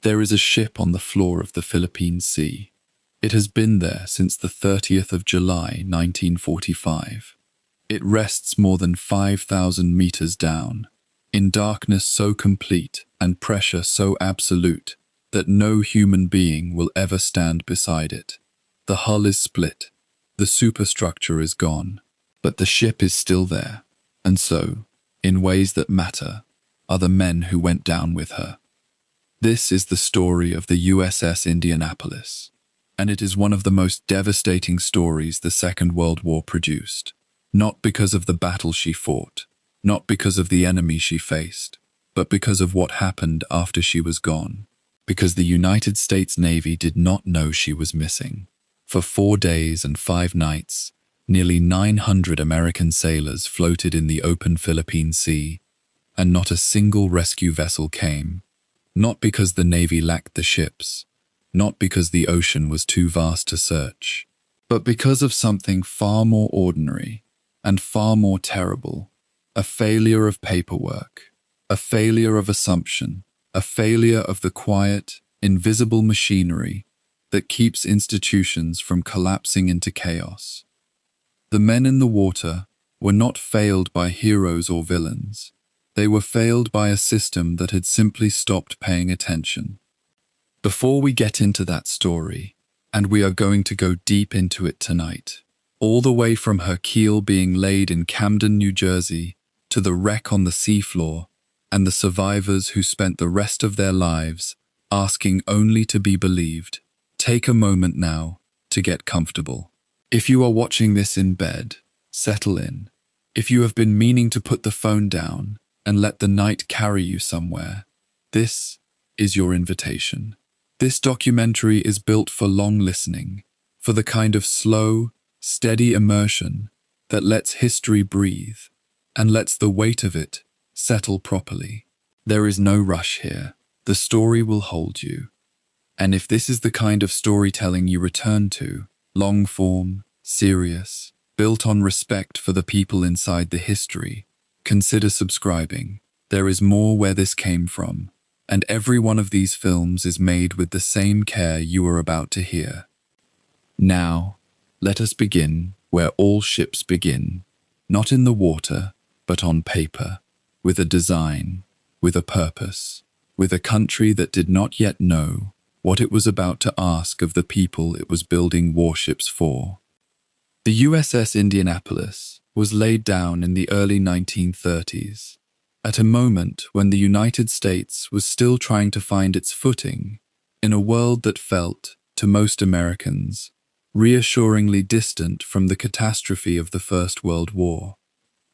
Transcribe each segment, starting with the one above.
There is a ship on the floor of the Philippine Sea. It has been there since the 30th of July, 1945. It rests more than 5,000 meters down, in darkness so complete and pressure so absolute that no human being will ever stand beside it. The hull is split, the superstructure is gone, but the ship is still there, and so, in ways that matter, are the men who went down with her. This is the story of the USS Indianapolis, and it is one of the most devastating stories the Second World War produced, not because of the battle she fought, not because of the enemy she faced, but because of what happened after she was gone, because the United States Navy did not know she was missing. For 4 days and 5 nights, nearly 900 American sailors floated in the open Philippine Sea, and not a single rescue vessel came. Not because the Navy lacked the ships, not because the ocean was too vast to search, but because of something far more ordinary and far more terrible, a failure of paperwork, a failure of assumption, a failure of the quiet, invisible machinery that keeps institutions from collapsing into chaos. The men in the water were not failed by heroes or villains. They were failed by a system that had simply stopped paying attention. Before we get into that story, and we are going to go deep into it tonight, all the way from her keel being laid in Camden, New Jersey, to the wreck on the seafloor, and the survivors who spent the rest of their lives asking only to be believed, take a moment now to get comfortable. If you are watching this in bed, settle in. If you have been meaning to put the phone down and let the night carry you somewhere, this is your invitation. This documentary is built for long listening, for the kind of slow, steady immersion that lets history breathe and lets the weight of it settle properly. There is no rush here. The story will hold you. And if this is the kind of storytelling you return to, long form, serious, built on respect for the people inside the history, consider subscribing. There is more where this came from, and every one of these films is made with the same care you are about to hear. Now, let us begin where all ships begin, not in the water, but on paper, with a design, with a purpose, with a country that did not yet know what it was about to ask of the people it was building warships for. The USS Indianapolis was laid down in the early 1930s, at a moment when the United States was still trying to find its footing in a world that felt, to most Americans, reassuringly distant from the catastrophe of the First World War.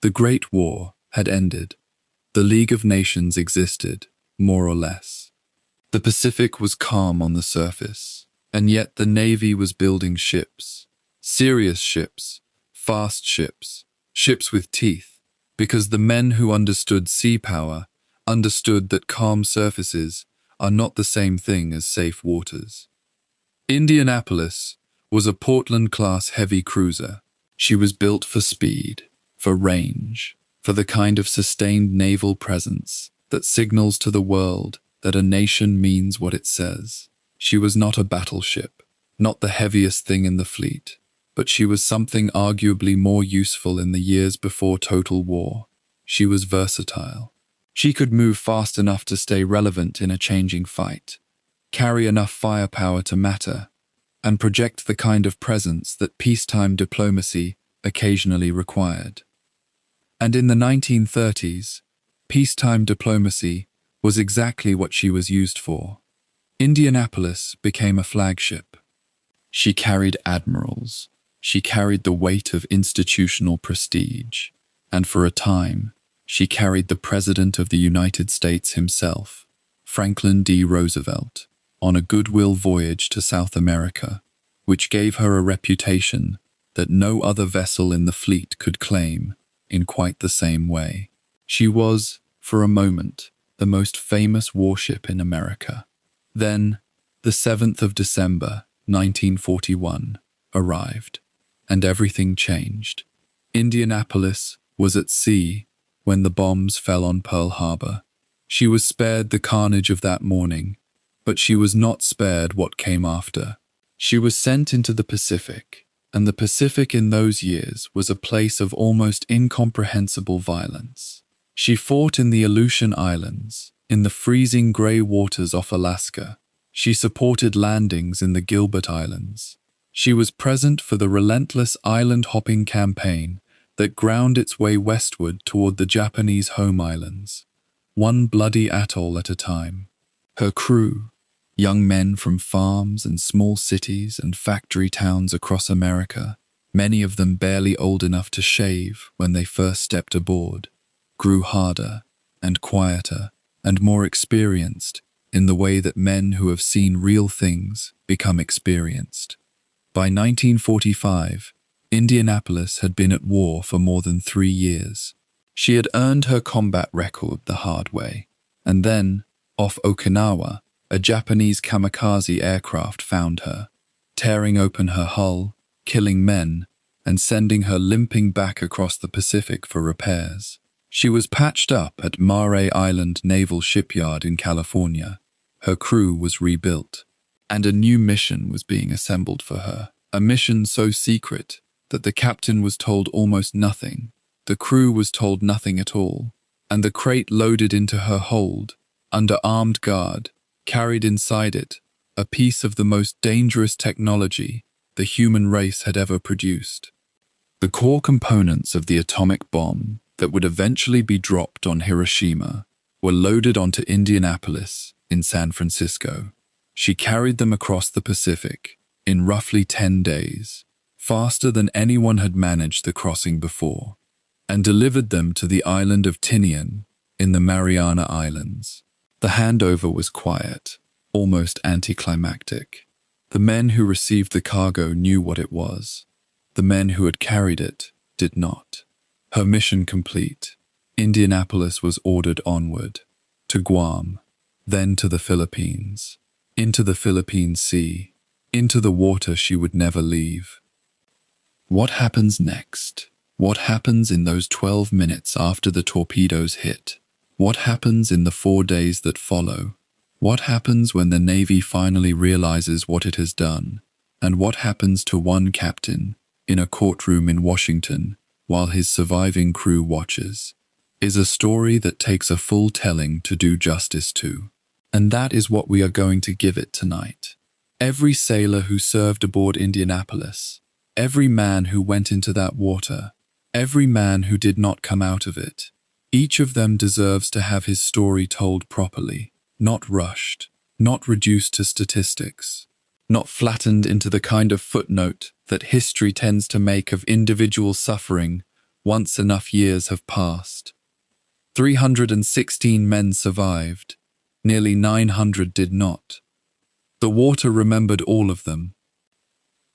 The Great War had ended. The League of Nations existed, more or less. The Pacific was calm on the surface, and yet the Navy was building ships. Serious ships, fast ships, ships with teeth, because the men who understood sea power understood that calm surfaces are not the same thing as safe waters. Indianapolis was a Portland-class heavy cruiser. She was built for speed, for range, for the kind of sustained naval presence that signals to the world that a nation means what it says. She was not a battleship, not the heaviest thing in the fleet, but she was something arguably more useful in the years before total war. She was versatile. She could move fast enough to stay relevant in a changing fight, carry enough firepower to matter, and project the kind of presence that peacetime diplomacy occasionally required. And in the 1930s, peacetime diplomacy was exactly what she was used for. Indianapolis became a flagship. She carried admirals. She carried the weight of institutional prestige. And for a time, she carried the President of the United States himself, Franklin D. Roosevelt, on a goodwill voyage to South America, which gave her a reputation that no other vessel in the fleet could claim in quite the same way. She was, for a moment, the most famous warship in America. Then, the 7th of December, 1941, arrived, and everything changed. Indianapolis was at sea when the bombs fell on Pearl Harbor. She was spared the carnage of that morning, But she was not spared what came after. She was sent into the Pacific, and the Pacific in those years was a place of almost incomprehensible violence. She fought in the Aleutian Islands, in the freezing grey waters off Alaska. She supported landings in the Gilbert Islands. She was present for the relentless island-hopping campaign that ground its way westward toward the Japanese home islands, one bloody atoll at a time. Her crew, young men from farms and small cities and factory towns across America, many of them barely old enough to shave when they first stepped aboard, grew harder and quieter and more experienced in the way that men who have seen real things become experienced. By 1945, Indianapolis had been at war for more than 3 years. She had earned her combat record the hard way, and then, off Okinawa, a Japanese kamikaze aircraft found her, tearing open her hull, killing men, and sending her limping back across the Pacific for repairs. She was patched up at Mare Island Naval Shipyard in California. Her crew was rebuilt, and a new mission was being assembled for her, a mission so secret that the captain was told almost nothing, the crew was told nothing at all, and the crate loaded into her hold, under armed guard, carried inside it a piece of the most dangerous technology the human race had ever produced. The core components of the atomic bomb that would eventually be dropped on Hiroshima were loaded onto Indianapolis in San Francisco. She carried them across the Pacific in roughly 10 days, faster than anyone had managed the crossing before, and delivered them to the island of Tinian in the Mariana Islands. The handover was quiet, almost anticlimactic. The men who received the cargo knew what it was. The men who had carried it did not. Her mission complete, Indianapolis was ordered onward, to Guam, then to the Philippines, into the Philippine Sea, into the water she would never leave. What happens next? What happens in those 12 minutes after the torpedoes hit? What happens in the 4 days that follow? What happens when the Navy finally realizes what it has done? And what happens to one captain in a courtroom in Washington while his surviving crew watches, is a story that takes a full telling to do justice to. And that is what we are going to give it tonight. Every sailor who served aboard Indianapolis, every man who went into that water, every man who did not come out of it, each of them deserves to have his story told properly, not rushed, not reduced to statistics, not flattened into the kind of footnote that history tends to make of individual suffering once enough years have passed. 316 men survived, nearly 900 did not. The water remembered all of them.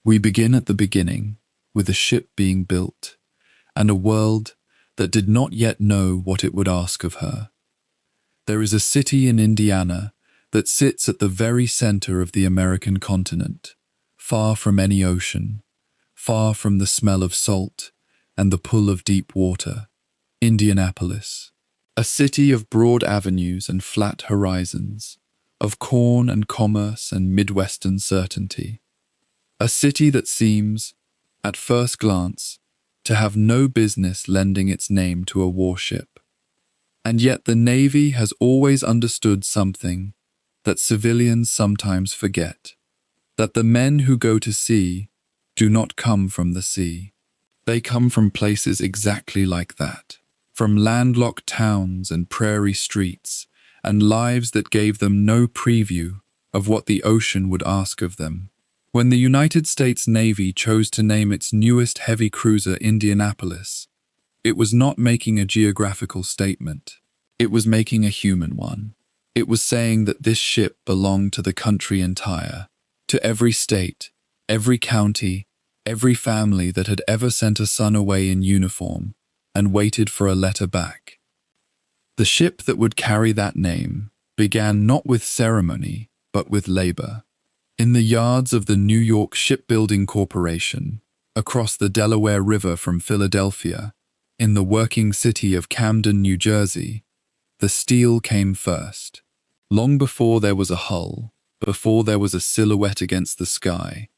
We begin at the beginning, with a ship being built, and a world that did not yet know what it would ask of her. There is a city in Indiana that sits at the very center of the American continent, far from any ocean, far from the smell of salt and the pull of deep water. Indianapolis, a city of broad avenues and flat horizons, of corn and commerce and Midwestern certainty. A city that seems, at first glance, to have no business lending its name to a warship. And yet the Navy has always understood something that civilians sometimes forget, that the men who go to sea do not come from the sea. They come from places exactly like that, from landlocked towns and prairie streets, and lives that gave them no preview of what the ocean would ask of them. When the United States Navy chose to name its newest heavy cruiser Indianapolis, it was not making a geographical statement. It was making a human one. It was saying that this ship belonged to the country entire, to every state, every county, every family that had ever sent a son away in uniform and waited for a letter back. The ship that would carry that name began not with ceremony, but with labor. In the yards of the New York Shipbuilding Corporation, across the Delaware River from Philadelphia, in the working city of Camden, New Jersey, the steel came first. Long before there was a hull, Before there was a silhouette against the sky,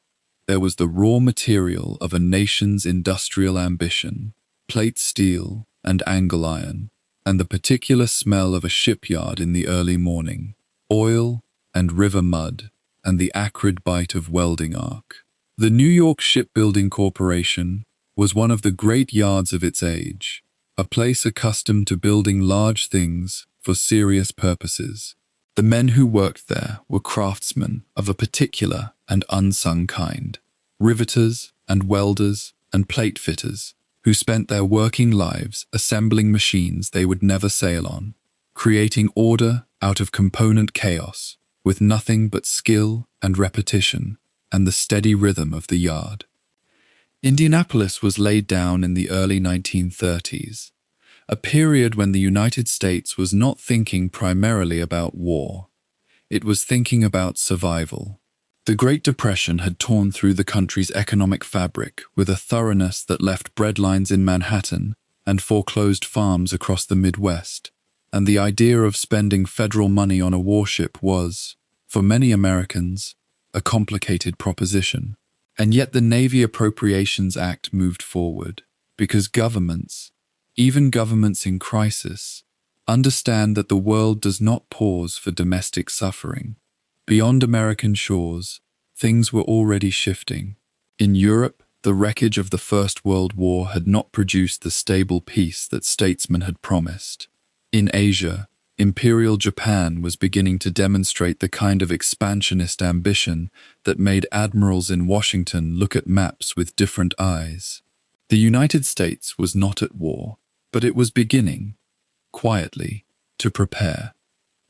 there was the raw material of a nation's industrial ambition, plate steel and angle iron, and the particular smell of a shipyard in the early morning, oil and river mud, and the acrid bite of welding arc. The New York Shipbuilding Corporation was one of the great yards of its age, a place accustomed to building large things for serious purposes. The men who worked there were craftsmen of a particular and unsung kind, riveters and welders and plate fitters, who spent their working lives assembling machines they would never sail on, creating order out of component chaos, with nothing but skill and repetition and the steady rhythm of the yard. Indianapolis was laid down in the early 1930s, a period when the United States was not thinking primarily about war. It was thinking about survival. The Great Depression had torn through the country's economic fabric with a thoroughness that left breadlines in Manhattan and foreclosed farms across the Midwest, and the idea of spending federal money on a warship was, for many Americans, a complicated proposition. And yet the Navy Appropriations Act moved forward, because governments, even governments in crisis, understand that the world does not pause for domestic suffering. Beyond American shores, things were already shifting. In Europe, the wreckage of the First World War had not produced the stable peace that statesmen had promised. In Asia, Imperial Japan was beginning to demonstrate the kind of expansionist ambition that made admirals in Washington look at maps with different eyes. The United States was not at war, but it was beginning, quietly, to prepare.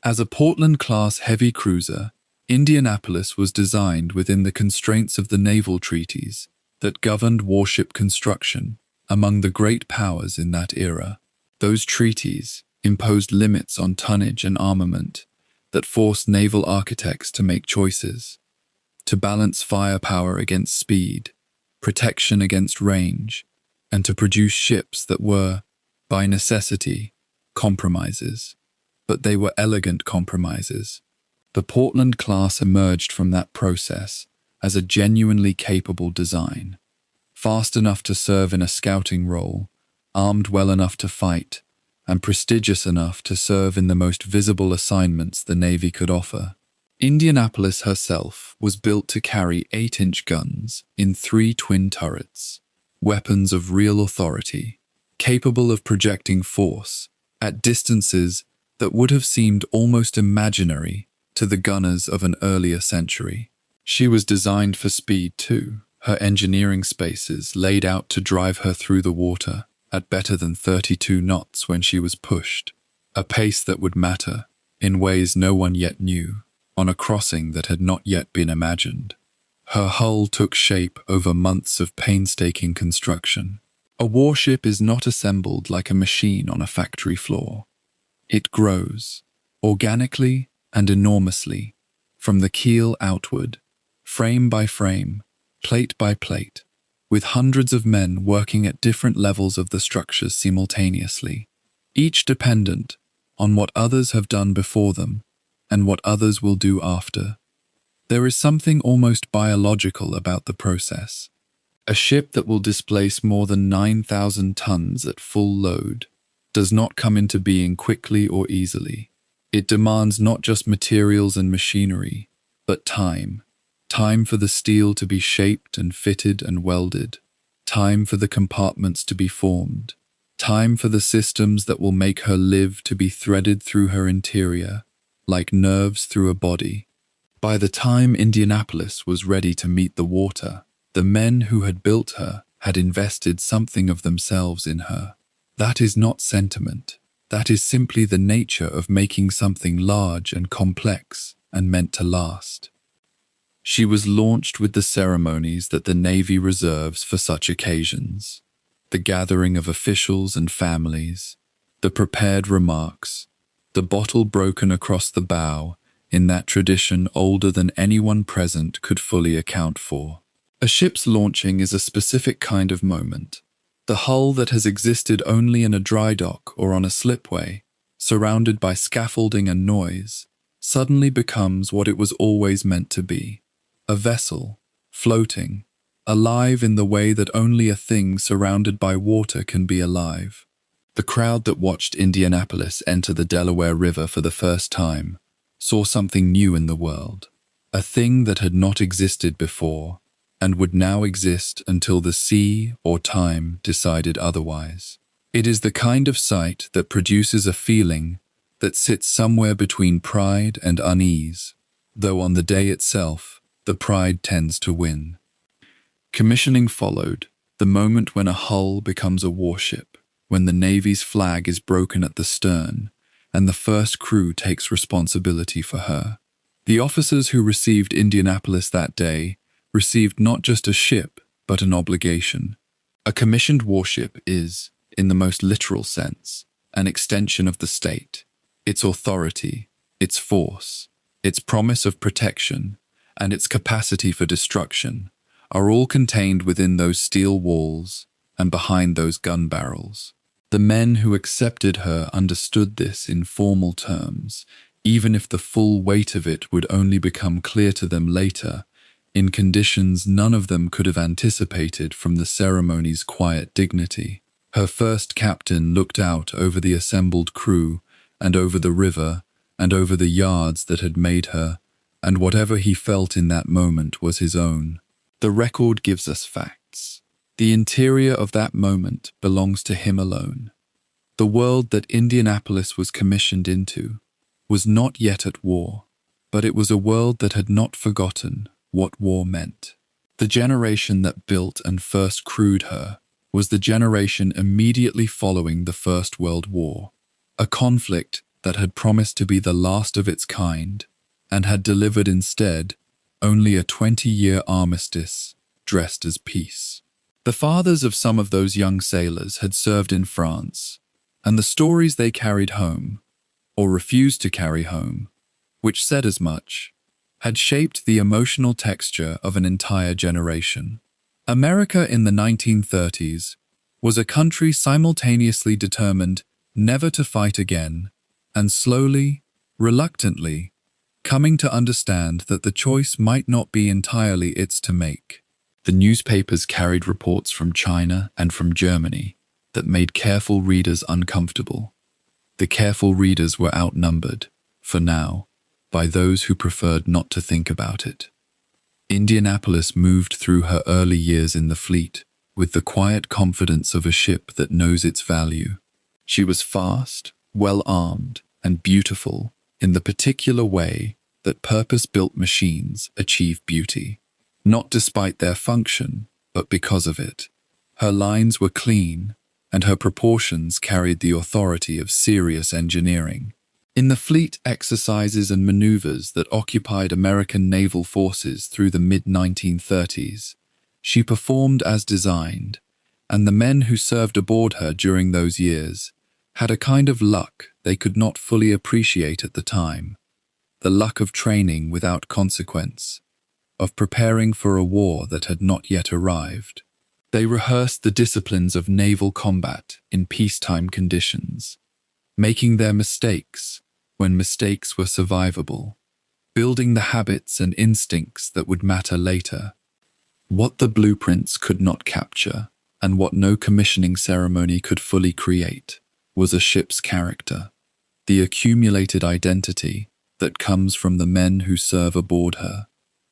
As a Portland-class heavy cruiser, Indianapolis was designed within the constraints of the naval treaties that governed warship construction among the great powers in that era. Those treaties imposed limits on tonnage and armament that forced naval architects to make choices, to balance firepower against speed, protection against range, and to produce ships that were, by necessity, compromises. But they were elegant compromises. The Portland class emerged from that process as a genuinely capable design, fast enough to serve in a scouting role, armed well enough to fight, and prestigious enough to serve in the most visible assignments the Navy could offer. Indianapolis herself was built to carry 8-inch guns in 3 twin turrets, weapons of real authority, capable of projecting force at distances that would have seemed almost imaginary to the gunners of an earlier century. She was designed for speed too, her engineering spaces laid out to drive her through the water at better than 32 knots when she was pushed, a pace that would matter, in ways no one yet knew, on a crossing that had not yet been imagined. Her hull took shape over months of painstaking construction. A warship is not assembled like a machine on a factory floor. It grows, organically and enormously, from the keel outward, frame by frame, plate by plate, with hundreds of men working at different levels of the structures simultaneously, each dependent on what others have done before them and what others will do after. There is something almost biological about the process. A ship that will displace more than 9,000 tons at full load does not come into being quickly or easily. It demands not just materials and machinery, but time. Time for the steel to be shaped and fitted and welded. Time for the compartments to be formed. Time for the systems that will make her live to be threaded through her interior, like nerves through a body. By the time Indianapolis was ready to meet the water, the men who had built her had invested something of themselves in her. That is not sentiment. That is simply the nature of making something large and complex and meant to last. She was launched with the ceremonies that the Navy reserves for such occasions, the gathering of officials and families, the prepared remarks, the bottle broken across the bow in that tradition older than anyone present could fully account for. A ship's launching is a specific kind of moment. The hull that has existed only in a dry dock or on a slipway, surrounded by scaffolding and noise, suddenly becomes what it was always meant to be: a vessel, floating, alive in the way that only a thing surrounded by water can be alive. The crowd that watched Indianapolis enter the Delaware River for the first time saw something new in the world, a thing that had not existed before and would now exist until the sea or time decided otherwise. It is the kind of sight that produces a feeling that sits somewhere between pride and unease, though on the day itself, the pride tends to win. Commissioning followed, the moment when a hull becomes a warship, when the Navy's flag is broken at the stern, and the first crew takes responsibility for her. The officers who received Indianapolis that day received not just a ship, but an obligation. A commissioned warship is, in the most literal sense, an extension of the state. Its authority, its force, its promise of protection, and its capacity for destruction are all contained within those steel walls and behind those gun barrels. The men who accepted her understood this in formal terms, even if the full weight of it would only become clear to them later, in conditions none of them could have anticipated from the ceremony's quiet dignity. Her first captain looked out over the assembled crew and over the river and over the yards that had made her, and whatever he felt in that moment was his own. The record gives us facts. The interior of that moment belongs to him alone. The world that Indianapolis was commissioned into was not yet at war, but it was a world that had not forgotten what war meant. The generation that built and first crewed her was the generation immediately following the First World War, a conflict that had promised to be the last of its kind and had delivered instead only a 20-year armistice dressed as peace. The fathers of some of those young sailors had served in France, and the stories they carried home, or refused to carry home, which said as much, had shaped the emotional texture of an entire generation. America in the 1930s was a country simultaneously determined never to fight again, and slowly, reluctantly, coming to understand that the choice might not be entirely its to make. The newspapers carried reports from China and from Germany that made careful readers uncomfortable. The careful readers were outnumbered, for now, by those who preferred not to think about it. Indianapolis moved through her early years in the fleet with the quiet confidence of a ship that knows its value. She was fast, well-armed, and beautiful in the particular way that purpose-built machines achieve beauty. Not despite their function, but because of it. Her lines were clean, and her proportions carried the authority of serious engineering. In the fleet exercises and maneuvers that occupied American naval forces through the mid-1930s, she performed as designed, and the men who served aboard her during those years had a kind of luck they could not fully appreciate at the time, the luck of training without consequence, of preparing for a war that had not yet arrived. They rehearsed the disciplines of naval combat in peacetime conditions, making their mistakes when mistakes were survivable, building the habits and instincts that would matter later. What the blueprints could not capture, and what no commissioning ceremony could fully create, was a ship's character, the accumulated identity that comes from the men who serve aboard her,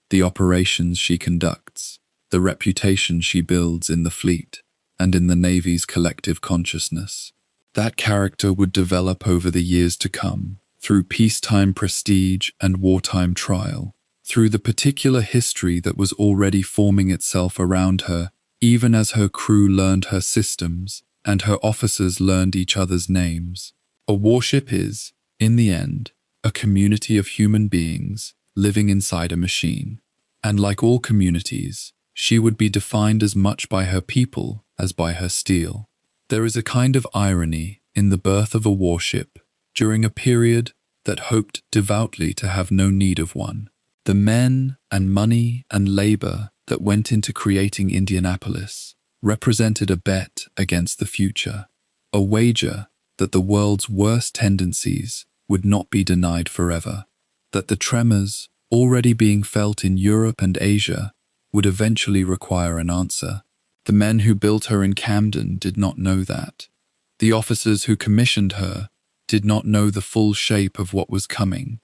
the operations she conducts, the reputation she builds in the fleet and in the Navy's collective consciousness. That character would develop over the years to come, through peacetime prestige and wartime trial, through the particular history that was already forming itself around her, even as her crew learned her systems and her officers learned each other's names. A warship is, in the end, a community of human beings living inside a machine. And like all communities, she would be defined as much by her people as by her steel. There is a kind of irony in the birth of a warship during a period that hoped devoutly to have no need of one. The men and money and labor that went into creating Indianapolis represented a bet against the future, a wager that the world's worst tendencies would not be denied forever, that the tremors, already being felt in Europe and Asia, would eventually require an answer. The men who built her in Camden did not know that. The officers who commissioned her did not know the full shape of what was coming,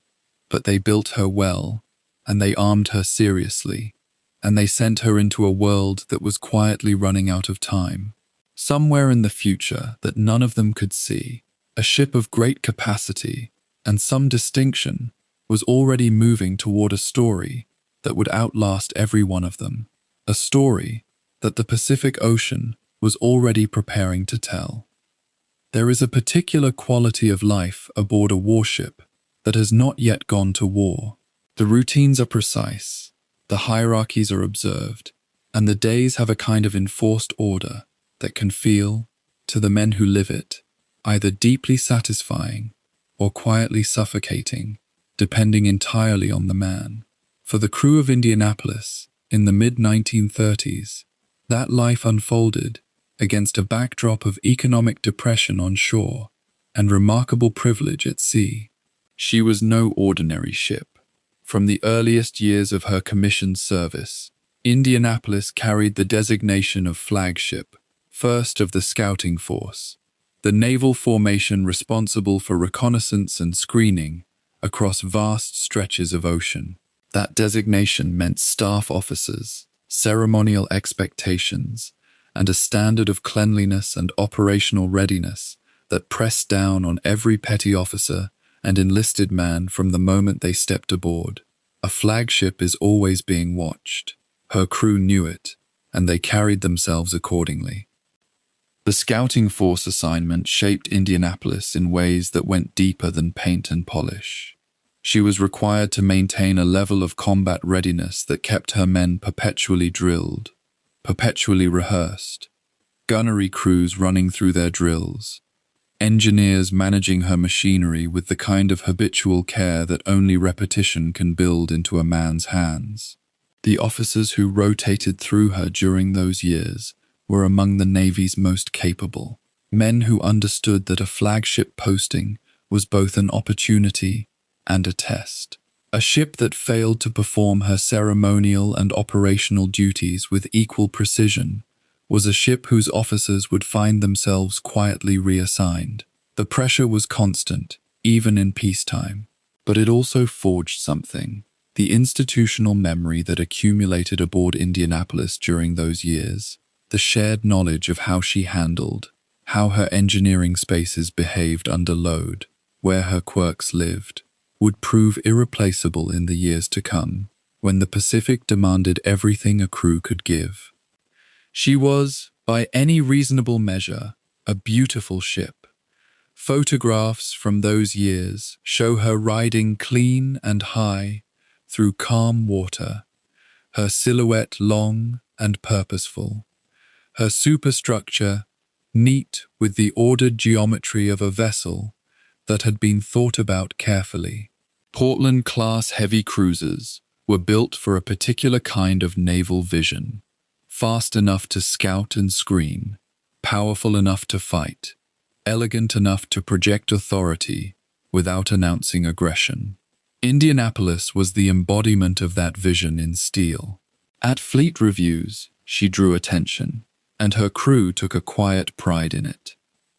but they built her well, and they armed her seriously, and they sent her into a world that was quietly running out of time. Somewhere in the future that none of them could see, a ship of great capacity and some distinction was already moving toward a story that would outlast every one of them, a story that the Pacific Ocean was already preparing to tell. There is a particular quality of life aboard a warship that has not yet gone to war. The routines are precise, the hierarchies are observed, and the days have a kind of enforced order that can feel, to the men who live it, either deeply satisfying or quietly suffocating, depending entirely on the man. For the crew of Indianapolis, in the mid-1930s, that life unfolded against a backdrop of economic depression on shore and remarkable privilege at sea. She was no ordinary ship. From the earliest years of her commissioned service, Indianapolis carried the designation of flagship, first of the scouting force, the naval formation responsible for reconnaissance and screening across vast stretches of ocean. That designation meant staff officers, ceremonial expectations, and a standard of cleanliness and operational readiness that pressed down on every petty officer and enlisted man from the moment they stepped aboard. A flagship is always being watched. Her crew knew it, and they carried themselves accordingly. The scouting force assignment shaped Indianapolis in ways that went deeper than paint and polish. She was required to maintain a level of combat readiness that kept her men perpetually drilled, perpetually rehearsed, gunnery crews running through their drills, engineers managing her machinery with the kind of habitual care that only repetition can build into a man's hands. The officers who rotated through her during those years were among the Navy's most capable, men who understood that a flagship posting was both an opportunity and a test. A ship that failed to perform her ceremonial and operational duties with equal precision was a ship whose officers would find themselves quietly reassigned. The pressure was constant, even in peacetime, but it also forged something. The institutional memory that accumulated aboard Indianapolis during those years, the shared knowledge of how she handled, how her engineering spaces behaved under load, where her quirks lived, would prove irreplaceable in the years to come, when the Pacific demanded everything a crew could give. She was, by any reasonable measure, a beautiful ship. Photographs from those years show her riding clean and high through calm water, her silhouette long and purposeful, her superstructure neat with the ordered geometry of a vessel that had been thought about carefully. Portland-class heavy cruisers were built for a particular kind of naval vision, fast enough to scout and screen, powerful enough to fight, elegant enough to project authority without announcing aggression. Indianapolis was the embodiment of that vision in steel. At fleet reviews, she drew attention, and her crew took a quiet pride in it.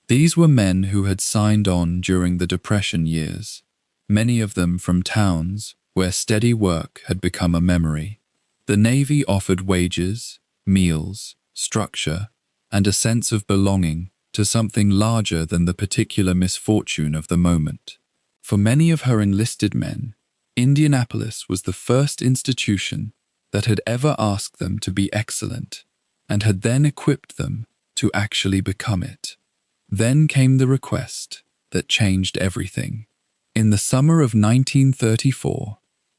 These were men who had signed on during the Depression years, many of them from towns where steady work had become a memory. The Navy offered wages, meals, structure, and a sense of belonging to something larger than the particular misfortune of the moment. For many of her enlisted men, Indianapolis was the first institution that had ever asked them to be excellent and had then equipped them to actually become it. Then came the request that changed everything. In the summer of 1934,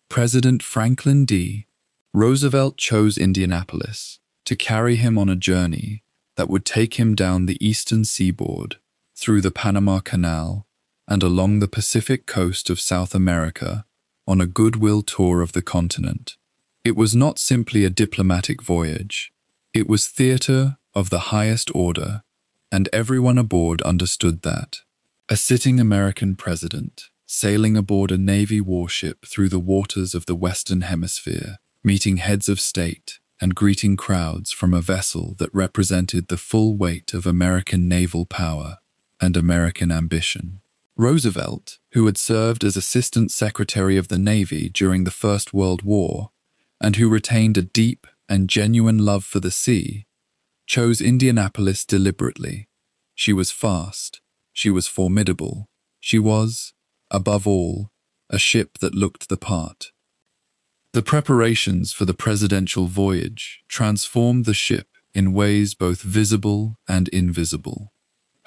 President Franklin D. Roosevelt chose Indianapolis to carry him on a journey that would take him down the eastern seaboard, through the Panama Canal, and along the Pacific coast of South America on a goodwill tour of the continent. It was not simply a diplomatic voyage. It was theater of the highest order, and everyone aboard understood that. A sitting American president, sailing aboard a Navy warship through the waters of the Western Hemisphere, meeting heads of state and greeting crowds from a vessel that represented the full weight of American naval power and American ambition. Roosevelt, who had served as Assistant Secretary of the Navy during the First World War and who retained a deep and genuine love for the sea, chose Indianapolis deliberately. She was fast, she was formidable, she was, above all, a ship that looked the part. The preparations for the presidential voyage transformed the ship in ways both visible and invisible.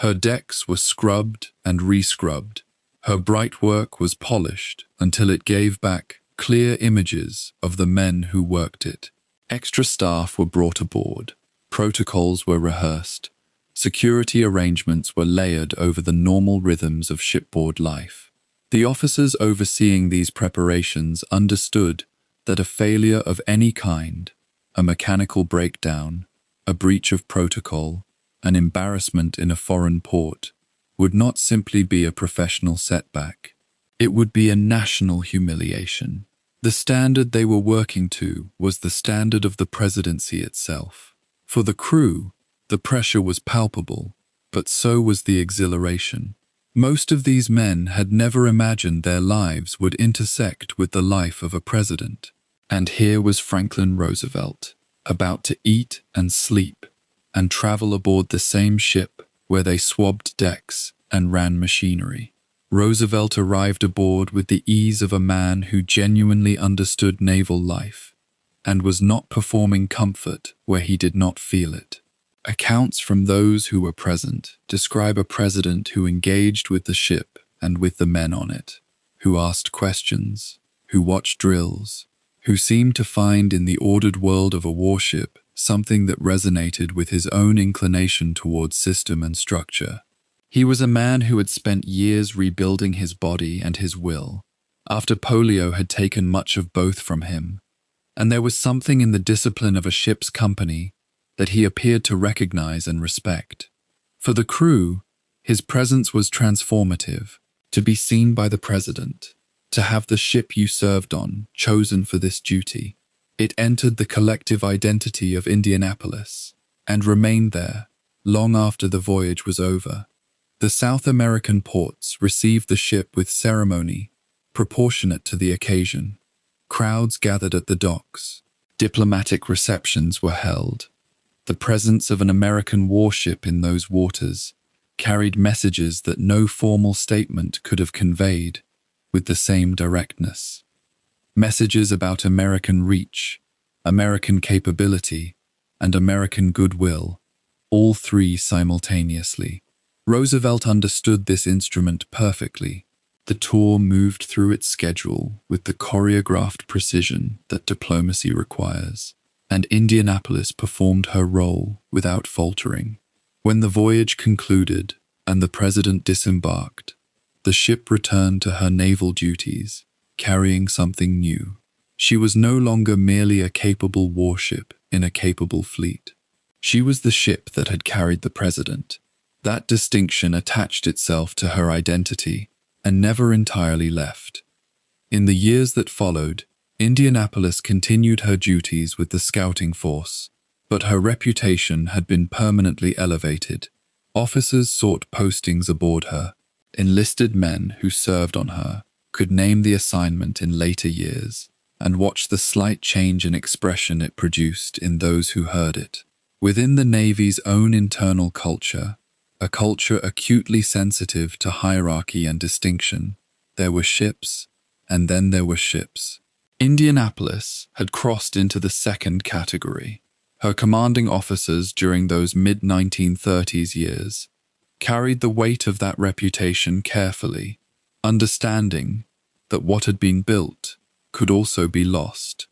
Her decks were scrubbed and rescrubbed. Her bright work was polished until it gave back clear images of the men who worked it. Extra staff were brought aboard. Protocols were rehearsed. Security arrangements were layered over the normal rhythms of shipboard life. The officers overseeing these preparations understood that a failure of any kind, a mechanical breakdown, a breach of protocol, an embarrassment in a foreign port, would not simply be a professional setback. It would be a national humiliation. The standard they were working to was the standard of the presidency itself. For the crew, the pressure was palpable, but so was the exhilaration. Most of these men had never imagined their lives would intersect with the life of a president. And here was Franklin Roosevelt, about to eat and sleep and travel aboard the same ship where they swabbed decks and ran machinery. Roosevelt arrived aboard with the ease of a man who genuinely understood naval life and was not performing comfort where he did not feel it. Accounts from those who were present describe a president who engaged with the ship and with the men on it, who asked questions, who watched drills, who seemed to find in the ordered world of a warship something that resonated with his own inclination towards system and structure. He was a man who had spent years rebuilding his body and his will, after polio had taken much of both from him, and there was something in the discipline of a ship's company that he appeared to recognize and respect. For the crew, his presence was transformative, to be seen by the president, to have the ship you served on chosen for this duty. It entered the collective identity of Indianapolis and remained there long after the voyage was over. The South American ports received the ship with ceremony proportionate to the occasion. Crowds gathered at the docks. Diplomatic receptions were held. The presence of an American warship in those waters carried messages that no formal statement could have conveyed with the same directness. Messages about American reach, American capability, and American goodwill, all three simultaneously. Roosevelt understood this instrument perfectly. The tour moved through its schedule with the choreographed precision that diplomacy requires, and Indianapolis performed her role without faltering. When the voyage concluded and the president disembarked, the ship returned to her naval duties, carrying something new. She was no longer merely a capable warship in a capable fleet. She was the ship that had carried the president. That distinction attached itself to her identity and never entirely left. In the years that followed, Indianapolis continued her duties with the scouting force, but her reputation had been permanently elevated. Officers sought postings aboard her. Enlisted men who served on her could name the assignment in later years and watch the slight change in expression it produced in those who heard it. Within the Navy's own internal culture, a culture acutely sensitive to hierarchy and distinction, there were ships, and then there were ships. Indianapolis had crossed into the second category. Her commanding officers during those mid-1930s years carried the weight of that reputation carefully, understanding that what had been built could also be lost,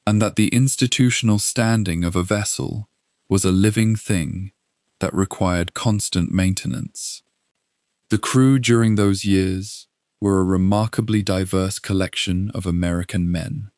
and that the institutional standing of a vessel was a living thing that required constant maintenance. The crew during those years were a remarkably diverse collection of American men,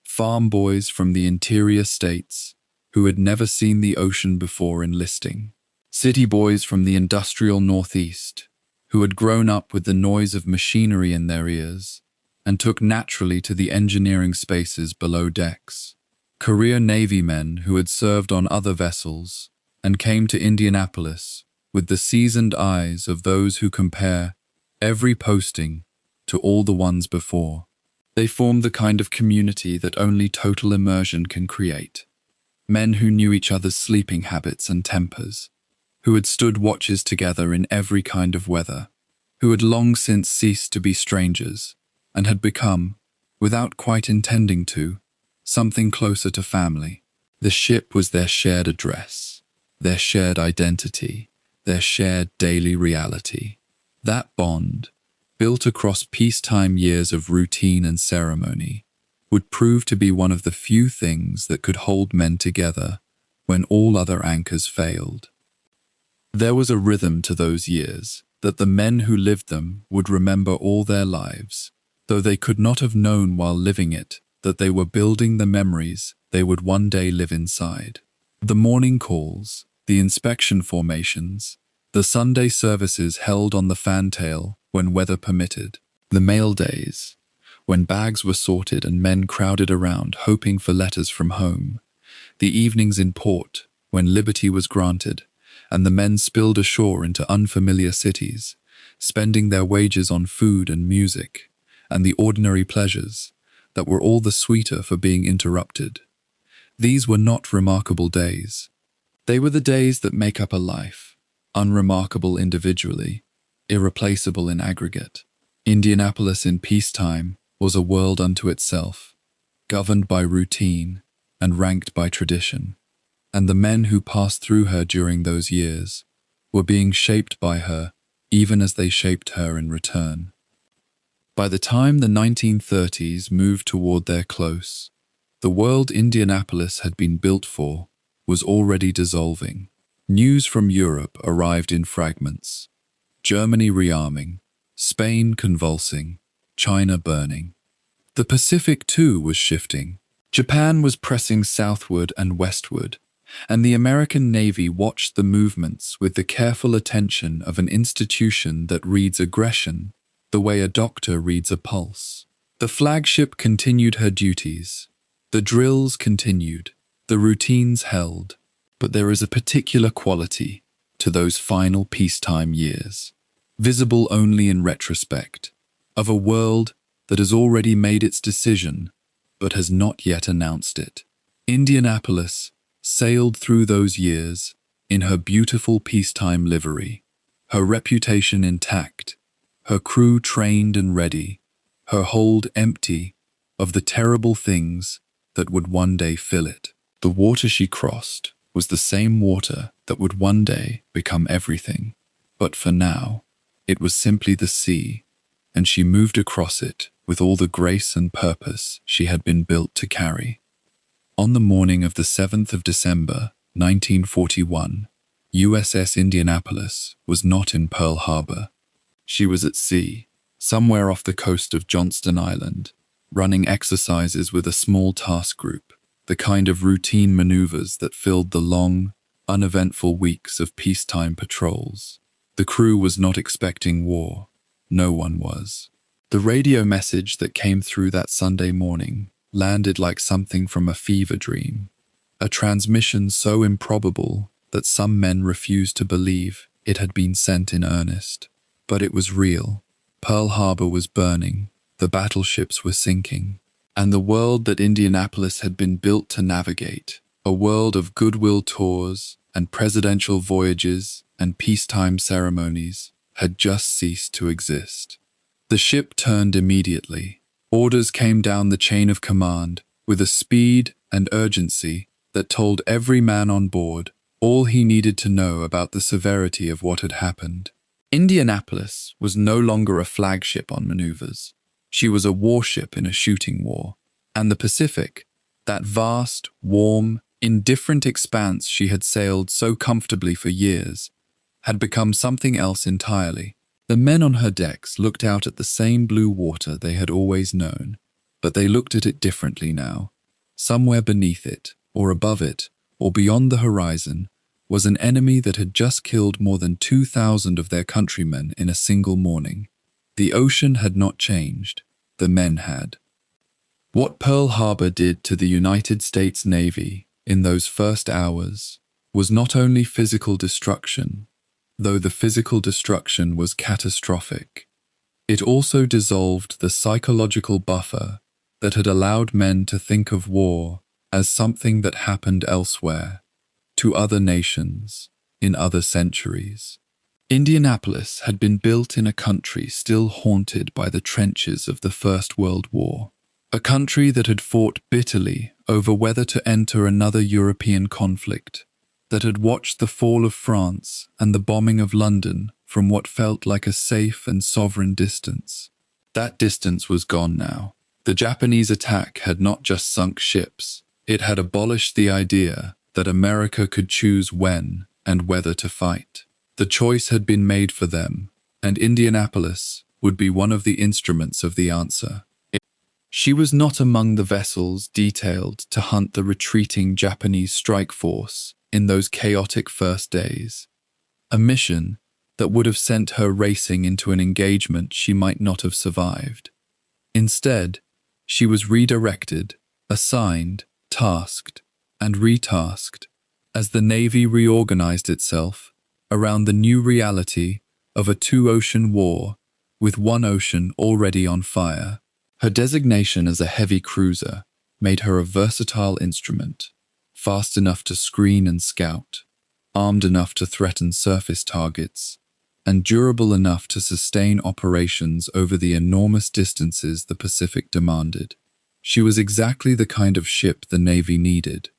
farm boys from the interior states who had never seen the ocean before enlisting, city boys from the industrial Northeast who had grown up with the noise of machinery in their ears and took naturally to the engineering spaces below decks. Career Navy men who had served on other vessels and came to Indianapolis with the seasoned eyes of those who compare every posting to all the ones before. They formed the kind of community that only total immersion can create. Men who knew each other's sleeping habits and tempers, who had stood watches together in every kind of weather, who had long since ceased to be strangers and had become, without quite intending to, something closer to family. The ship was their shared address, their shared identity, their shared daily reality. That bond, built across peacetime years of routine and ceremony, would prove to be one of the few things that could hold men together when all other anchors failed. There was a rhythm to those years that the men who lived them would remember all their lives, though they could not have known while living it that they were building the memories they would one day live inside. The morning calls, the inspection formations, the Sunday services held on the fantail when weather permitted, the mail days, when bags were sorted and men crowded around hoping for letters from home, the evenings in port when liberty was granted and the men spilled ashore into unfamiliar cities, spending their wages on food and music, and the ordinary pleasures that were all the sweeter for being interrupted. These were not remarkable days. They were the days that make up a life, unremarkable individually, irreplaceable in aggregate. Indianapolis in peacetime was a world unto itself, governed by routine and ranked by tradition, and the men who passed through her during those years were being shaped by her even as they shaped her in return. By the time the 1930s moved toward their close, the world Indianapolis had been built for was already dissolving. News from Europe arrived in fragments. Germany rearming, Spain convulsing, China burning. The Pacific too was shifting. Japan was pressing southward and westward, and the American Navy watched the movements with the careful attention of an institution that reads aggression the way a doctor reads a pulse. The flagship continued her duties. The drills continued. The routines held. But there is a particular quality to those final peacetime years, visible only in retrospect, of a world that has already made its decision but has not yet announced it. Indianapolis sailed through those years in her beautiful peacetime livery, her reputation intact, her crew trained and ready, her hold empty of the terrible things that would one day fill it. The water she crossed was the same water that would one day become everything, but for now, it was simply the sea, and she moved across it with all the grace and purpose she had been built to carry. On the morning of the 7th of December, 1941, USS Indianapolis was not in Pearl Harbor. She was at sea, somewhere off the coast of Johnston Island, running exercises with a small task group, the kind of routine maneuvers that filled the long, uneventful weeks of peacetime patrols. The crew was not expecting war. No one was. The radio message that came through that Sunday morning landed like something from a fever dream, a transmission so improbable that some men refused to believe it had been sent in earnest. But it was real. Pearl Harbor was burning, the battleships were sinking, and the world that Indianapolis had been built to navigate, a world of goodwill tours and presidential voyages and peacetime ceremonies, had just ceased to exist. The ship turned immediately. Orders came down the chain of command with a speed and urgency that told every man on board all he needed to know about the severity of what had happened. Indianapolis was no longer a flagship on maneuvers. She was a warship in a shooting war. And the Pacific, that vast, warm, indifferent expanse she had sailed so comfortably for years, had become something else entirely. The men on her decks looked out at the same blue water they had always known, but they looked at it differently now. Somewhere beneath it, or above it, or beyond the horizon, was an enemy that had just killed more than 2,000 of their countrymen in a single morning. The ocean had not changed, the men had. What Pearl Harbor did to the United States Navy in those first hours was not only physical destruction, though the physical destruction was catastrophic. It also dissolved the psychological buffer that had allowed men to think of war as something that happened elsewhere, to other nations, in other centuries. Indianapolis had been built in a country still haunted by the trenches of the First World War, a country that had fought bitterly over whether to enter another European conflict, that had watched the fall of France and the bombing of London from what felt like a safe and sovereign distance. That distance was gone now. The Japanese attack had not just sunk ships, it had abolished the idea that America could choose when and whether to fight. The choice had been made for them, and Indianapolis would be one of the instruments of the answer. She was not among the vessels detailed to hunt the retreating Japanese strike force in those chaotic first days, a mission that would have sent her racing into an engagement she might not have survived. Instead, she was redirected, assigned, tasked, and retasked as the Navy reorganized itself around the new reality of a two-ocean war with one ocean already on fire. Her designation as a heavy cruiser made her a versatile instrument, fast enough to screen and scout, armed enough to threaten surface targets, and durable enough to sustain operations over the enormous distances the Pacific demanded. She was exactly the kind of ship the Navy needed,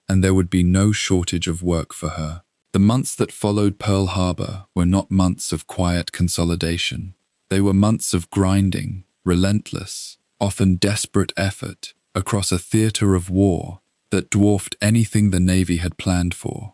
and there would be no shortage of work for her. The months that followed Pearl Harbor were not months of quiet consolidation. They were months of grinding, relentless, often desperate effort across a theater of war that dwarfed anything the Navy had planned for.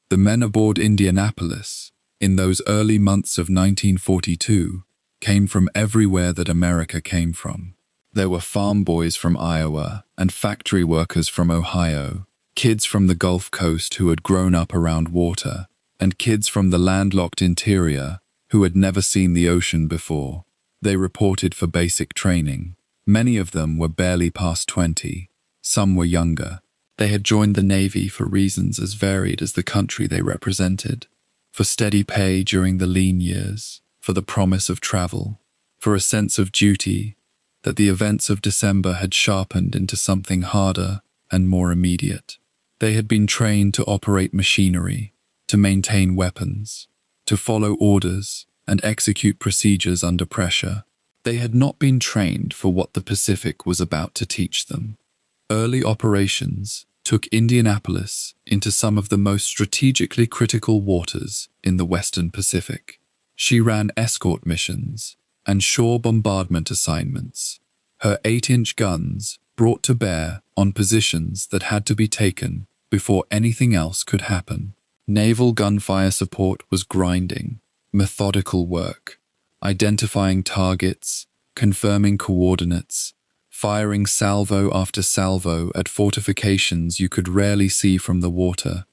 The men aboard Indianapolis, in those early months of 1942, came from everywhere that America came from. There were farm boys from Iowa and factory workers from Ohio, kids from the Gulf Coast who had grown up around water, and kids from the landlocked interior who had never seen the ocean before. They reported for basic training. Many of them were barely past 20. Some were younger. They had joined the Navy for reasons as varied as the country they represented. For steady pay during the lean years, for the promise of travel, for a sense of duty that the events of December had sharpened into something harder and more immediate. They had been trained to operate machinery, to maintain weapons, to follow orders and execute procedures under pressure. They had not been trained for what the Pacific was about to teach them. Early operations took Indianapolis into some of the most strategically critical waters in the Western Pacific. She ran escort missions and shore bombardment assignments, her 8-inch guns brought to bear on positions that had to be taken before anything else could happen. Naval gunfire support was grinding, methodical work, identifying targets, confirming coordinates, firing salvo after salvo at fortifications you could rarely see from the water,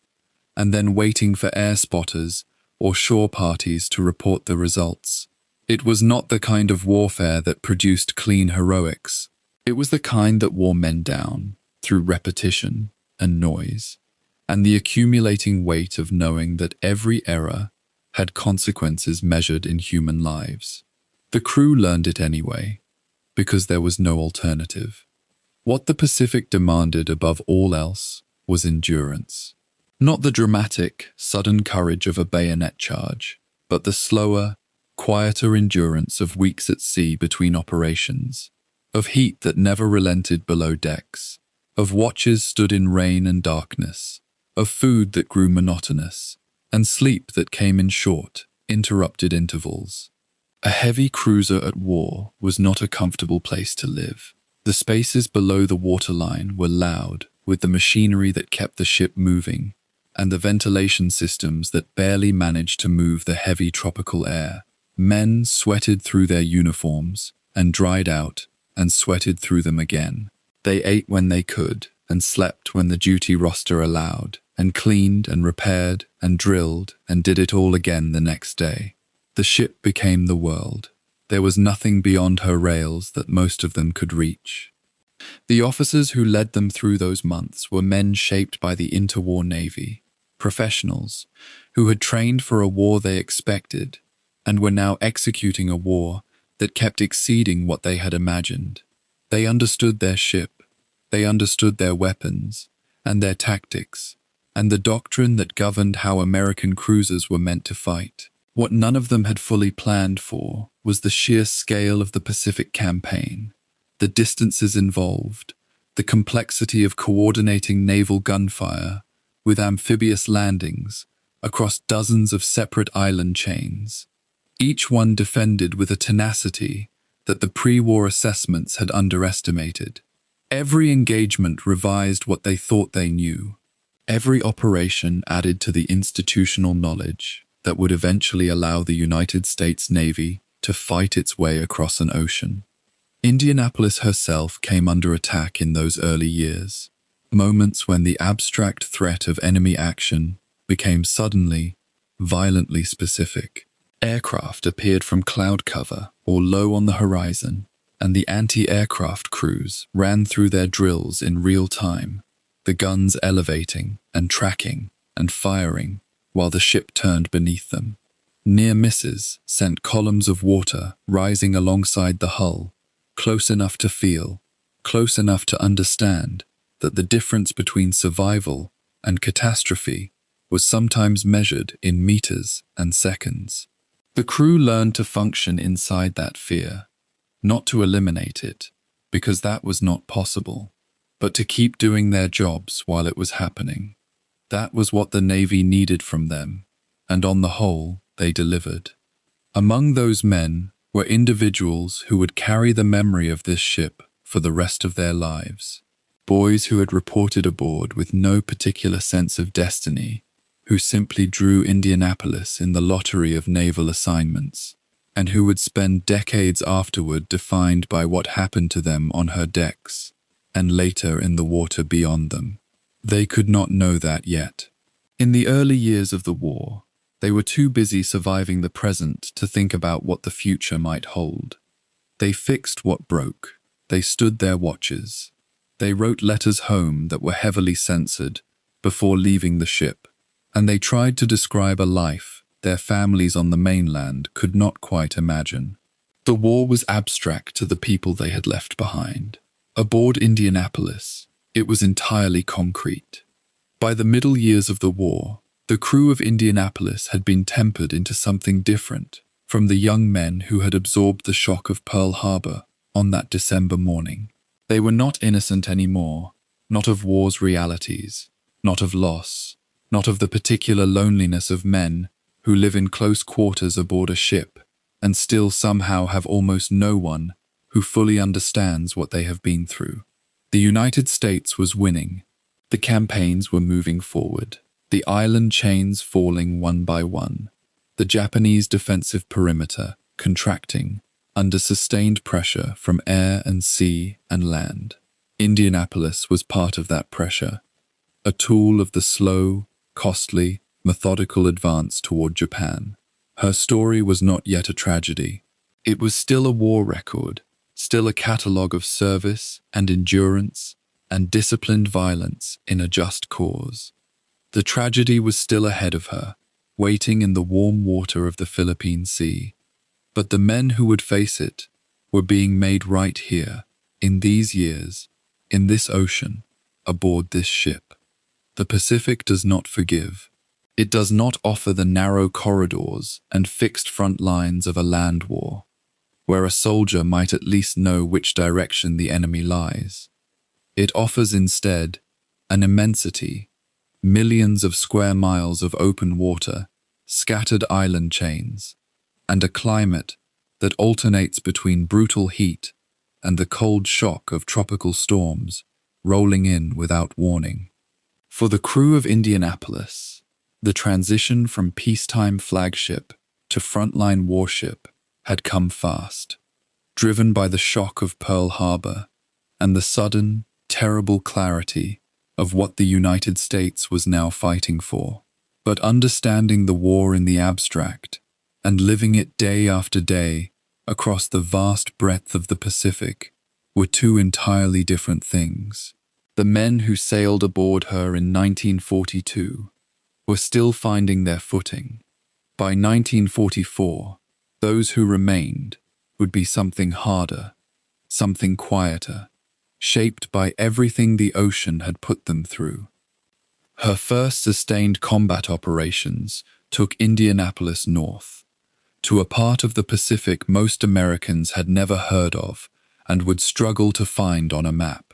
and then waiting for air spotters or shore parties to report the results. It was not the kind of warfare that produced clean heroics. It was the kind that wore men down through repetition and noise, and the accumulating weight of knowing that every error had consequences measured in human lives. The crew learned it anyway, because there was no alternative. What the Pacific demanded above all else was endurance. Not the dramatic, sudden courage of a bayonet charge, but the slower, quieter endurance of weeks at sea between operations, of heat that never relented below decks, of watches stood in rain and darkness, of food that grew monotonous, and sleep that came in short, interrupted intervals. A heavy cruiser at war was not a comfortable place to live. The spaces below the waterline were loud with the machinery that kept the ship moving, and the ventilation systems that barely managed to move the heavy tropical air. Men sweated through their uniforms and dried out and sweated through them again. They ate when they could and slept when the duty roster allowed, and cleaned and repaired and drilled and did it all again the next day. The ship became the world. There was nothing beyond her rails that most of them could reach. The officers who led them through those months were men shaped by the interwar Navy, professionals who had trained for a war they expected and were now executing a war that kept exceeding what they had imagined. They understood their ship, they understood their weapons and their tactics, and the doctrine that governed how American cruisers were meant to fight. What none of them had fully planned for was the sheer scale of the Pacific campaign, the distances involved, the complexity of coordinating naval gunfire with amphibious landings across dozens of separate island chains, each one defended with a tenacity that the pre-war assessments had underestimated. Every engagement revised what they thought they knew. Every operation added to the institutional knowledge that would eventually allow the United States Navy to fight its way across an ocean. Indianapolis herself came under attack in those early years, moments when the abstract threat of enemy action became suddenly, violently specific. Aircraft appeared from cloud cover or low on the horizon, and the anti-aircraft crews ran through their drills in real time, the guns elevating and tracking and firing while the ship turned beneath them. Near misses sent columns of water rising alongside the hull, close enough to feel, close enough to understand that the difference between survival and catastrophe was sometimes measured in meters and seconds. The crew learned to function inside that fear, not to eliminate it, because that was not possible, but to keep doing their jobs while it was happening. That was what the Navy needed from them, and on the whole, they delivered. Among those men were individuals who would carry the memory of this ship for the rest of their lives. Boys who had reported aboard with no particular sense of destiny, who simply drew Indianapolis in the lottery of naval assignments, and who would spend decades afterward defined by what happened to them on her decks, and later in the water beyond them. They could not know that yet. In the early years of the war, they were too busy surviving the present to think about what the future might hold. They fixed what broke. They stood their watches. They wrote letters home that were heavily censored before leaving the ship, and they tried to describe a life their families on the mainland could not quite imagine. The war was abstract to the people they had left behind. Aboard Indianapolis, it was entirely concrete. By the middle years of the war, the crew of Indianapolis had been tempered into something different from the young men who had absorbed the shock of Pearl Harbor on that December morning. They were not innocent anymore, not of war's realities, not of loss, not of the particular loneliness of men who live in close quarters aboard a ship and still somehow have almost no one who fully understands what they have been through. The United States was winning. The campaigns were moving forward, the island chains falling one by one, the Japanese defensive perimeter contracting under sustained pressure from air and sea and land. Indianapolis was part of that pressure, a tool of the slow, costly, methodical advance toward Japan. Her story was not yet a tragedy. It was still a war record, still a catalogue of service and endurance and disciplined violence in a just cause. The tragedy was still ahead of her, waiting in the warm water of the Philippine Sea. But the men who would face it were being made right here, in these years, in this ocean, aboard this ship. The Pacific does not forgive. It does not offer the narrow corridors and fixed front lines of a land war, where a soldier might at least know which direction the enemy lies. It offers instead an immensity, millions of square miles of open water, scattered island chains, and a climate that alternates between brutal heat and the cold shock of tropical storms rolling in without warning. For the crew of Indianapolis, the transition from peacetime flagship to frontline warship had come fast, driven by the shock of Pearl Harbor and the sudden, terrible clarity of what the United States was now fighting for. But understanding the war in the abstract and living it day after day across the vast breadth of the Pacific were two entirely different things. The men who sailed aboard her in 1942 were still finding their footing. By 1944, those who remained would be something harder, something quieter, shaped by everything the ocean had put them through. Her first sustained combat operations took Indianapolis north, to a part of the Pacific most Americans had never heard of and would struggle to find on a map.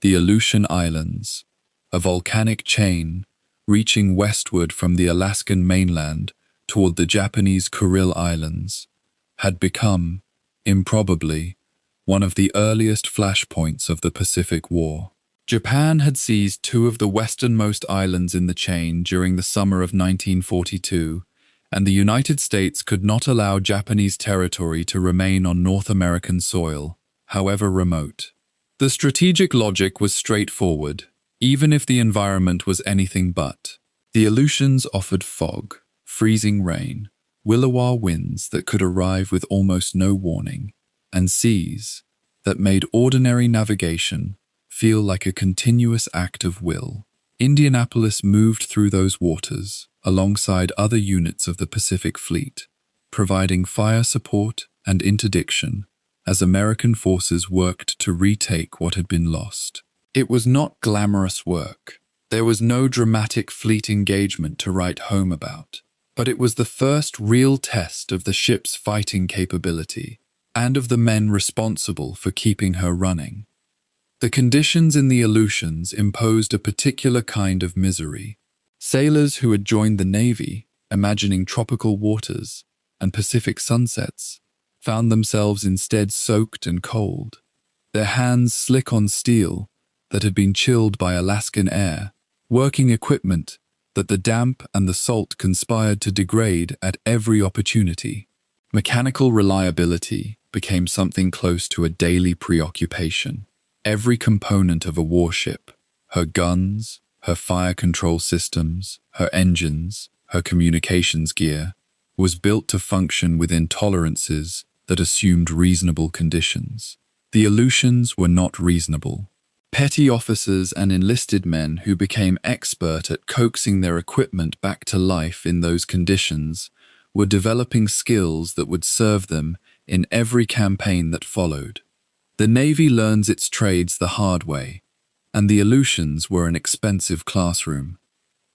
The Aleutian Islands, a volcanic chain reaching westward from the Alaskan mainland toward the Japanese Kuril Islands, had become, improbably, one of the earliest flashpoints of the Pacific War. Japan had seized two of the westernmost islands in the chain during the summer of 1942, and the United States could not allow Japanese territory to remain on North American soil, however remote. The strategic logic was straightforward, even if the environment was anything but. The Aleutians offered fog, freezing rain, willowa winds that could arrive with almost no warning, and seas that made ordinary navigation feel like a continuous act of will. Indianapolis moved through those waters alongside other units of the Pacific Fleet, providing fire support and interdiction as American forces worked to retake what had been lost. It was not glamorous work. There was no dramatic fleet engagement to write home about, but it was the first real test of the ship's fighting capability and of the men responsible for keeping her running. The conditions in the Aleutians imposed a particular kind of misery. Sailors who had joined the Navy, imagining tropical waters and Pacific sunsets, found themselves instead soaked and cold, their hands slick on steel that had been chilled by Alaskan air, working equipment that the damp and the salt conspired to degrade at every opportunity. Mechanical reliability became something close to a daily preoccupation. Every component of a warship, her guns, her fire control systems, her engines, her communications gear, was built to function within tolerances that assumed reasonable conditions. The Aleutians were not reasonable. Petty officers and enlisted men who became expert at coaxing their equipment back to life in those conditions were developing skills that would serve them in every campaign that followed. The Navy learns its trades the hard way, and the Aleutians were an expensive classroom.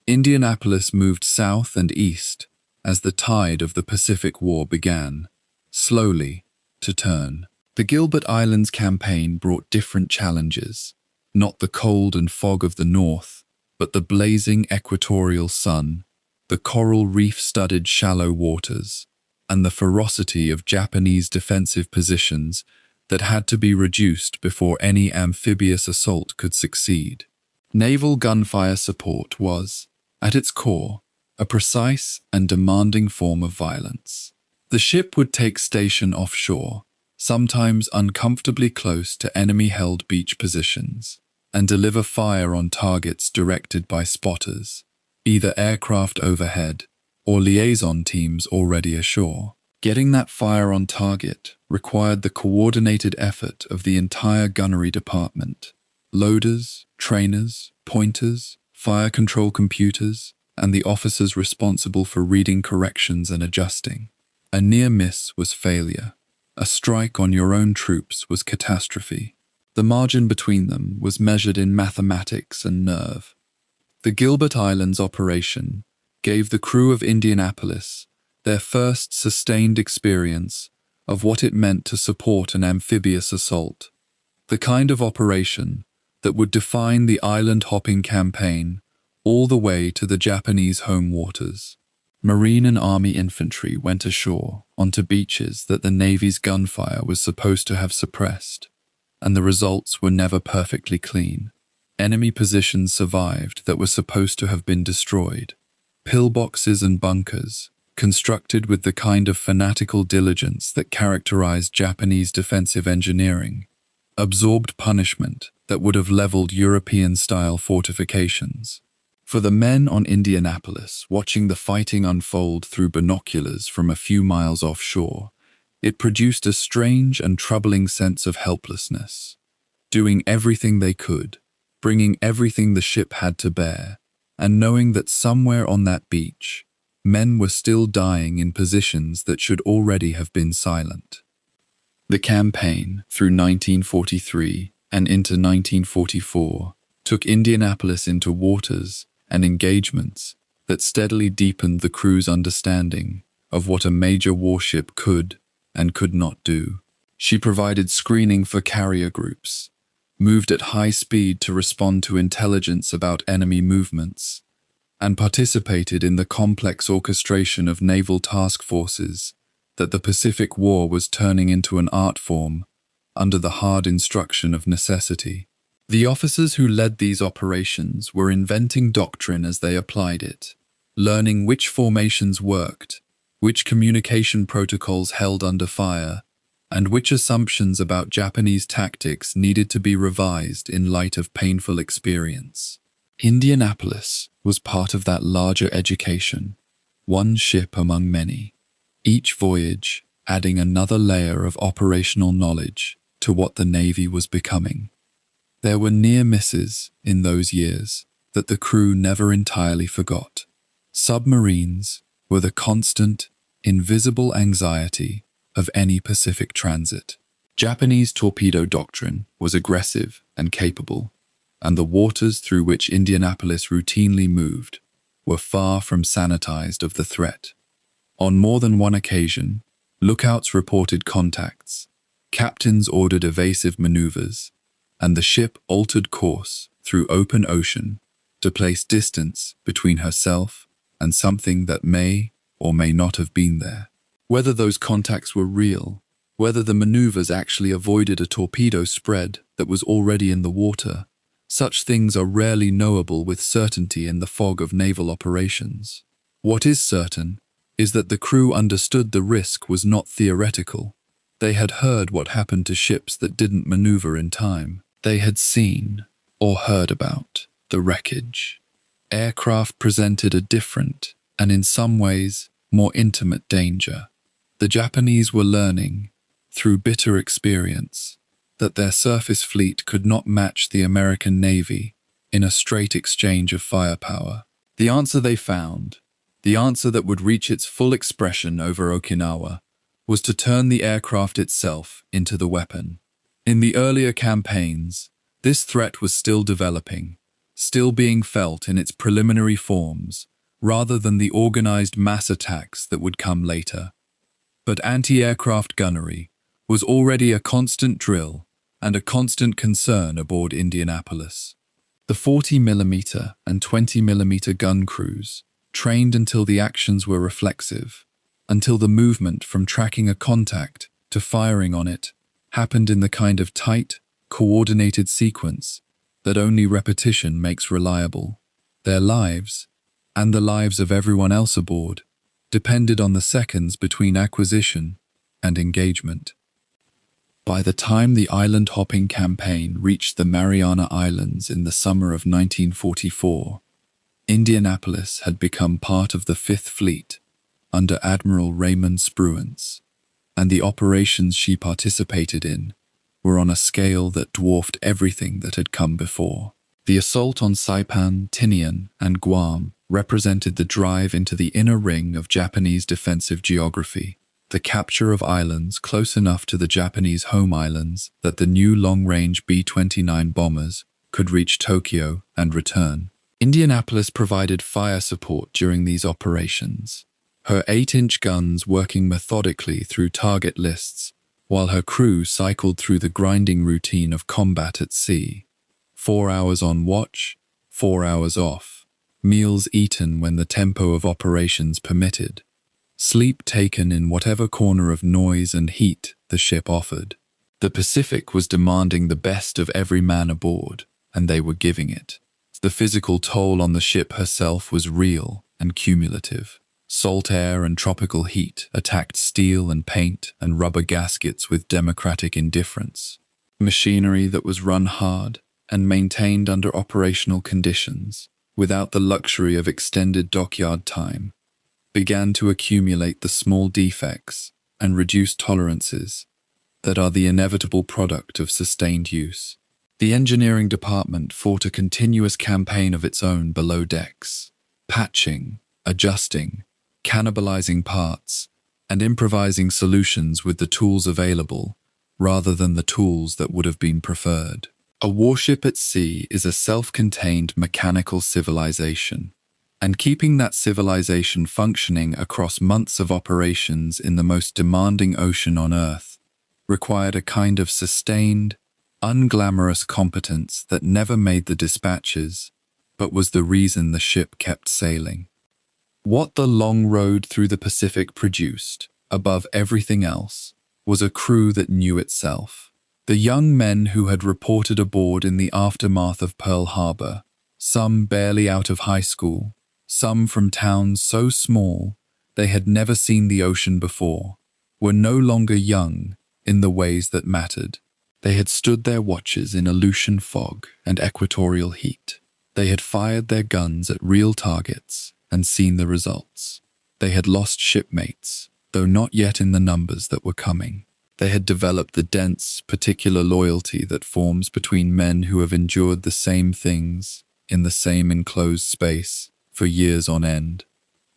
Indianapolis moved south and east as the tide of the Pacific War began, slowly, to turn. The Gilbert Islands campaign brought different challenges, not the cold and fog of the north, but the blazing equatorial sun, the coral reef-studded shallow waters, and the ferocity of Japanese defensive positions that had to be reduced before any amphibious assault could succeed. Naval gunfire support was, at its core, a precise and demanding form of violence. The ship would take station offshore, sometimes uncomfortably close to enemy-held beach positions, and deliver fire on targets directed by spotters, either aircraft overhead or liaison teams already ashore. Getting that fire on target required the coordinated effort of the entire gunnery department. Loaders, trainers, pointers, fire control computers, and the officers responsible for reading corrections and adjusting. A near miss was failure. A strike on your own troops was catastrophe. The margin between them was measured in mathematics and nerve. The Gilbert Islands operation gave the crew of Indianapolis their first sustained experience of what it meant to support an amphibious assault, the kind of operation that would define the island-hopping campaign all the way to the Japanese home waters. Marine and Army infantry went ashore onto beaches that the Navy's gunfire was supposed to have suppressed, and the results were never perfectly clean. Enemy positions survived that were supposed to have been destroyed. Pillboxes and bunkers, constructed with the kind of fanatical diligence that characterized Japanese defensive engineering, absorbed punishment that would have leveled European-style fortifications. For the men on Indianapolis, watching the fighting unfold through binoculars from a few miles offshore, it produced a strange and troubling sense of helplessness. Doing everything they could, bringing everything the ship had to bear, and knowing that somewhere on that beach, men were still dying in positions that should already have been silent. The campaign, through 1943 and into 1944, took Indianapolis into waters and engagements that steadily deepened the crew's understanding of what a major warship could and could not do. She provided screening for carrier groups, moved at high speed to respond to intelligence about enemy movements, and participated in the complex orchestration of naval task forces that the Pacific War was turning into an art form under the hard instruction of necessity. The officers who led these operations were inventing doctrine as they applied it, learning which formations worked, which communication protocols held under fire, and which assumptions about Japanese tactics needed to be revised in light of painful experience. Indianapolis was part of that larger education, one ship among many, each voyage adding another layer of operational knowledge to what the Navy was becoming. There were near misses in those years that the crew never entirely forgot. Submarines were the constant, invisible anxiety of any Pacific transit. Japanese torpedo doctrine was aggressive and capable, and the waters through which Indianapolis routinely moved were far from sanitized of the threat. On more than one occasion, lookouts reported contacts, captains ordered evasive maneuvers, and the ship altered course through open ocean to place distance between herself and something that may or may not have been there. Whether those contacts were real, whether the maneuvers actually avoided a torpedo spread that was already in the water, such things are rarely knowable with certainty in the fog of naval operations. What is certain is that the crew understood the risk was not theoretical. They had heard what happened to ships that didn't maneuver in time. They had seen, or heard about, the wreckage. Aircraft presented a different, and in some ways, more intimate danger. The Japanese were learning, through bitter experience, that their surface fleet could not match the American Navy in a straight exchange of firepower. The answer they found, the answer that would reach its full expression over Okinawa, was to turn the aircraft itself into the weapon. In the earlier campaigns, this threat was still developing, still being felt in its preliminary forms, rather than the organized mass attacks that would come later. But anti-aircraft gunnery was already a constant drill and a constant concern aboard Indianapolis. The 40mm and 20mm gun crews trained until the actions were reflexive, until the movement from tracking a contact to firing on it happened in the kind of tight, coordinated sequence that only repetition makes reliable. Their lives, and the lives of everyone else aboard, depended on the seconds between acquisition and engagement. By the time the island-hopping campaign reached the Mariana Islands in the summer of 1944, Indianapolis had become part of the Fifth Fleet under Admiral Raymond Spruance, and the operations she participated in were on a scale that dwarfed everything that had come before. The assault on Saipan, Tinian, and Guam represented the drive into the inner ring of Japanese defensive geography, the capture of islands close enough to the Japanese home islands that the new long-range B-29 bombers could reach Tokyo and return. Indianapolis provided fire support during these operations, her 8-inch guns working methodically through target lists, while her crew cycled through the grinding routine of combat at sea. 4 hours on watch, 4 hours off, meals eaten when the tempo of operations permitted, sleep taken in whatever corner of noise and heat the ship offered. The Pacific was demanding the best of every man aboard, and they were giving it. The physical toll on the ship herself was real and cumulative. Salt air and tropical heat attacked steel and paint and rubber gaskets with democratic indifference. Machinery that was run hard and maintained under operational conditions, without the luxury of extended dockyard time, began to accumulate the small defects and reduced tolerances that are the inevitable product of sustained use. The engineering department fought a continuous campaign of its own below decks, patching, adjusting, cannibalizing parts, and improvising solutions with the tools available rather than the tools that would have been preferred. A warship at sea is a self-contained mechanical civilization, and keeping that civilization functioning across months of operations in the most demanding ocean on Earth required a kind of sustained, unglamorous competence that never made the dispatches, but was the reason the ship kept sailing. What the long road through the Pacific produced, above everything else, was a crew that knew itself. The young men who had reported aboard in the aftermath of Pearl Harbor, some barely out of high school, some from towns so small they had never seen the ocean before, were no longer young in the ways that mattered. They had stood their watches in Aleutian fog and equatorial heat. They had fired their guns at real targets and seen the results. They had lost shipmates, though not yet in the numbers that were coming. They had developed the dense, particular loyalty that forms between men who have endured the same things in the same enclosed space for years on end.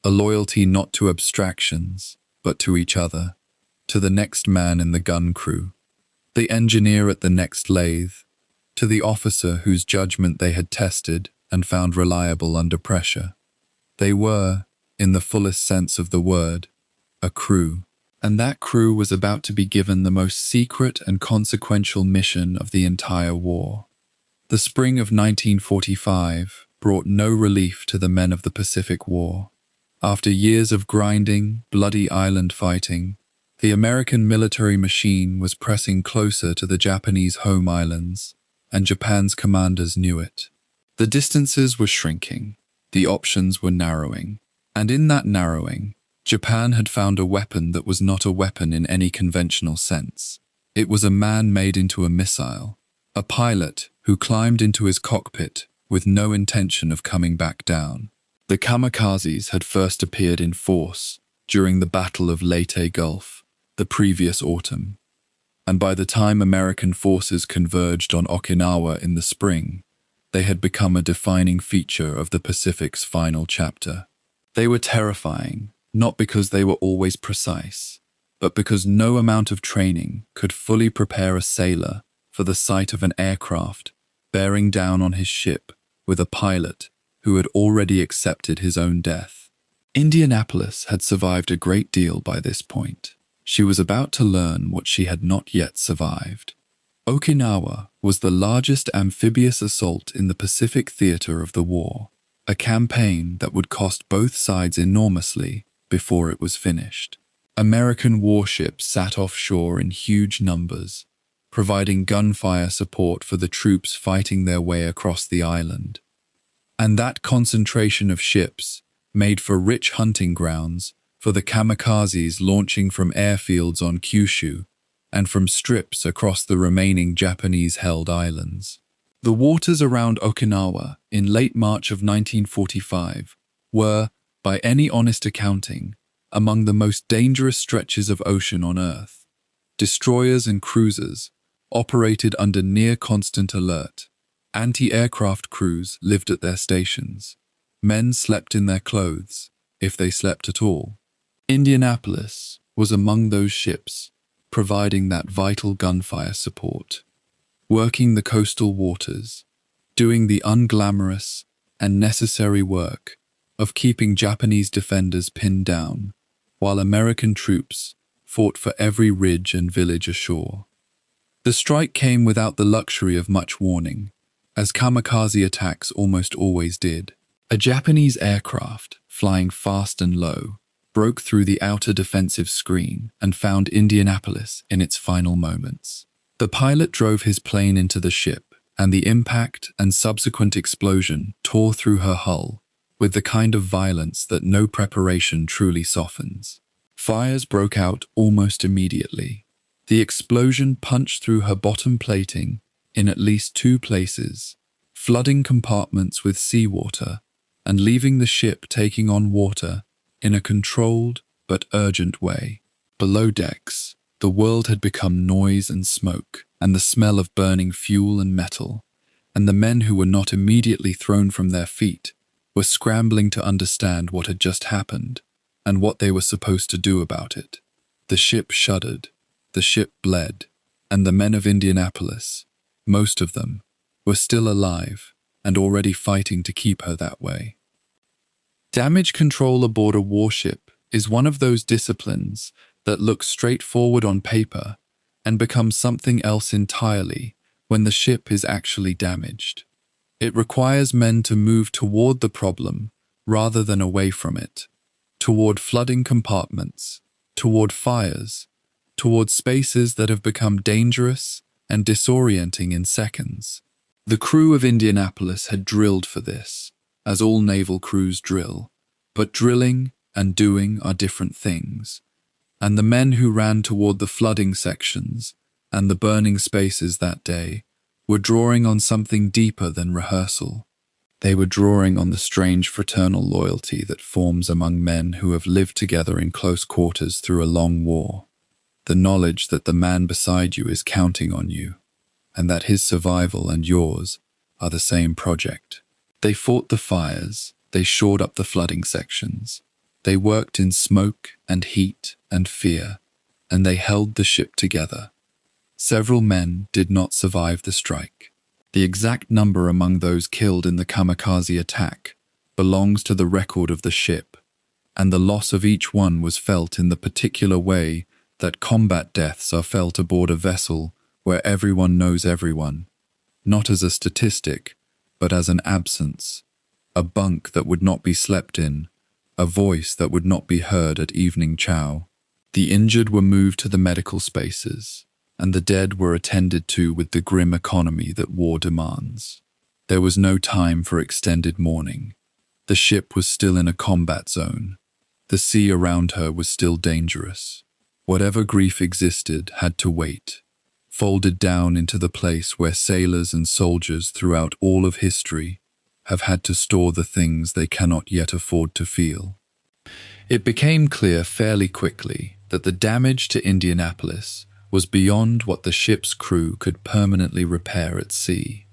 A loyalty not to abstractions, but to each other, to the next man in the gun crew, the engineer at the next lathe, to the officer whose judgment they had tested and found reliable under pressure. They were, in the fullest sense of the word, a crew, and that crew was about to be given the most secret and consequential mission of the entire war. The spring of 1945 brought no relief to the men of the Pacific War. After years of grinding, bloody island fighting, the American military machine was pressing closer to the Japanese home islands, and Japan's commanders knew it. The distances were shrinking, the options were narrowing, and in that narrowing, Japan had found a weapon that was not a weapon in any conventional sense. It was a man made into a missile, a pilot who climbed into his cockpit with no intention of coming back down. The kamikazes had first appeared in force during the Battle of Leyte Gulf the previous autumn, and by the time American forces converged on Okinawa in the spring, they had become a defining feature of the Pacific's final chapter. They were terrifying, not because they were always precise, but because no amount of training could fully prepare a sailor for the sight of an aircraft bearing down on his ship with a pilot who had already accepted his own death. Indianapolis had survived a great deal by this point. She was about to learn what she had not yet survived. Okinawa was the largest amphibious assault in the Pacific theater of the war, a campaign that would cost both sides enormously before it was finished. American warships sat offshore in huge numbers, providing gunfire support for the troops fighting their way across the island. And that concentration of ships made for rich hunting grounds for the kamikazes launching from airfields on Kyushu and from strips across the remaining Japanese-held islands. The waters around Okinawa in late March of 1945 were, by any honest accounting, among the most dangerous stretches of ocean on Earth. Destroyers and cruisers operated under near-constant alert. Anti-aircraft crews lived at their stations. Men slept in their clothes, if they slept at all. Indianapolis was among those ships, providing that vital gunfire support, working the coastal waters, doing the unglamorous and necessary work of keeping Japanese defenders pinned down, while American troops fought for every ridge and village ashore. The strike came without the luxury of much warning, as kamikaze attacks almost always did. A Japanese aircraft, flying fast and low, broke through the outer defensive screen and found Indianapolis in its final moments. The pilot drove his plane into the ship, and the impact and subsequent explosion tore through her hull with the kind of violence that no preparation truly softens. Fires broke out almost immediately. The explosion punched through her bottom plating in at least 2 places, flooding compartments with seawater and leaving the ship taking on water in a controlled but urgent way. Below decks, the world had become noise and smoke, and the smell of burning fuel and metal, and the men who were not immediately thrown from their feet were scrambling to understand what had just happened and what they were supposed to do about it. The ship shuddered, the ship bled, and the men of Indianapolis, most of them, were still alive and already fighting to keep her that way. Damage control aboard a warship is one of those disciplines that looks straightforward on paper and becomes something else entirely when the ship is actually damaged. It requires men to move toward the problem rather than away from it, toward flooding compartments, toward fires, toward spaces that have become dangerous and disorienting in seconds. The crew of Indianapolis had drilled for this, as all naval crews drill, but drilling and doing are different things, and the men who ran toward the flooding sections and the burning spaces that day were drawing on something deeper than rehearsal. They were drawing on the strange fraternal loyalty that forms among men who have lived together in close quarters through a long war, the knowledge that the man beside you is counting on you, and that his survival and yours are the same project. They fought the fires, they shored up the flooding sections, they worked in smoke and heat and fear, and they held the ship together. Several men did not survive the strike. The exact number among those killed in the kamikaze attack belongs to the record of the ship, and the loss of each one was felt in the particular way that combat deaths are felt aboard a vessel where everyone knows everyone, not as a statistic, but as an absence, a bunk that would not be slept in, a voice that would not be heard at evening chow. The injured were moved to the medical spaces, and the dead were attended to with the grim economy that war demands. There was no time for extended mourning. The ship was still in a combat zone. The sea around her was still dangerous. Whatever grief existed had to wait, folded down into the place where sailors and soldiers throughout all of history have had to store the things they cannot yet afford to feel. It became clear fairly quickly that the damage to Indianapolis was beyond what the ship's crew could permanently repair at sea.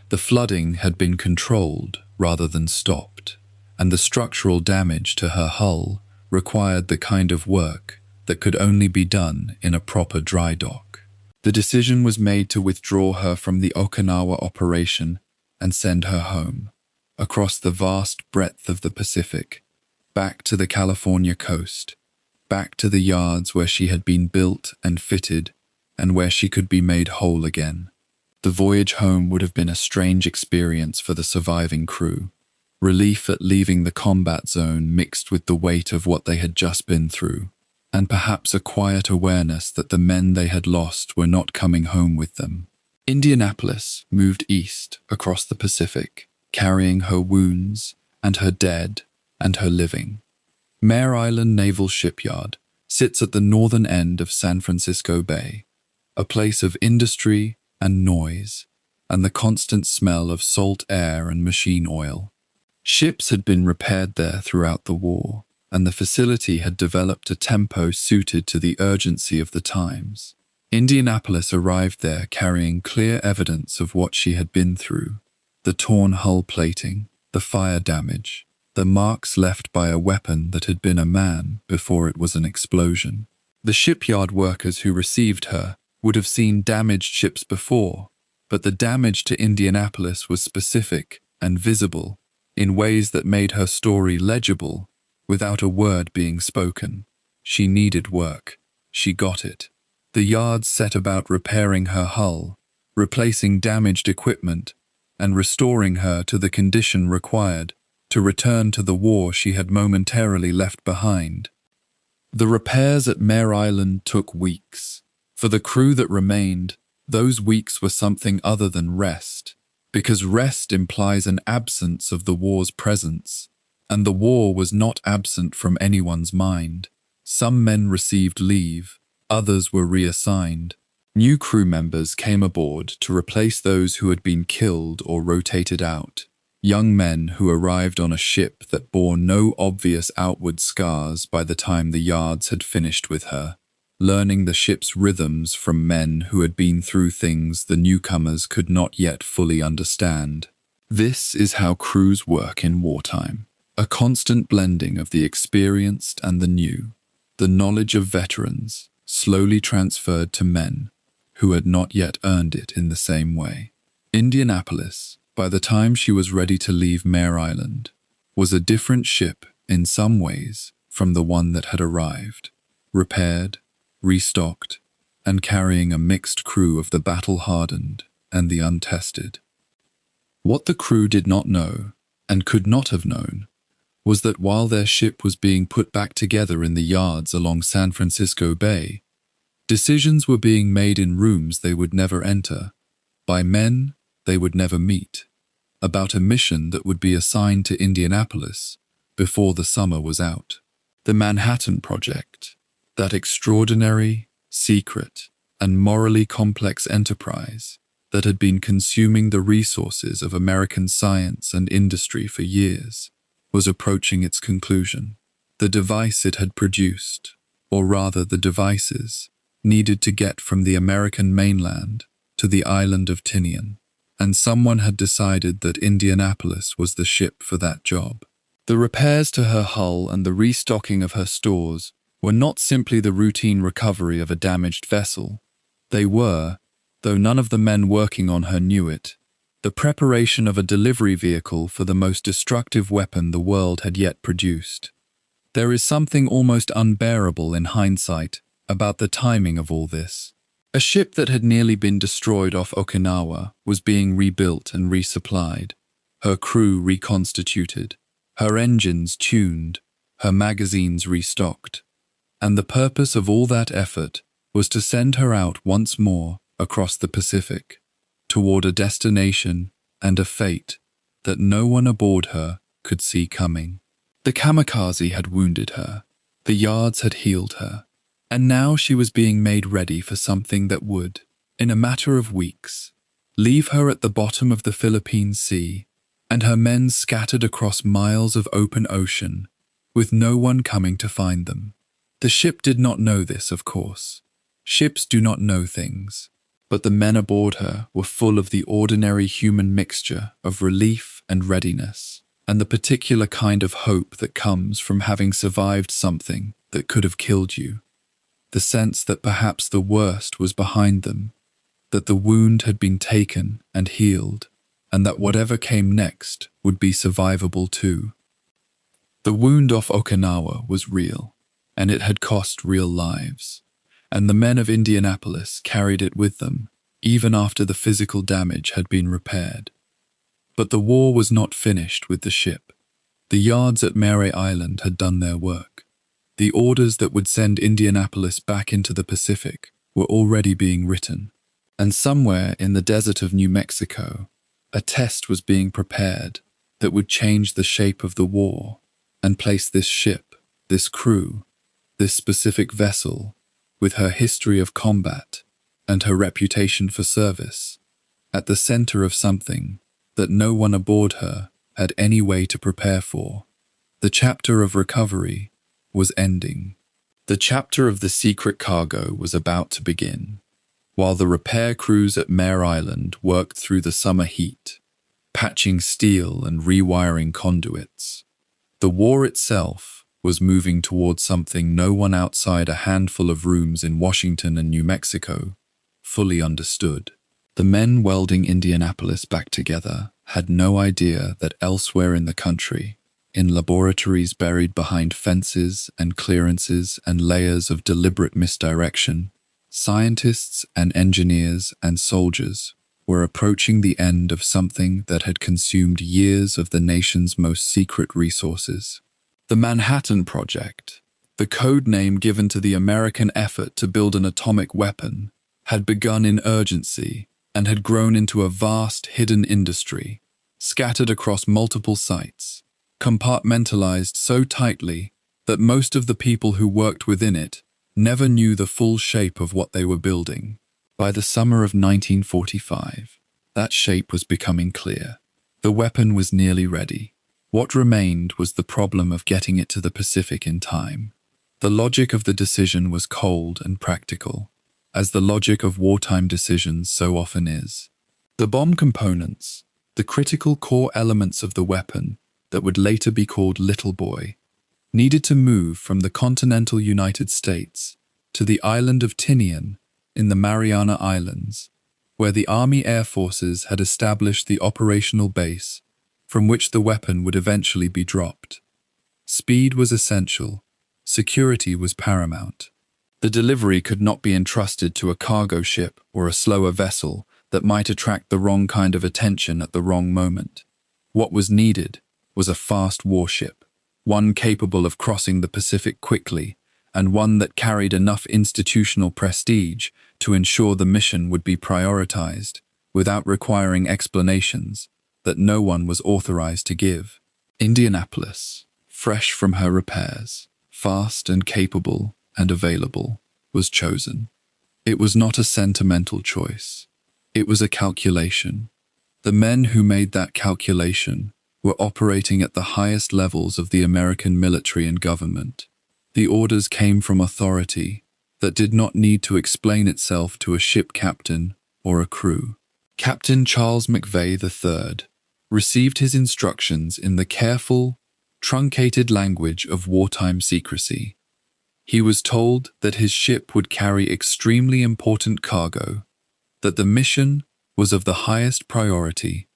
The flooding had been controlled rather than stopped, and the structural damage to her hull required the kind of work that could only be done in a proper dry dock. The decision was made to withdraw her from the Okinawa operation and send her home, across the vast breadth of the Pacific, back to the California coast, back to the yards where she had been built and fitted, and where she could be made whole again. The voyage home would have been a strange experience for the surviving crew. Relief at leaving the combat zone mixed with the weight of what they had just been through, and perhaps a quiet awareness that the men they had lost were not coming home with them. Indianapolis moved east across the Pacific, carrying her wounds and her dead and her living. Mare Island Naval Shipyard sits at the northern end of San Francisco Bay, a place of industry and noise, and the constant smell of salt air and machine oil. Ships had been repaired there throughout the war, and the facility had developed a tempo suited to the urgency of the times. Indianapolis arrived there carrying clear evidence of what she had been through: the torn hull plating, the fire damage, the marks left by a weapon that had been a man before it was an explosion. The shipyard workers who received her would have seen damaged ships before, but the damage to Indianapolis was specific and visible in ways that made her story legible without a word being spoken. She needed work. She got it. The yards set about repairing her hull, replacing damaged equipment, and restoring her to the condition required to return to the war she had momentarily left behind. The repairs at Mare Island took weeks. For the crew that remained, those weeks were something other than rest, because rest implies an absence of the war's presence, and the war was not absent from anyone's mind. Some men received leave, others were reassigned, New crew members came aboard to replace those who had been killed or rotated out. Young men who arrived on a ship that bore no obvious outward scars by the time the yards had finished with her, learning the ship's rhythms from men who had been through things the newcomers could not yet fully understand. This is how crews work in wartime. A constant blending of the experienced and the new. The knowledge of veterans slowly transferred to men who had not yet earned it in the same way. Indianapolis, by the time she was ready to leave Mare Island, was a different ship in some ways from the one that had arrived, repaired, restocked, and carrying a mixed crew of the battle-hardened and the untested. What the crew did not know, and could not have known, was that while their ship was being put back together in the yards along San Francisco Bay, decisions were being made in rooms they would never enter, by men they would never meet, about a mission that would be assigned to Indianapolis before the summer was out. The Manhattan Project, that extraordinary, secret, and morally complex enterprise that had been consuming the resources of American science and industry for years, was approaching its conclusion. The device it had produced, or rather the devices, needed to get from the American mainland to the island of Tinian, and someone had decided that Indianapolis was the ship for that job. The repairs to her hull and the restocking of her stores were not simply the routine recovery of a damaged vessel. They were, though none of the men working on her knew it, the preparation of a delivery vehicle for the most destructive weapon the world had yet produced. There is something almost unbearable in hindsight about the timing of all this. A ship that had nearly been destroyed off Okinawa was being rebuilt and resupplied, her crew reconstituted, her engines tuned, her magazines restocked, and the purpose of all that effort was to send her out once more across the Pacific, toward a destination and a fate that no one aboard her could see coming. The kamikaze had wounded her, the yards had healed her, and now she was being made ready for something that would, in a matter of weeks, leave her at the bottom of the Philippine Sea and her men scattered across miles of open ocean, with no one coming to find them. The ship did not know this, of course. Ships do not know things, but the men aboard her were full of the ordinary human mixture of relief and readiness, and the particular kind of hope that comes from having survived something that could have killed you. The sense that perhaps the worst was behind them, that the wound had been taken and healed, and that whatever came next would be survivable too. The wound off Okinawa was real, and it had cost real lives, and the men of Indianapolis carried it with them, even after the physical damage had been repaired. But the war was not finished with the ship. The yards at Mare Island had done their work. The orders that would send Indianapolis back into the Pacific were already being written, and somewhere in the desert of New Mexico, a test was being prepared that would change the shape of the war and place this ship, this crew, this specific vessel, with her history of combat and her reputation for service, at the center of something that no one aboard her had any way to prepare for. The chapter of recovery was ending. The chapter of the secret cargo was about to begin, while the repair crews at Mare Island worked through the summer heat, patching steel and rewiring conduits. The war itself was moving towards something no one outside a handful of rooms in Washington and New Mexico fully understood. The men welding Indianapolis back together had no idea that elsewhere in the country, in laboratories buried behind fences and clearances and layers of deliberate misdirection, scientists and engineers and soldiers were approaching the end of something that had consumed years of the nation's most secret resources. The Manhattan Project, the code name given to the American effort to build an atomic weapon, had begun in urgency and had grown into a vast hidden industry, scattered across multiple sites, compartmentalized so tightly that most of the people who worked within it never knew the full shape of what they were building. By the summer of 1945, that shape was becoming clear. The weapon was nearly ready. What remained was the problem of getting it to the Pacific in time. The logic of the decision was cold and practical, as the logic of wartime decisions so often is. The bomb components, the critical core elements of the weapon that would later be called Little Boy, needed to move from the continental United States to the island of Tinian in the Mariana Islands, where the Army Air Forces had established the operational base from which the weapon would eventually be dropped. Speed was essential. Security was paramount. The delivery could not be entrusted to a cargo ship or a slower vessel that might attract the wrong kind of attention at the wrong moment. What was needed was a fast warship, one capable of crossing the Pacific quickly, and one that carried enough institutional prestige to ensure the mission would be prioritized without requiring explanations that no one was authorized to give. Indianapolis, fresh from her repairs, fast and capable and available, was chosen. It was not a sentimental choice. It was a calculation. The men who made that calculation were operating at the highest levels of the American military and government. The orders came from authority that did not need to explain itself to a ship captain or a crew. Captain Charles McVay III received his instructions in the careful, truncated language of wartime secrecy. He was told that his ship would carry extremely important cargo, that the mission was of the highest priority,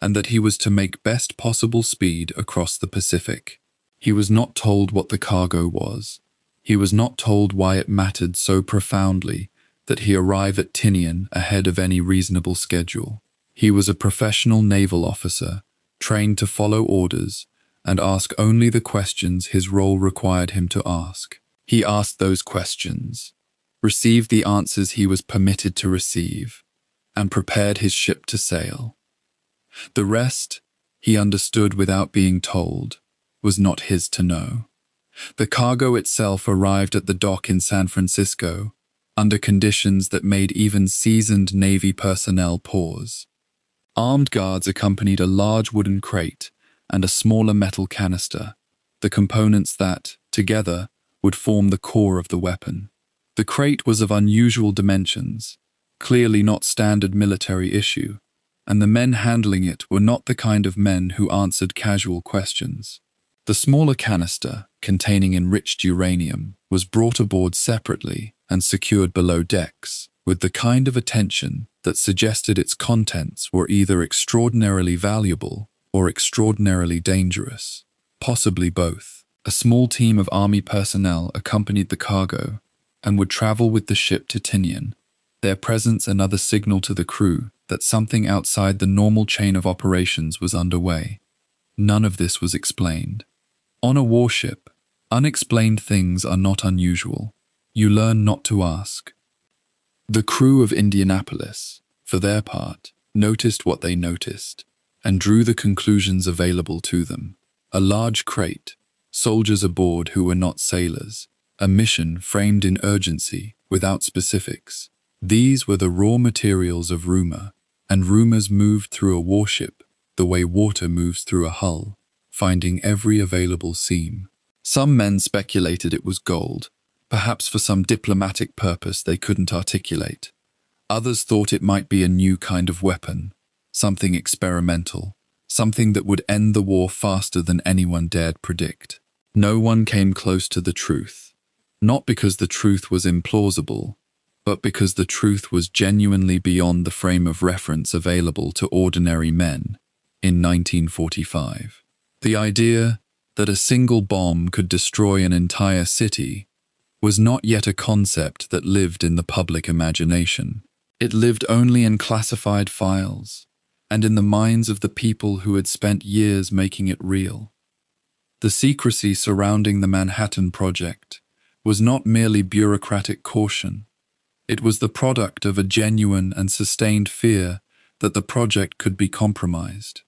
and that he was to make best possible speed across the Pacific. He was not told what the cargo was. He was not told why it mattered so profoundly that he arrive at Tinian ahead of any reasonable schedule. He was a professional naval officer, trained to follow orders and ask only the questions his role required him to ask. He asked those questions, received the answers he was permitted to receive, and prepared his ship to sail. The rest, he understood without being told, was not his to know. The cargo itself arrived at the dock in San Francisco under conditions that made even seasoned Navy personnel pause. Armed guards accompanied a large wooden crate and a smaller metal canister, the components that, together, would form the core of the weapon. The crate was of unusual dimensions, clearly not standard military issue, and the men handling it were not the kind of men who answered casual questions. The smaller canister, containing enriched uranium, was brought aboard separately and secured below decks, with the kind of attention that suggested its contents were either extraordinarily valuable or extraordinarily dangerous, possibly both. A small team of Army personnel accompanied the cargo and would travel with the ship to Tinian, their presence another signal to the crew that something outside the normal chain of operations was underway. None of this was explained. On a warship, unexplained things are not unusual. You learn not to ask. The crew of Indianapolis, for their part, noticed what they noticed and drew the conclusions available to them. A large crate, soldiers aboard who were not sailors, a mission framed in urgency without specifics. These were the raw materials of rumor, and rumors moved through a warship the way water moves through a hull, finding every available seam. Some men speculated it was gold, perhaps for some diplomatic purpose they couldn't articulate. Others thought it might be a new kind of weapon, something experimental, something that would end the war faster than anyone dared predict. No one came close to the truth, not because the truth was implausible, but because the truth was genuinely beyond the frame of reference available to ordinary men in 1945. The idea that a single bomb could destroy an entire city was not yet a concept that lived in the public imagination. It lived only in classified files and in the minds of the people who had spent years making it real. The secrecy surrounding the Manhattan Project was not merely bureaucratic caution. It was the product of a genuine and sustained fear that the project could be compromised.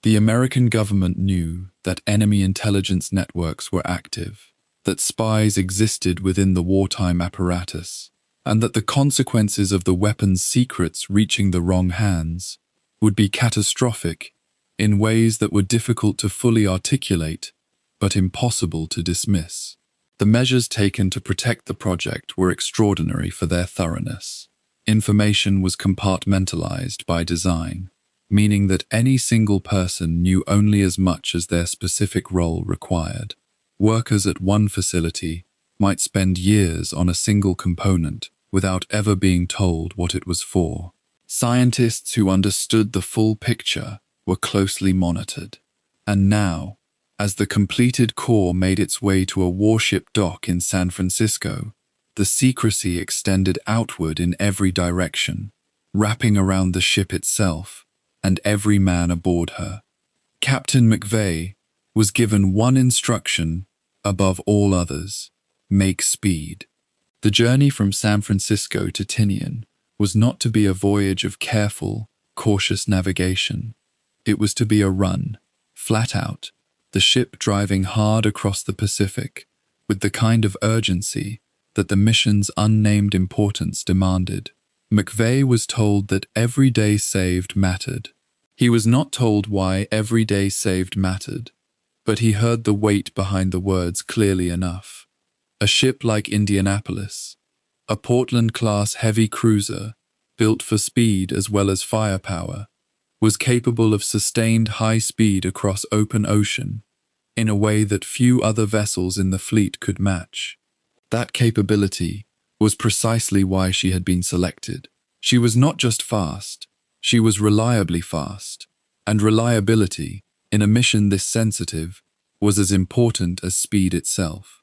The American government knew that enemy intelligence networks were active, that spies existed within the wartime apparatus, and that the consequences of the weapon's secrets reaching the wrong hands would be catastrophic in ways that were difficult to fully articulate, but impossible to dismiss. The measures taken to protect the project were extraordinary for their thoroughness. Information was compartmentalized by design, meaning that any single person knew only as much as their specific role required. Workers at one facility might spend years on a single component without ever being told what it was for. Scientists who understood the full picture were closely monitored. And now, as the completed core made its way to a warship dock in San Francisco, the secrecy extended outward in every direction, wrapping around the ship itself and every man aboard her. Captain McVeigh was given one instruction above all others: make speed. The journey from San Francisco to Tinian was not to be a voyage of careful, cautious navigation. It was to be a run, flat out, the ship driving hard across the Pacific with the kind of urgency that the mission's unnamed importance demanded. McVeigh was told that every day saved mattered. He was not told why every day saved mattered, but he heard the weight behind the words clearly enough. A ship like Indianapolis, a Portland-class heavy cruiser built for speed as well as firepower, was capable of sustained high speed across open ocean in a way that few other vessels in the fleet could match. That capability was precisely why she had been selected. She was not just fast, she was reliably fast, and reliability, in a mission this sensitive, was as important as speed itself.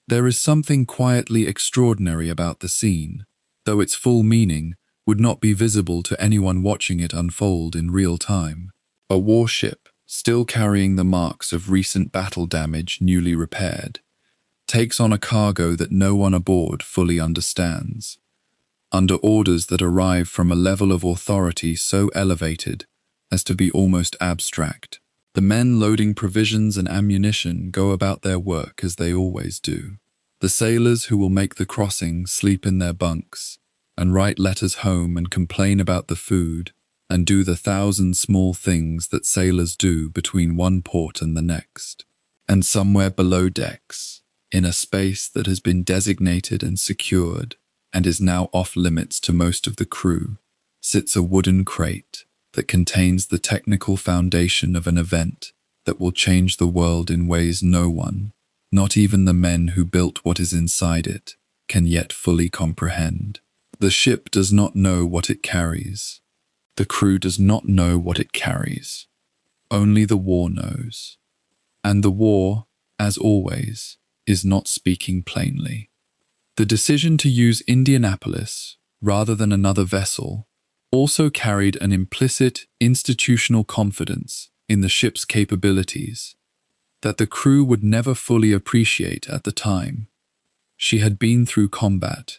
There is something quietly extraordinary about the scene, though its full meaning would not be visible to anyone watching it unfold in real time. A warship, still carrying the marks of recent battle damage newly repaired, takes on a cargo that no one aboard fully understands, under orders that arrive from a level of authority so elevated as to be almost abstract. The men loading provisions and ammunition go about their work as they always do. The sailors who will make the crossing sleep in their bunks and write letters home and complain about the food and do the 1,000 small things that sailors do between one port and the next. And somewhere below decks, in a space that has been designated and secured and is now off limits to most of the crew, sits a wooden crate that contains the technical foundation of an event that will change the world in ways no one, not even the men who built what is inside it, can yet fully comprehend. The ship does not know what it carries. The crew does not know what it carries. Only the war knows. And the war, as always, is not speaking plainly. The decision to use Indianapolis rather than another vessel also carried an implicit institutional confidence in the ship's capabilities that the crew would never fully appreciate at the time. She had been through combat.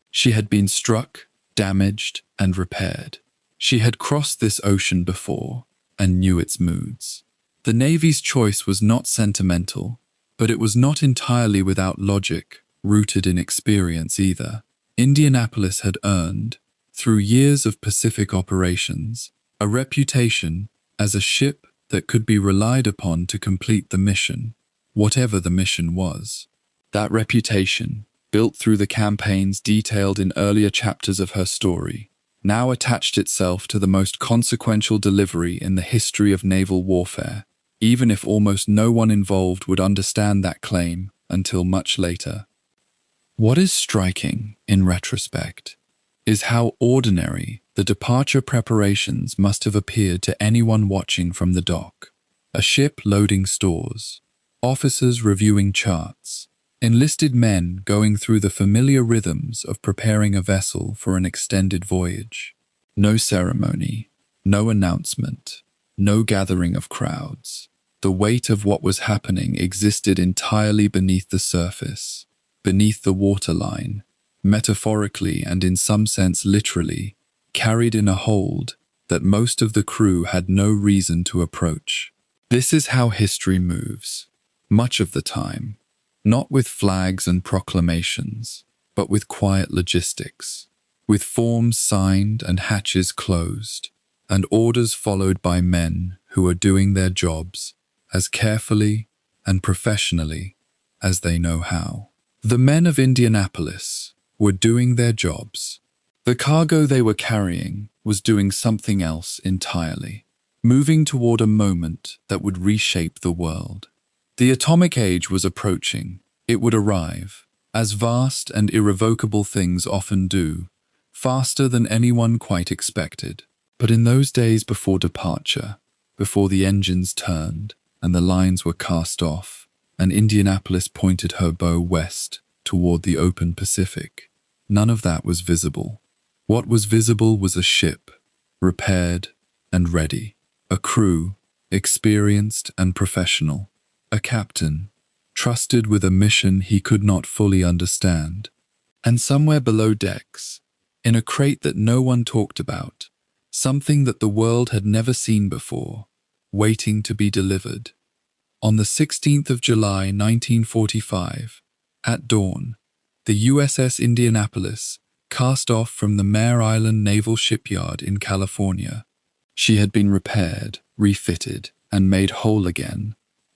She had been struck, damaged, and repaired. She had crossed this ocean before and knew its moods. The Navy's choice was not sentimental, but it was not entirely without logic, rooted in experience either. Indianapolis had earned, through years of Pacific operations, a reputation as a ship that could be relied upon to complete the mission, whatever the mission was. That reputation, built through the campaigns detailed in earlier chapters of her story, now attached itself to the most consequential delivery in the history of naval warfare, even if almost no one involved would understand that claim until much later. What is striking, in retrospect, is how ordinary the departure preparations must have appeared to anyone watching from the dock. A ship loading stores, officers reviewing charts, enlisted men going through the familiar rhythms of preparing a vessel for an extended voyage. No ceremony, no announcement, no gathering of crowds. The weight of what was happening existed entirely beneath the surface, beneath the waterline, metaphorically and in some sense literally, carried in a hold that most of the crew had no reason to approach. This is how history moves, much of the time, not with flags and proclamations, but with quiet logistics, with forms signed and hatches closed, and orders followed by men who are doing their jobs as carefully and professionally as they know how. The men of Indianapolis were doing their jobs. The cargo they were carrying was doing something else entirely, moving toward a moment that would reshape the world. The atomic age was approaching. It would arrive, as vast and irrevocable things often do, faster than anyone quite expected. But in those days before departure, before the engines turned and the lines were cast off, and Indianapolis pointed her bow west toward the open Pacific, none of that was visible. What was visible was a ship, repaired and ready, a crew, experienced and professional, a captain, trusted with a mission he could not fully understand. And somewhere below decks, in a crate that no one talked about, something that the world had never seen before, waiting to be delivered. On the 16th of July, 1945, at dawn, the USS Indianapolis cast off from the Mare Island Naval Shipyard in California. She had been repaired, refitted, and made whole again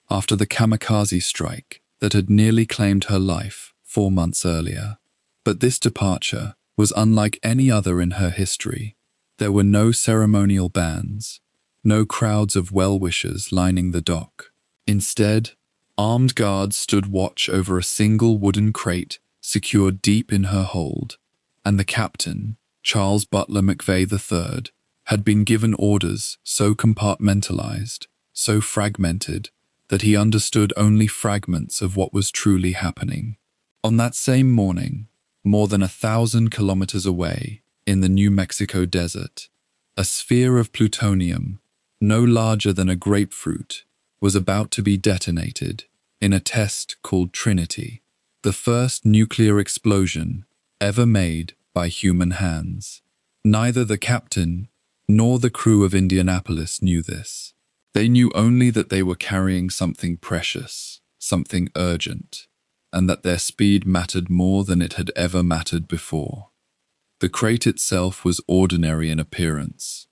after the kamikaze strike that had nearly claimed her life 4 months earlier. But this departure was unlike any other in her history. There were no ceremonial bands, no crowds of well-wishers lining the dock. Instead, armed guards stood watch over a single wooden crate secured deep in her hold, and the captain, Charles Butler McVeigh III, had been given orders so compartmentalized, so fragmented, that he understood only fragments of what was truly happening. On that same morning, more than 1,000 kilometers away, in the New Mexico desert, a sphere of plutonium, no larger than a grapefruit, was about to be detonated in a test called Trinity, the first nuclear explosion ever made by human hands. Neither the captain nor the crew of Indianapolis knew this. They knew only that they were carrying something precious, something urgent, and that their speed mattered more than it had ever mattered before. The crate itself was ordinary in appearance,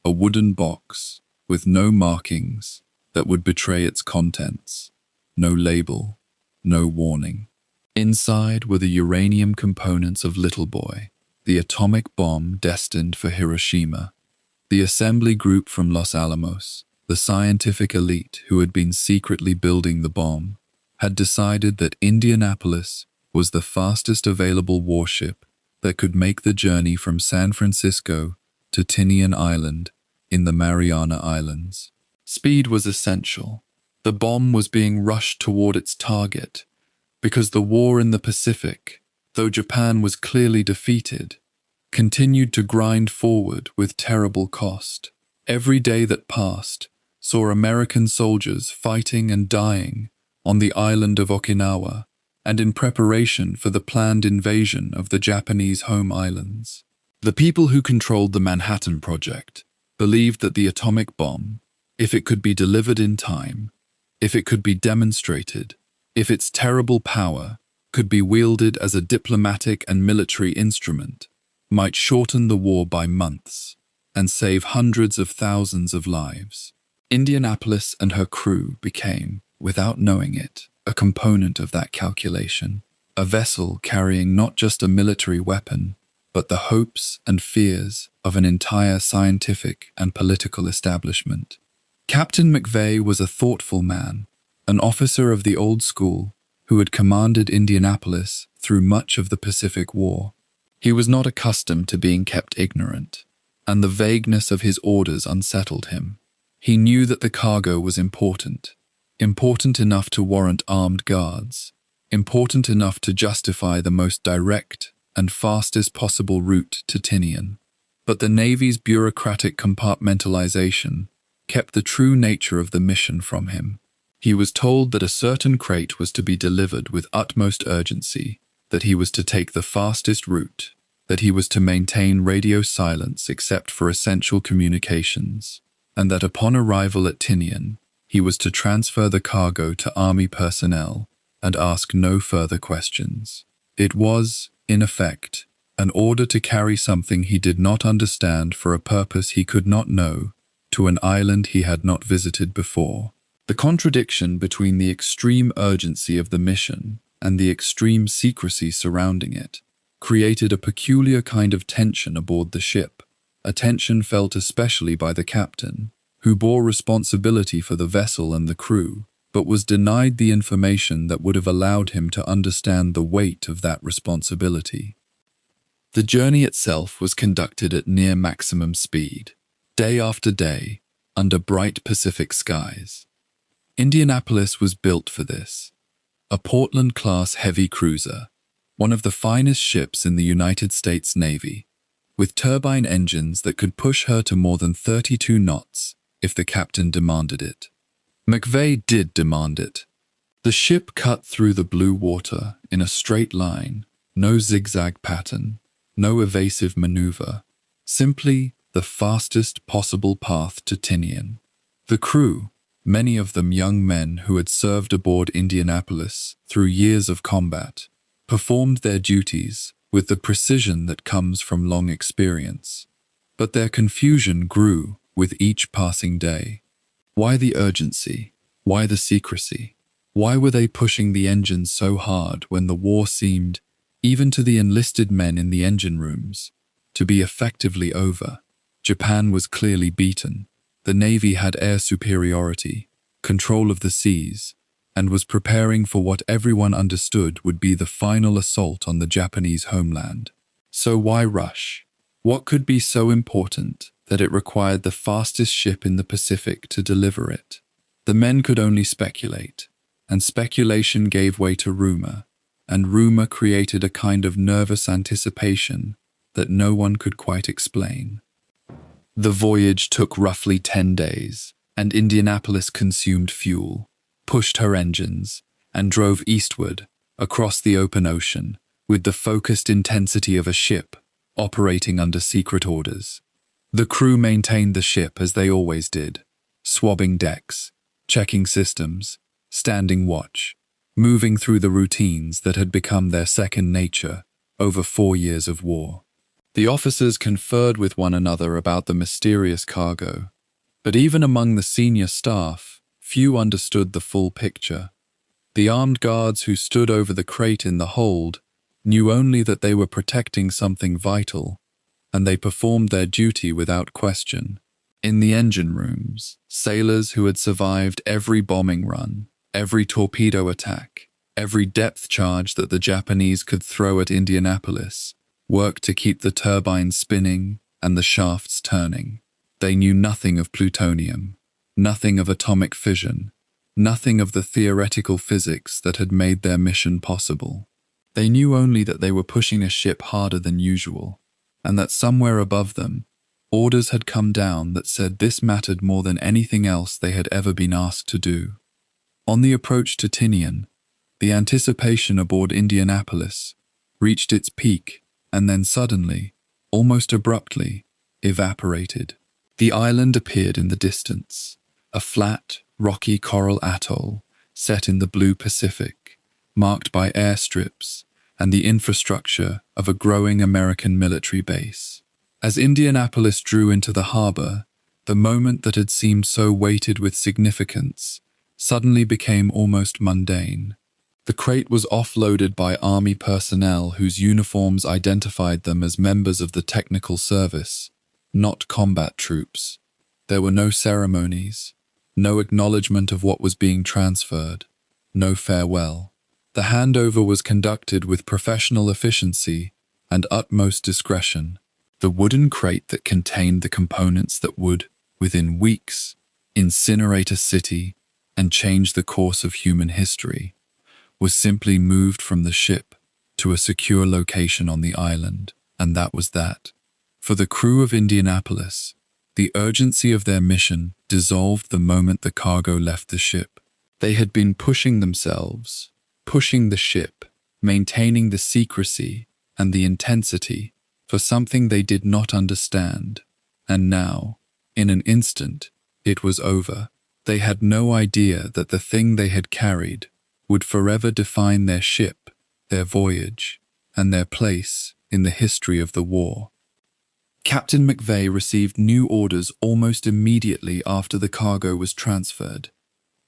a wooden box with no markings that would betray its contents, no label, no warning. Inside were the uranium components of Little Boy, the atomic bomb destined for Hiroshima, the assembly group from Los Alamos, the scientific elite who had been secretly building the bomb, had decided that Indianapolis was the fastest available warship that could make the journey from San Francisco to Tinian Island in the Mariana Islands. Speed was essential. The bomb was being rushed toward its target because the war in the Pacific, though Japan was clearly defeated, continued to grind forward with terrible cost. Every day that passed saw American soldiers fighting and dying on the island of Okinawa and in preparation for the planned invasion of the Japanese home islands. The people who controlled the Manhattan Project believed that the atomic bomb, if it could be delivered in time, if it could be demonstrated, if its terrible power could be wielded as a diplomatic and military instrument, might shorten the war by months and save hundreds of thousands of lives. Indianapolis and her crew became, without knowing it, a component of that calculation, a vessel carrying not just a military weapon, but the hopes and fears of an entire scientific and political establishment. Captain McVeigh was a thoughtful man, an officer of the old school who had commanded Indianapolis through much of the Pacific War. He was not accustomed to being kept ignorant, and the vagueness of his orders unsettled him. He knew that the cargo was important enough to warrant armed guards, important enough to justify the most direct and fastest possible route to Tinian. But the Navy's bureaucratic compartmentalization kept the true nature of the mission from him. He was told that a certain crate was to be delivered with utmost urgency, that he was to take the fastest route, that he was to maintain radio silence except for essential communications, and that upon arrival at Tinian, he was to transfer the cargo to Army personnel and ask no further questions. It was, In effect, an order to carry something he did not understand for a purpose he could not know to an island he had not visited before. The contradiction between the extreme urgency of the mission and the extreme secrecy surrounding it created a peculiar kind of tension aboard the ship, a tension felt especially by the captain, who bore responsibility for the vessel and the crew, but was denied the information that would have allowed him to understand the weight of that responsibility. The journey itself was conducted at near maximum speed, day after day, under bright Pacific skies. Indianapolis was built for this. A Portland-class heavy cruiser, one of the finest ships in the United States Navy, with turbine engines that could push her to more than 32 knots if the captain demanded it. McVeigh did demand it. The ship cut through the blue water in a straight line, no zigzag pattern, no evasive maneuver, simply the fastest possible path to Tinian. The crew, many of them young men who had served aboard Indianapolis through years of combat, performed their duties with the precision that comes from long experience. But their confusion grew with each passing day. Why the urgency? Why the secrecy? Why were they pushing the engines so hard when the war seemed, even to the enlisted men in the engine rooms, to be effectively over? Japan was clearly beaten. The Navy had air superiority, control of the seas, and was preparing for what everyone understood would be the final assault on the Japanese homeland. So why rush? What could be so important that it required the fastest ship in the Pacific to deliver it? The men could only speculate, and speculation gave way to rumor, and rumor created a kind of nervous anticipation that no one could quite explain. The voyage took roughly 10 days, and Indianapolis consumed fuel, pushed her engines, and drove eastward across the open ocean with the focused intensity of a ship operating under secret orders. The crew maintained the ship as they always did, swabbing decks, checking systems, standing watch, moving through the routines that had become their second nature over 4 years of war. The officers conferred with one another about the mysterious cargo, but even among the senior staff, few understood the full picture. The armed guards who stood over the crate in the hold knew only that they were protecting something vital, and they performed their duty without question. In the engine rooms, sailors who had survived every bombing run, every torpedo attack, every depth charge that the Japanese could throw at Indianapolis, worked to keep the turbines spinning and the shafts turning. They knew nothing of plutonium, nothing of atomic fission, nothing of the theoretical physics that had made their mission possible. They knew only that they were pushing a ship harder than usual, and that somewhere above them, orders had come down that said this mattered more than anything else they had ever been asked to do. On the approach to Tinian, the anticipation aboard Indianapolis reached its peak and then suddenly, almost abruptly, evaporated. The island appeared in the distance, a flat, rocky coral atoll set in the blue Pacific, marked by airstrips and the infrastructure of a growing American military base. As Indianapolis drew into the harbor, the moment that had seemed so weighted with significance suddenly became almost mundane. The crate was offloaded by Army personnel whose uniforms identified them as members of the technical service, not combat troops. There were no ceremonies, no acknowledgement of what was being transferred, no farewell. The handover was conducted with professional efficiency and utmost discretion. The wooden crate that contained the components that would, within weeks, incinerate a city and change the course of human history, was simply moved from the ship to a secure location on the island, and that was that. For the crew of Indianapolis, the urgency of their mission dissolved the moment the cargo left the ship. They had been pushing themselves, pushing the ship, maintaining the secrecy and the intensity for something they did not understand, and now, in an instant, it was over. They had no idea that the thing they had carried would forever define their ship, their voyage, and their place in the history of the war. Captain McVeigh received new orders almost immediately after the cargo was transferred.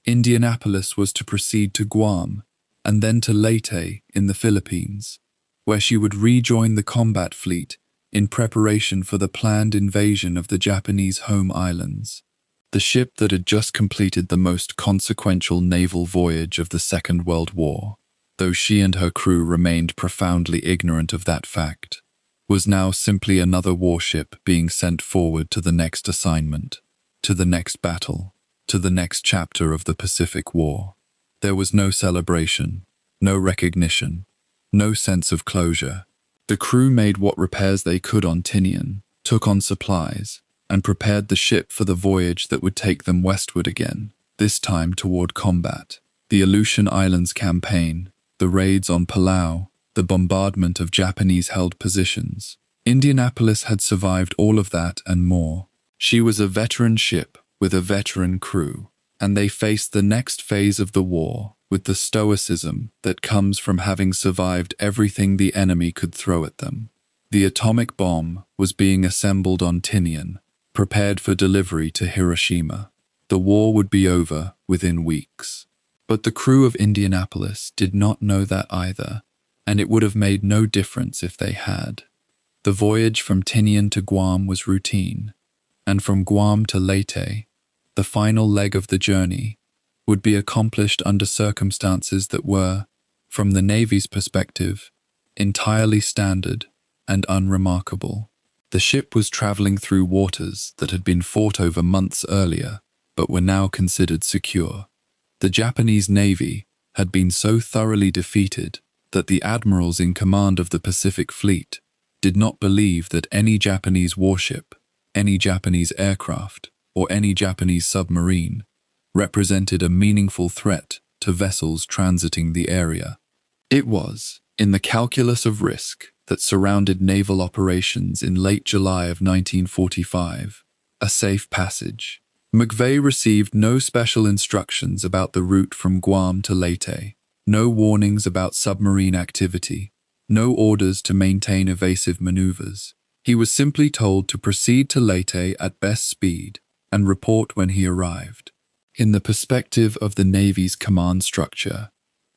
Indianapolis was to proceed to Guam and then to Leyte in the Philippines, where she would rejoin the combat fleet in preparation for the planned invasion of the Japanese home islands. The ship that had just completed the most consequential naval voyage of the Second World War, though she and her crew remained profoundly ignorant of that fact, was now simply another warship being sent forward to the next assignment, to the next battle, to the next chapter of the Pacific War. There was no celebration, no recognition, no sense of closure. The crew made what repairs they could on Tinian, took on supplies, and prepared the ship for the voyage that would take them westward again, this time toward combat. The Aleutian Islands campaign, the raids on Palau, the bombardment of Japanese-held positions. Indianapolis had survived all of that and more. She was a veteran ship with a veteran crew, and they faced the next phase of the war with the stoicism that comes from having survived everything the enemy could throw at them. The atomic bomb was being assembled on Tinian, prepared for delivery to Hiroshima. The war would be over within weeks. But the crew of Indianapolis did not know that either, and it would have made no difference if they had. The voyage from Tinian to Guam was routine, and from Guam to Leyte, the final leg of the journey, would be accomplished under circumstances that were, from the Navy's perspective, entirely standard and unremarkable. The ship was traveling through waters that had been fought over months earlier, but were now considered secure. The Japanese Navy had been so thoroughly defeated that the admirals in command of the Pacific Fleet did not believe that any Japanese warship, any Japanese aircraft, or any Japanese submarine represented a meaningful threat to vessels transiting the area. It was, in the calculus of risk that surrounded naval operations in late July of 1945, a safe passage. McVeigh received no special instructions about the route from Guam to Leyte, no warnings about submarine activity, no orders to maintain evasive maneuvers. He was simply told to proceed to Leyte at best speed and report when he arrived. In the perspective of the Navy's command structure,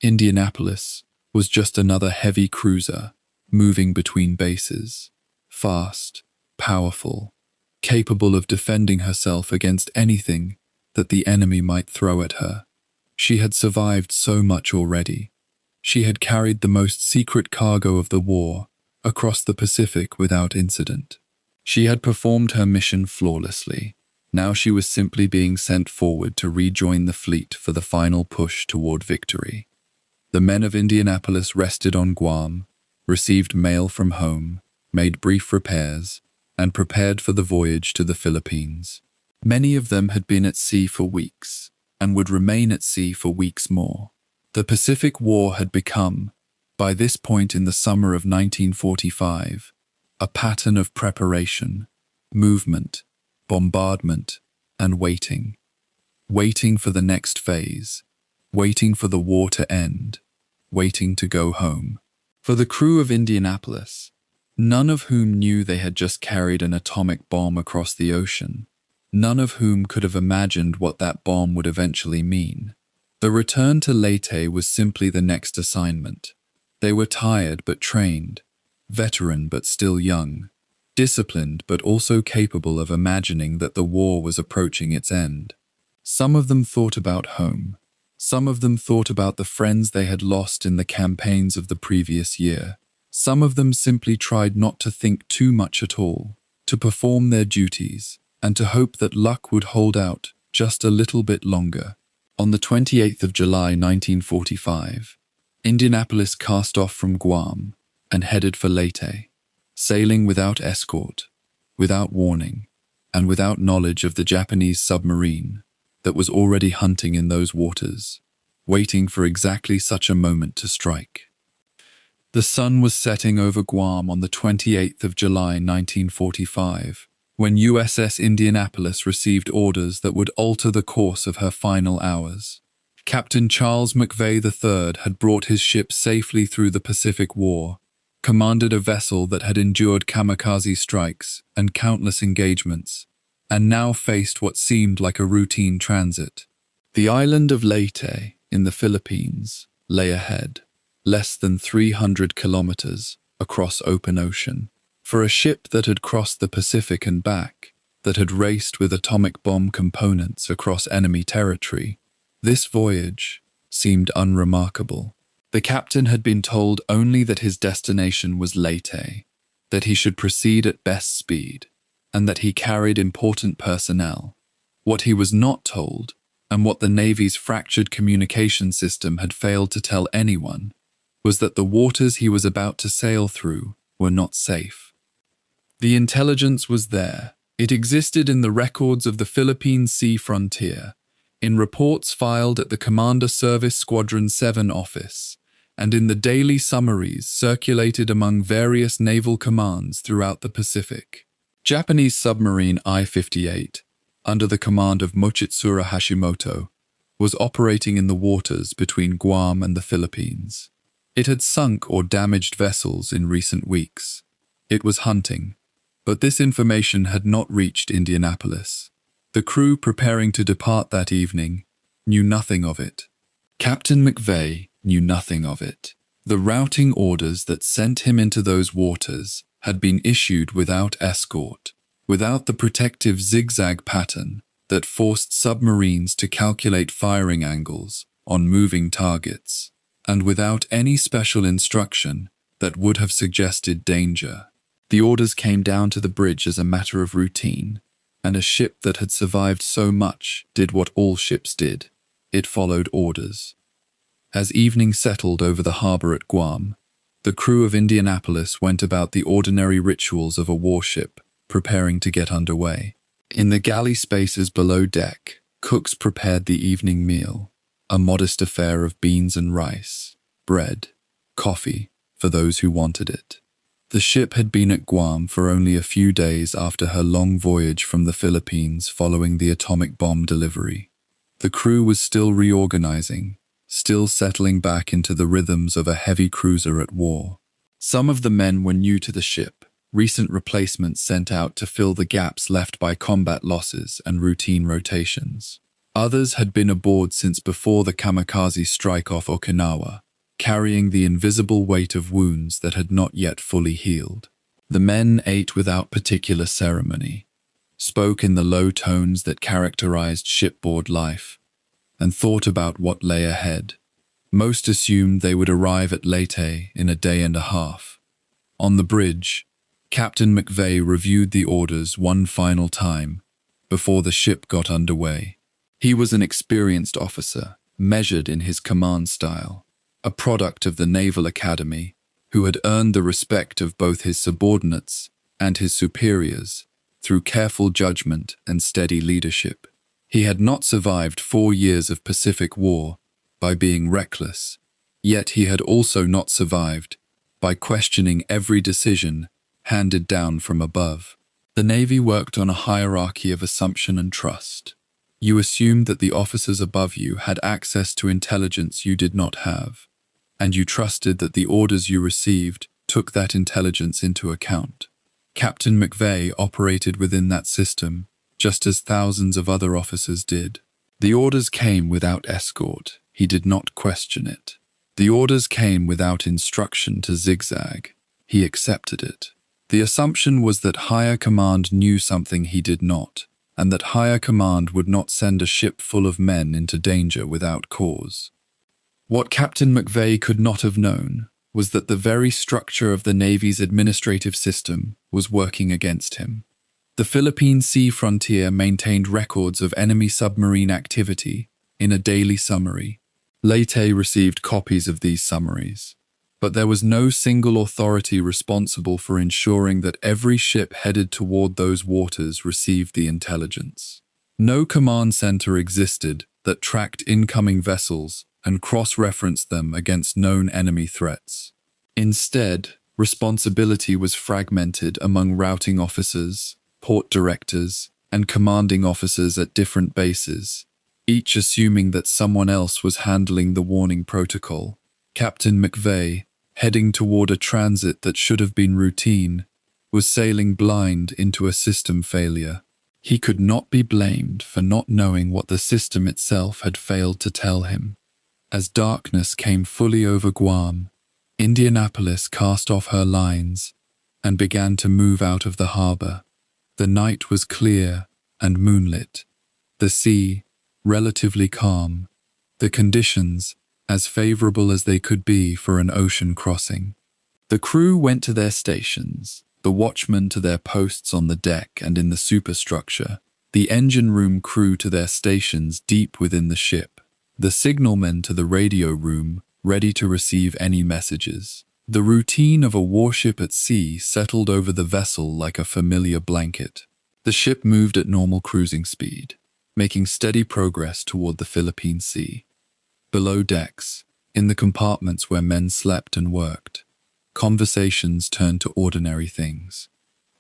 Indianapolis was just another heavy cruiser moving between bases, fast, powerful, capable of defending herself against anything that the enemy might throw at her. She had survived so much already. She had carried the most secret cargo of the war across the Pacific without incident. She had performed her mission flawlessly. Now she was simply being sent forward to rejoin the fleet for the final push toward victory. The men of Indianapolis rested on Guam, received mail from home, made brief repairs, and prepared for the voyage to the Philippines. Many of them had been at sea for weeks, and would remain at sea for weeks more. The Pacific War had become, by this point in the summer of 1945, a pattern of preparation, movement, bombardment, and waiting. Waiting for the next phase, waiting for the war to end, waiting to go home. For the crew of Indianapolis, none of whom knew they had just carried an atomic bomb across the ocean, none of whom could have imagined what that bomb would eventually mean. The return to Leyte was simply the next assignment. They were tired but trained, veteran but still young, disciplined but also capable of imagining that the war was approaching its end. Some of them thought about home. Some of them thought about the friends they had lost in the campaigns of the previous year. Some of them simply tried not to think too much at all, to perform their duties, and to hope that luck would hold out just a little bit longer. On the 28th of July 1945, Indianapolis cast off from Guam and headed for Leyte, sailing without escort, without warning, and without knowledge of the Japanese submarine that was already hunting in those waters, waiting for exactly such a moment to strike. The sun was setting over Guam on the 28th of July 1945, when USS Indianapolis received orders that would alter the course of her final hours. Captain Charles McVeigh III had brought his ship safely through the Pacific War, commanded a vessel that had endured kamikaze strikes and countless engagements, and now faced what seemed like a routine transit. The island of Leyte in the Philippines lay ahead, less than 300 kilometers across open ocean. For a ship that had crossed the Pacific and back, that had raced with atomic bomb components across enemy territory, this voyage seemed unremarkable. The captain had been told only that his destination was Leyte, that he should proceed at best speed, and that he carried important personnel. What he was not told, and what the Navy's fractured communication system had failed to tell anyone, was that the waters he was about to sail through were not safe. The intelligence was there. It existed in the records of the Philippine Sea frontier, in reports filed at the Commander Service Squadron 7 office, and in the daily summaries circulated among various naval commands throughout the Pacific. Japanese submarine I-58, under the command of Mochitsura Hashimoto, was operating in the waters between Guam and the Philippines. It had sunk or damaged vessels in recent weeks. It was hunting, but this information had not reached Indianapolis. The crew preparing to depart that evening knew nothing of it. Captain McVeigh knew nothing of it. The routing orders that sent him into those waters had been issued without escort, without the protective zigzag pattern that forced submarines to calculate firing angles on moving targets, and without any special instruction that would have suggested danger. The orders came down to the bridge as a matter of routine, and a ship that had survived so much did what all ships did. It followed orders. As evening settled over the harbor at Guam, the crew of Indianapolis went about the ordinary rituals of a warship, preparing to get underway. In the galley spaces below deck, cooks prepared the evening meal, a modest affair of beans and rice, bread, coffee, for those who wanted it. The ship had been at Guam for only a few days after her long voyage from the Philippines following the atomic bomb delivery. The crew was still reorganizing, still settling back into the rhythms of a heavy cruiser at war. Some of the men were new to the ship, recent replacements sent out to fill the gaps left by combat losses and routine rotations. Others had been aboard since before the kamikaze strike off Okinawa, carrying the invisible weight of wounds that had not yet fully healed. The men ate without particular ceremony, spoke in the low tones that characterized shipboard life, and thought about what lay ahead. Most assumed they would arrive at Leyte in a day and a half. On the bridge, Captain McVeigh reviewed the orders one final time before the ship got underway. He was an experienced officer, measured in his command style, a product of the Naval Academy, who had earned the respect of both his subordinates and his superiors through careful judgment and steady leadership. He had not survived 4 years of Pacific War by being reckless, yet he had also not survived by questioning every decision handed down from above. The Navy worked on a hierarchy of assumption and trust. You assumed that the officers above you had access to intelligence you did not have, and you trusted that the orders you received took that intelligence into account. Captain McVeigh operated within that system, just as thousands of other officers did. The orders came without escort. He did not question it. The orders came without instruction to zigzag. He accepted it. The assumption was that higher command knew something he did not, and that higher command would not send a ship full of men into danger without cause. What Captain McVeigh could not have known was that the very structure of the Navy's administrative system was working against him. The Philippine Sea frontier maintained records of enemy submarine activity in a daily summary. Leyte received copies of these summaries, but there was no single authority responsible for ensuring that every ship headed toward those waters received the intelligence. No command center existed that tracked incoming vessels and cross-referenced them against known enemy threats. Instead, responsibility was fragmented among routing officers, port directors, and commanding officers at different bases, each assuming that someone else was handling the warning protocol. Captain McVeigh heading toward a transit that should have been routine, was sailing blind into a system failure. He could not be blamed for not knowing what the system itself had failed to tell him. As darkness came fully over Guam, Indianapolis cast off her lines and began to move out of the harbor. The night was clear and moonlit, the sea relatively calm, the conditions as favorable as they could be for an ocean crossing. The crew went to their stations, the watchmen to their posts on the deck and in the superstructure, the engine room crew to their stations deep within the ship, the signalmen to the radio room, ready to receive any messages. The routine of a warship at sea settled over the vessel like a familiar blanket. The ship moved at normal cruising speed, making steady progress toward the Philippine Sea. Below decks, in the compartments where men slept and worked, conversations turned to ordinary things.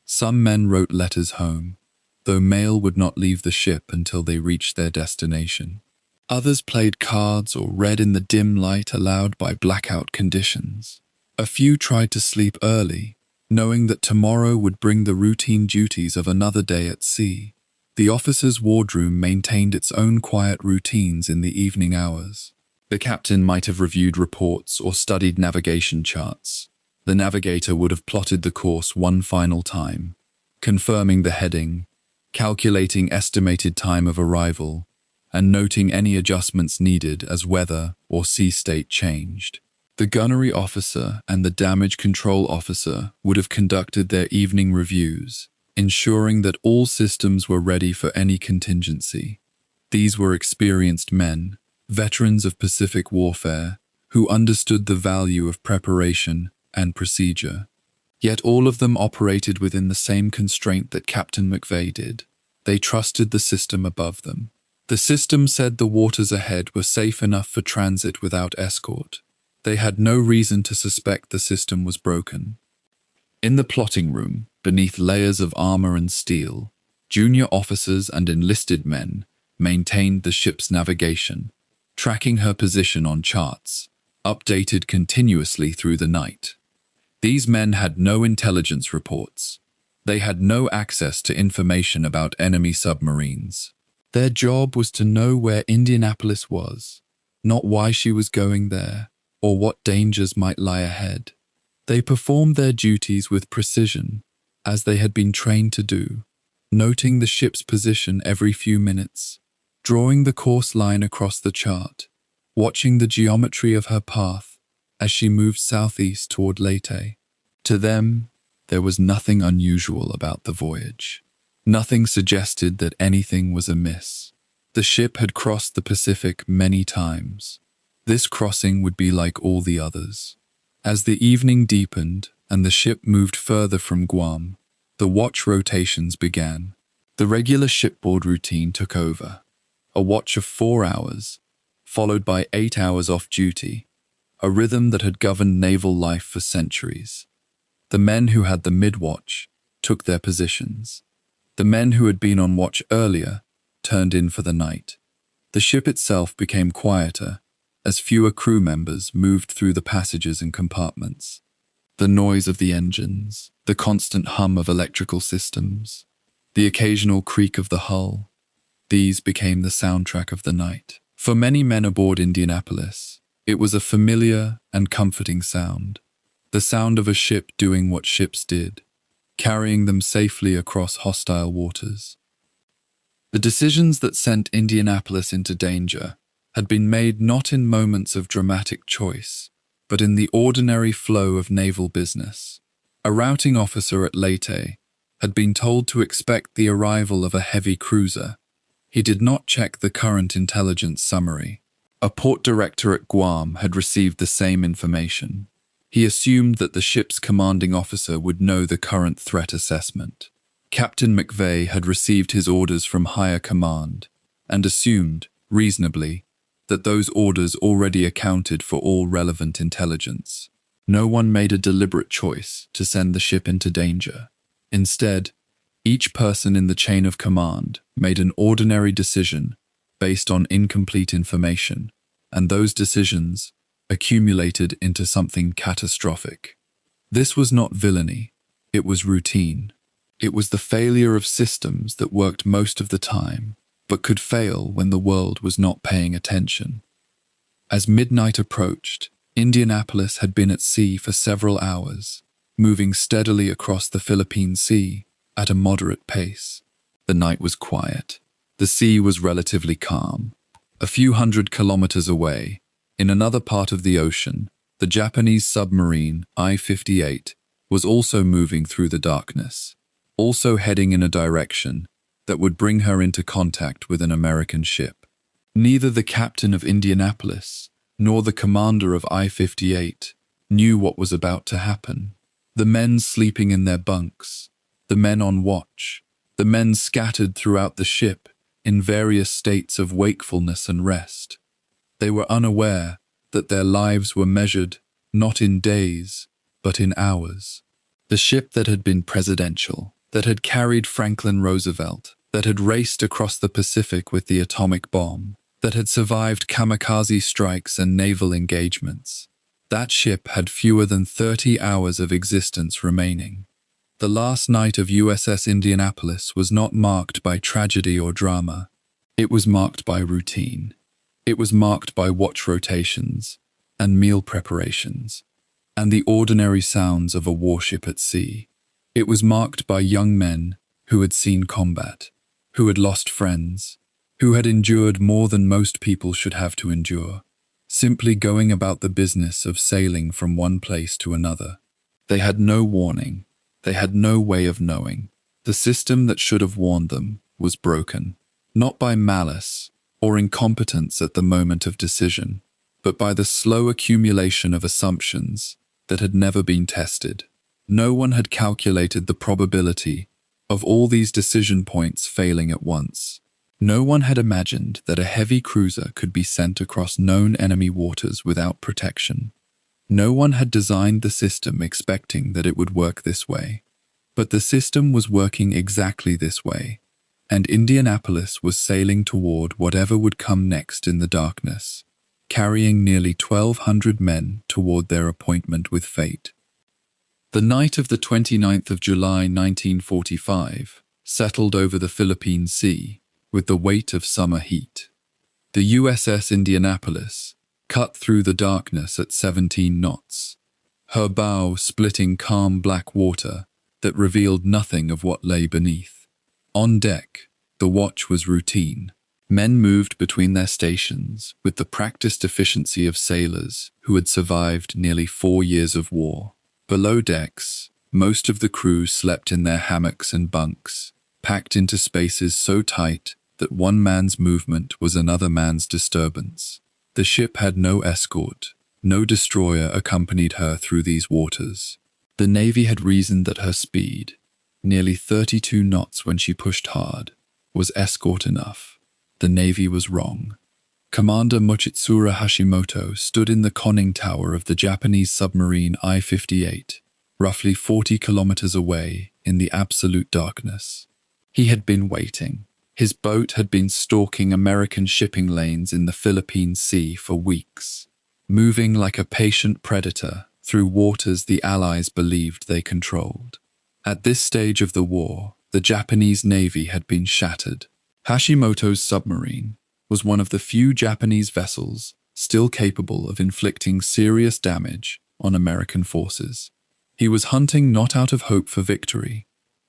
Some men wrote letters home, though mail would not leave the ship until they reached their destination. Others played cards or read in the dim light allowed by blackout conditions. A few tried to sleep early, knowing that tomorrow would bring the routine duties of another day at sea. The officers' wardroom maintained its own quiet routines in the evening hours. The captain might have reviewed reports or studied navigation charts. The navigator would have plotted the course one final time, confirming the heading, calculating estimated time of arrival, and noting any adjustments needed as weather or sea state changed. The gunnery officer and the damage control officer would have conducted their evening reviews, ensuring that all systems were ready for any contingency. These were experienced men, veterans of Pacific warfare, who understood the value of preparation and procedure. Yet all of them operated within the same constraint that Captain McVeigh did. They trusted the system above them. The system said the waters ahead were safe enough for transit without escort. They had no reason to suspect the system was broken. In the plotting room, beneath layers of armor and steel, junior officers and enlisted men maintained the ship's navigation, tracking her position on charts, updated continuously through the night. These men had no intelligence reports. They had no access to information about enemy submarines. Their job was to know where Indianapolis was, not why she was going there, or what dangers might lie ahead. They performed their duties with precision, as they had been trained to do, noting the ship's position every few minutes, drawing the course line across the chart, watching the geometry of her path as she moved southeast toward Leyte. To them, there was nothing unusual about the voyage. Nothing suggested that anything was amiss. The ship had crossed the Pacific many times. This crossing would be like all the others. As the evening deepened and the ship moved further from Guam, the watch rotations began. The regular shipboard routine took over. A watch of 4 hours, followed by 8 hours off duty, a rhythm that had governed naval life for centuries. The men who had the mid-watch took their positions. The men who had been on watch earlier turned in for the night. The ship itself became quieter as fewer crew members moved through the passages and compartments. The noise of the engines, the constant hum of electrical systems, the occasional creak of the hull, these became the soundtrack of the night. For many men aboard Indianapolis, it was a familiar and comforting sound, the sound of a ship doing what ships did, carrying them safely across hostile waters. The decisions that sent Indianapolis into danger had been made not in moments of dramatic choice, but in the ordinary flow of naval business. A routing officer at Leyte had been told to expect the arrival of a heavy cruiser. He did not check the current intelligence summary. A port director at Guam had received the same information. He assumed that the ship's commanding officer would know the current threat assessment. Captain McVeigh had received his orders from higher command and assumed, reasonably, that those orders already accounted for all relevant intelligence. No one made a deliberate choice to send the ship into danger. Instead, each person in the chain of command made an ordinary decision based on incomplete information, and those decisions accumulated into something catastrophic. This was not villainy, it was routine. It was the failure of systems that worked most of the time, but could fail when the world was not paying attention. As midnight approached, Indianapolis had been at sea for several hours, moving steadily across the Philippine Sea at a moderate pace. The night was quiet. The sea was relatively calm. A few hundred kilometers away, in another part of the ocean, the Japanese submarine I-58 was also moving through the darkness, also heading in a direction that would bring her into contact with an American ship. Neither the captain of Indianapolis nor the commander of I-58 knew what was about to happen. The men sleeping in their bunks, the men on watch, the men scattered throughout the ship in various states of wakefulness and rest. They were unaware that their lives were measured not in days, but in hours. The ship that had been presidential, that had carried Franklin Roosevelt, that had raced across the Pacific with the atomic bomb, that had survived kamikaze strikes and naval engagements. That ship had fewer than 30 hours of existence remaining. The last night of USS Indianapolis was not marked by tragedy or drama. It was marked by routine. It was marked by watch rotations and meal preparations, and the ordinary sounds of a warship at sea. It was marked by young men who had seen combat, who had lost friends, who had endured more than most people should have to endure, simply going about the business of sailing from one place to another. They had no warning. They had no way of knowing. The system that should have warned them was broken, not by malice or incompetence at the moment of decision, but by the slow accumulation of assumptions that had never been tested. No one had calculated the probability of all these decision points failing at once. No one had imagined that a heavy cruiser could be sent across known enemy waters without protection. No one had designed the system expecting that it would work this way. But the system was working exactly this way, and Indianapolis was sailing toward whatever would come next in the darkness, carrying nearly 1,200 men toward their appointment with fate. The night of the 29th of July 1945 settled over the Philippine Sea with the weight of summer heat. The USS Indianapolis cut through the darkness at 17 knots, her bow splitting calm black water that revealed nothing of what lay beneath. On deck, the watch was routine. Men moved between their stations with the practiced efficiency of sailors who had survived nearly 4 years of war. Below decks, most of the crew slept in their hammocks and bunks, packed into spaces so tight that one man's movement was another man's disturbance. The ship had no escort. No destroyer accompanied her through these waters. The Navy had reasoned that her speed, nearly 32 knots when she pushed hard, was escort enough. The Navy was wrong. Commander Mochitsura Hashimoto stood in the conning tower of the Japanese submarine I-58, roughly 40 kilometers away in the absolute darkness. He had been waiting. His boat had been stalking American shipping lanes in the Philippine Sea for weeks, moving like a patient predator through waters the Allies believed they controlled. At this stage of the war, the Japanese Navy had been shattered. Hashimoto's submarine was one of the few Japanese vessels still capable of inflicting serious damage on American forces. He was hunting not out of hope for victory.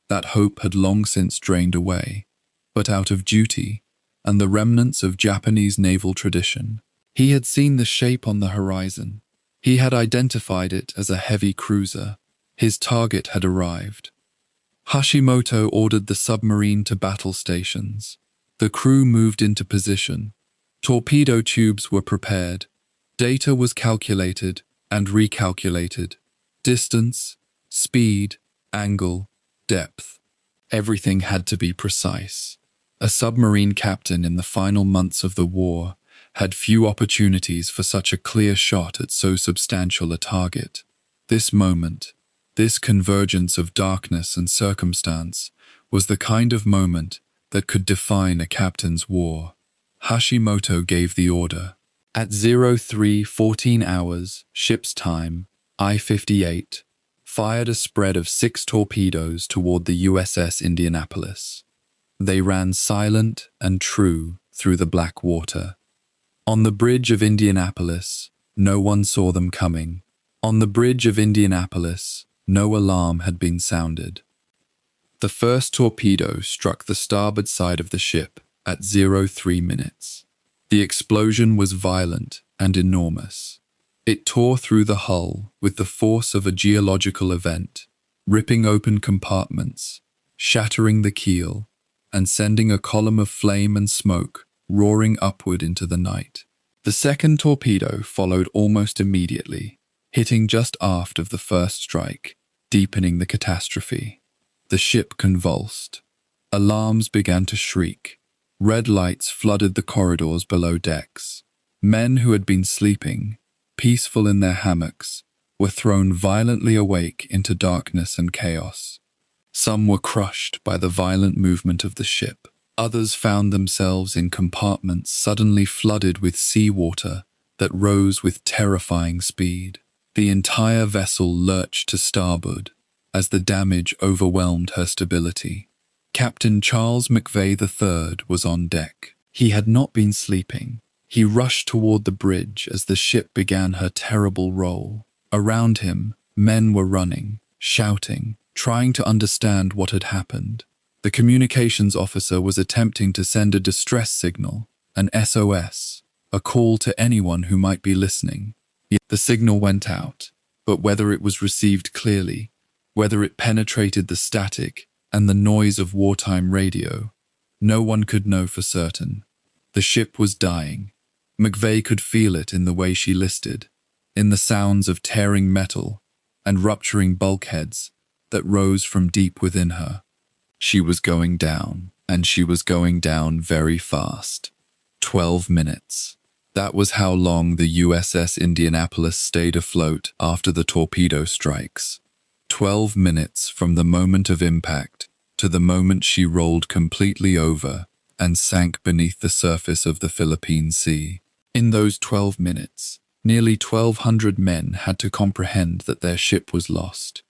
That hope had long since drained away, but out of duty and the remnants of Japanese naval tradition. He had seen the shape on the horizon. He had identified it as a heavy cruiser. His target had arrived. Hashimoto ordered the submarine to battle stations. The crew moved into position. Torpedo tubes were prepared. Data was calculated and recalculated. Distance, speed, angle, depth. Everything had to be precise. A submarine captain in the final months of the war had few opportunities for such a clear shot at so substantial a target. This moment, this convergence of darkness and circumstance, was the kind of moment that could define a captain's war. Hashimoto gave the order. At 03:14 hours, ship's time, I-58, fired a spread of 6 torpedoes toward the USS Indianapolis. They ran silent and true through the black water. On the bridge of Indianapolis, no one saw them coming. On the bridge of Indianapolis, no alarm had been sounded. The first torpedo struck the starboard side of the ship at 03 minutes. The explosion was violent and enormous. It tore through the hull with the force of a geological event, ripping open compartments, shattering the keel, and sending a column of flame and smoke roaring upward into the night. The second torpedo followed almost immediately, hitting just aft of the first strike, deepening the catastrophe. The ship convulsed. Alarms began to shriek. Red lights flooded the corridors below decks. Men who had been sleeping, peaceful in their hammocks, were thrown violently awake into darkness and chaos. Some were crushed by the violent movement of the ship. Others found themselves in compartments suddenly flooded with seawater that rose with terrifying speed. The entire vessel lurched to starboard as the damage overwhelmed her stability. Captain Charles McVay III was on deck. He had not been sleeping. He rushed toward the bridge as the ship began her terrible roll. Around him, men were running, shouting, trying to understand what had happened. The communications officer was attempting to send a distress signal, an SOS, a call to anyone who might be listening. Yet the signal went out, but whether it was received clearly, whether it penetrated the static and the noise of wartime radio, no one could know for certain. The ship was dying. McVay could feel it in the way she listed, in the sounds of tearing metal and rupturing bulkheads that rose from deep within her. She was going down, and she was going down very fast. 12 minutes. That was how long the USS Indianapolis stayed afloat after the torpedo strikes. 12 minutes from the moment of impact to the moment she rolled completely over and sank beneath the surface of the Philippine Sea. In those 12 minutes, nearly 1,200 men had to comprehend that their ship was lost,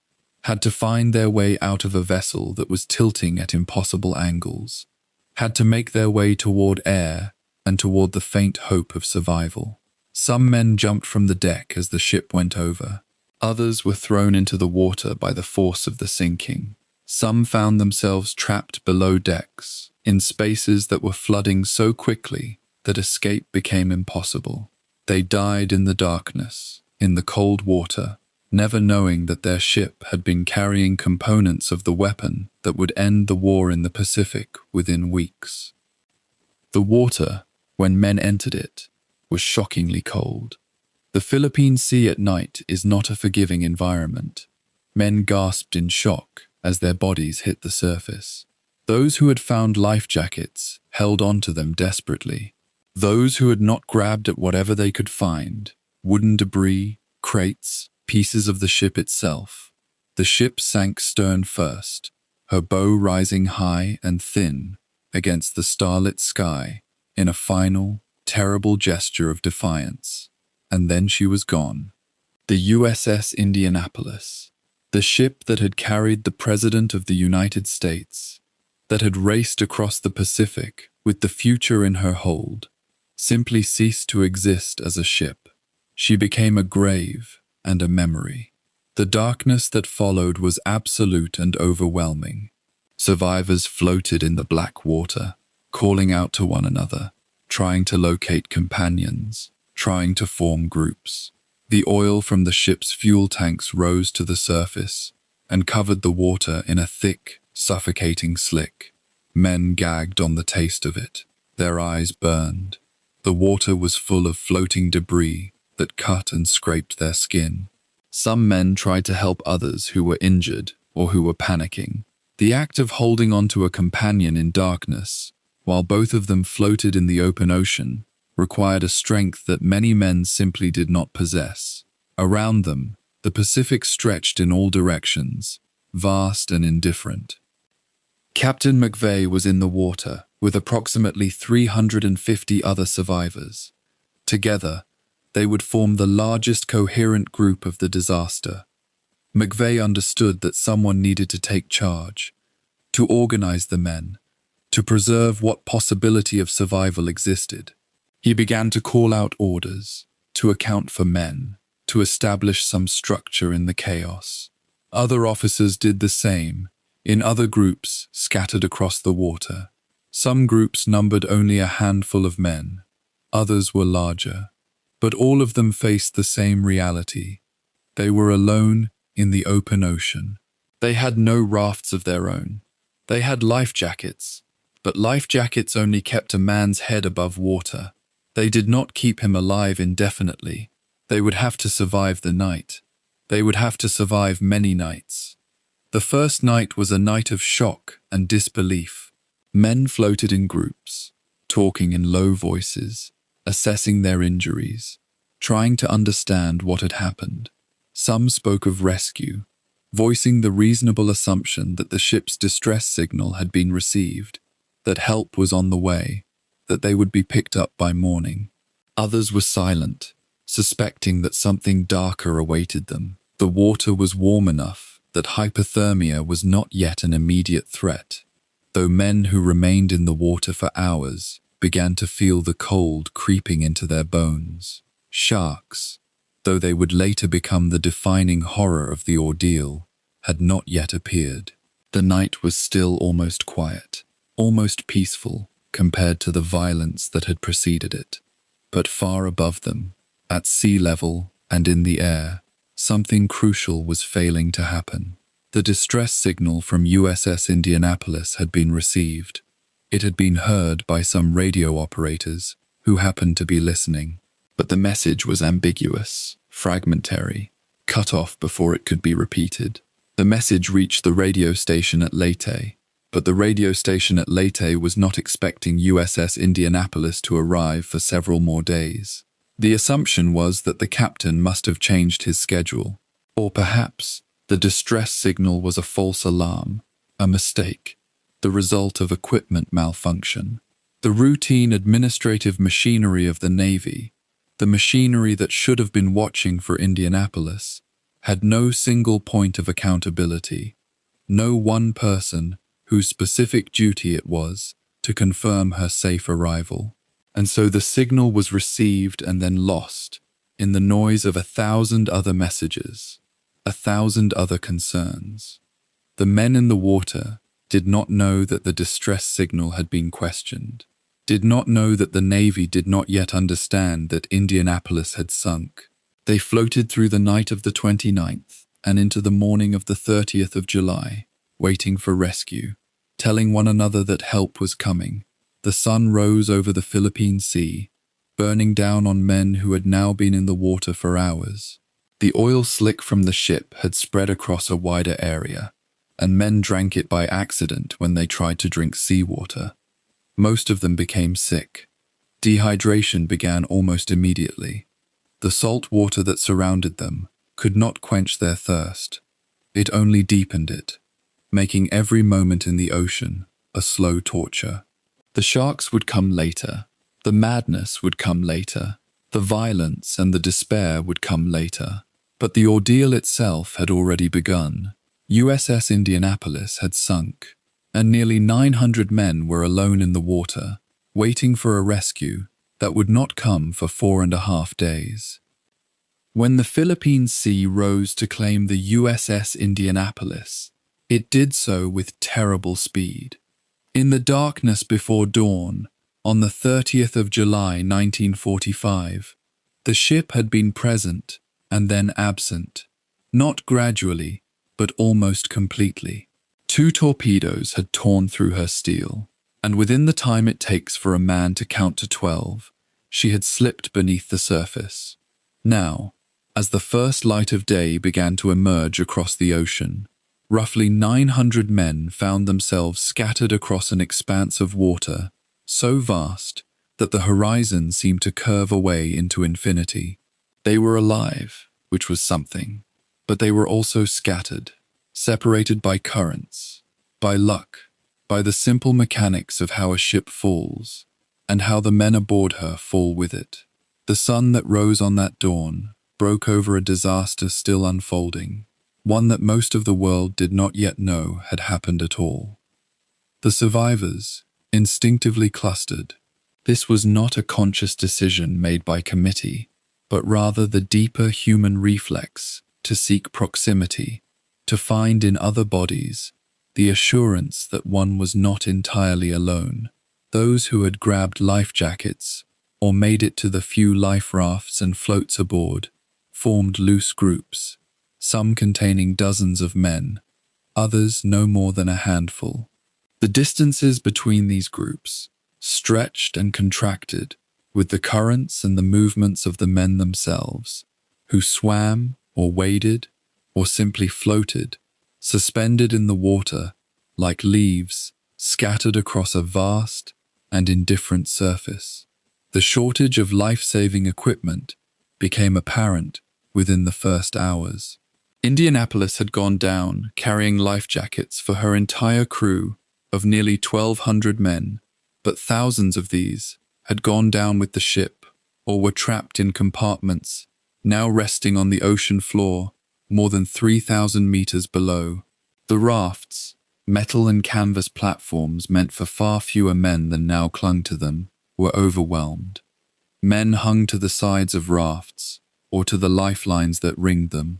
had to find their way out of a vessel that was tilting at impossible angles, had to make their way toward air and toward the faint hope of survival. Some men jumped from the deck as the ship went over. Others were thrown into the water by the force of the sinking. Some found themselves trapped below decks, in spaces that were flooding so quickly that escape became impossible. They died in the darkness, in the cold water, never knowing that their ship had been carrying components of the weapon that would end the war in the Pacific within weeks. The water, when men entered it, was shockingly cold. The Philippine Sea at night is not a forgiving environment. Men gasped in shock as their bodies hit the surface. Those who had found life jackets held on to them desperately. Those who had not grabbed at whatever they could find, wooden debris, crates, pieces of the ship itself. The ship sank stern first, her bow rising high and thin against the starlit sky in a final, terrible gesture of defiance. And then she was gone. The USS Indianapolis, the ship that had carried the President of the United States, that had raced across the Pacific with the future in her hold, simply ceased to exist as a ship. She became a grave and a memory. The darkness that followed was absolute and overwhelming. Survivors floated in the black water, calling out to one another, trying to locate companions, trying to form groups. The oil from the ship's fuel tanks rose to the surface and covered the water in a thick, suffocating slick. Men gagged on the taste of it. Their eyes burned. The water was full of floating debris that cut and scraped their skin. Some men tried to help others who were injured or who were panicking. The act of holding onto a companion in darkness, while both of them floated in the open ocean, required a strength that many men simply did not possess. Around them, the Pacific stretched in all directions, vast and indifferent. Captain McVay was in the water with approximately 350 other survivors. Together, they would form the largest coherent group of the disaster. McVeigh understood that someone needed to take charge, to organize the men, to preserve what possibility of survival existed. He began to call out orders, to account for men, to establish some structure in the chaos. Other officers did the same, in other groups scattered across the water. Some groups numbered only a handful of men, others were larger, but all of them faced the same reality. They were alone in the open ocean. They had no rafts of their own. They had life jackets, but life jackets only kept a man's head above water. They did not keep him alive indefinitely. They would have to survive the night. They would have to survive many nights. The first night was a night of shock and disbelief. Men floated in groups, talking in low voices, assessing their injuries, trying to understand what had happened. Some spoke of rescue, voicing the reasonable assumption that the ship's distress signal had been received, that help was on the way, that they would be picked up by morning. Others were silent, suspecting that something darker awaited them. The water was warm enough that hypothermia was not yet an immediate threat, though men who remained in the water for hours began to feel the cold creeping into their bones. Sharks, though they would later become the defining horror of the ordeal, had not yet appeared. The night was still almost quiet, almost peaceful compared to the violence that had preceded it. But far above them, at sea level and in the air, something crucial was failing to happen. The distress signal from USS Indianapolis had been received. It had been heard by some radio operators who happened to be listening. But the message was ambiguous, fragmentary, cut off before it could be repeated. The message reached the radio station at Leyte, but the radio station at Leyte was not expecting USS Indianapolis to arrive for several more days. The assumption was that the captain must have changed his schedule, or perhaps the distress signal was a false alarm, a mistake, the result of equipment malfunction. The routine administrative machinery of the Navy, the machinery that should have been watching for Indianapolis, had no single point of accountability, no one person whose specific duty it was to confirm her safe arrival. And so the signal was received and then lost in the noise of 1,000 other messages, 1,000 other concerns. The men in the water did not know that the distress signal had been questioned, did not know that the Navy did not yet understand that Indianapolis had sunk. They floated through the night of the 29th and into the morning of the 30th of July, waiting for rescue, telling one another that help was coming. The sun rose over the Philippine Sea, burning down on men who had now been in the water for hours. The oil slick from the ship had spread across a wider area, and men drank it by accident when they tried to drink seawater. Most of them became sick. Dehydration began almost immediately. The salt water that surrounded them could not quench their thirst. It only deepened it, making every moment in the ocean a slow torture. The sharks would come later. The madness would come later. The violence and the despair would come later. But the ordeal itself had already begun. USS Indianapolis had sunk, and nearly 900 men were alone in the water, waiting for a rescue that would not come for 4.5 days. When the Philippine Sea rose to claim the USS Indianapolis, it did so with terrible speed. In the darkness before dawn, on the 30th of July 1945, the ship had been present and then absent, not gradually, but almost completely. 2 torpedoes had torn through her steel, and within the time it takes for a man to count to 12, she had slipped beneath the surface. Now, as the first light of day began to emerge across the ocean, roughly 900 men found themselves scattered across an expanse of water so vast that the horizon seemed to curve away into infinity. They were alive, which was something, but they were also scattered, separated by currents, by luck, by the simple mechanics of how a ship falls, and how the men aboard her fall with it. The sun that rose on that dawn broke over a disaster still unfolding, one that most of the world did not yet know had happened at all. The survivors instinctively clustered. This was not a conscious decision made by committee, but rather the deeper human reflex to seek proximity, to find in other bodies the assurance that one was not entirely alone. Those who had grabbed life jackets or made it to the few life rafts and floats aboard formed loose groups, some containing dozens of men, others no more than a handful. The distances between these groups stretched and contracted with the currents and the movements of the men themselves, who swam or waded or simply floated, suspended in the water like leaves scattered across a vast and indifferent surface. The shortage of life-saving equipment became apparent within the first hours. Indianapolis had gone down carrying life jackets for her entire crew of nearly 1,200 men, but thousands of these had gone down with the ship or were trapped in compartments, now resting on the ocean floor more than 3,000 meters below. The rafts, metal and canvas platforms meant for far fewer men than now clung to them, were overwhelmed. Men hung to the sides of rafts or to the lifelines that ringed them,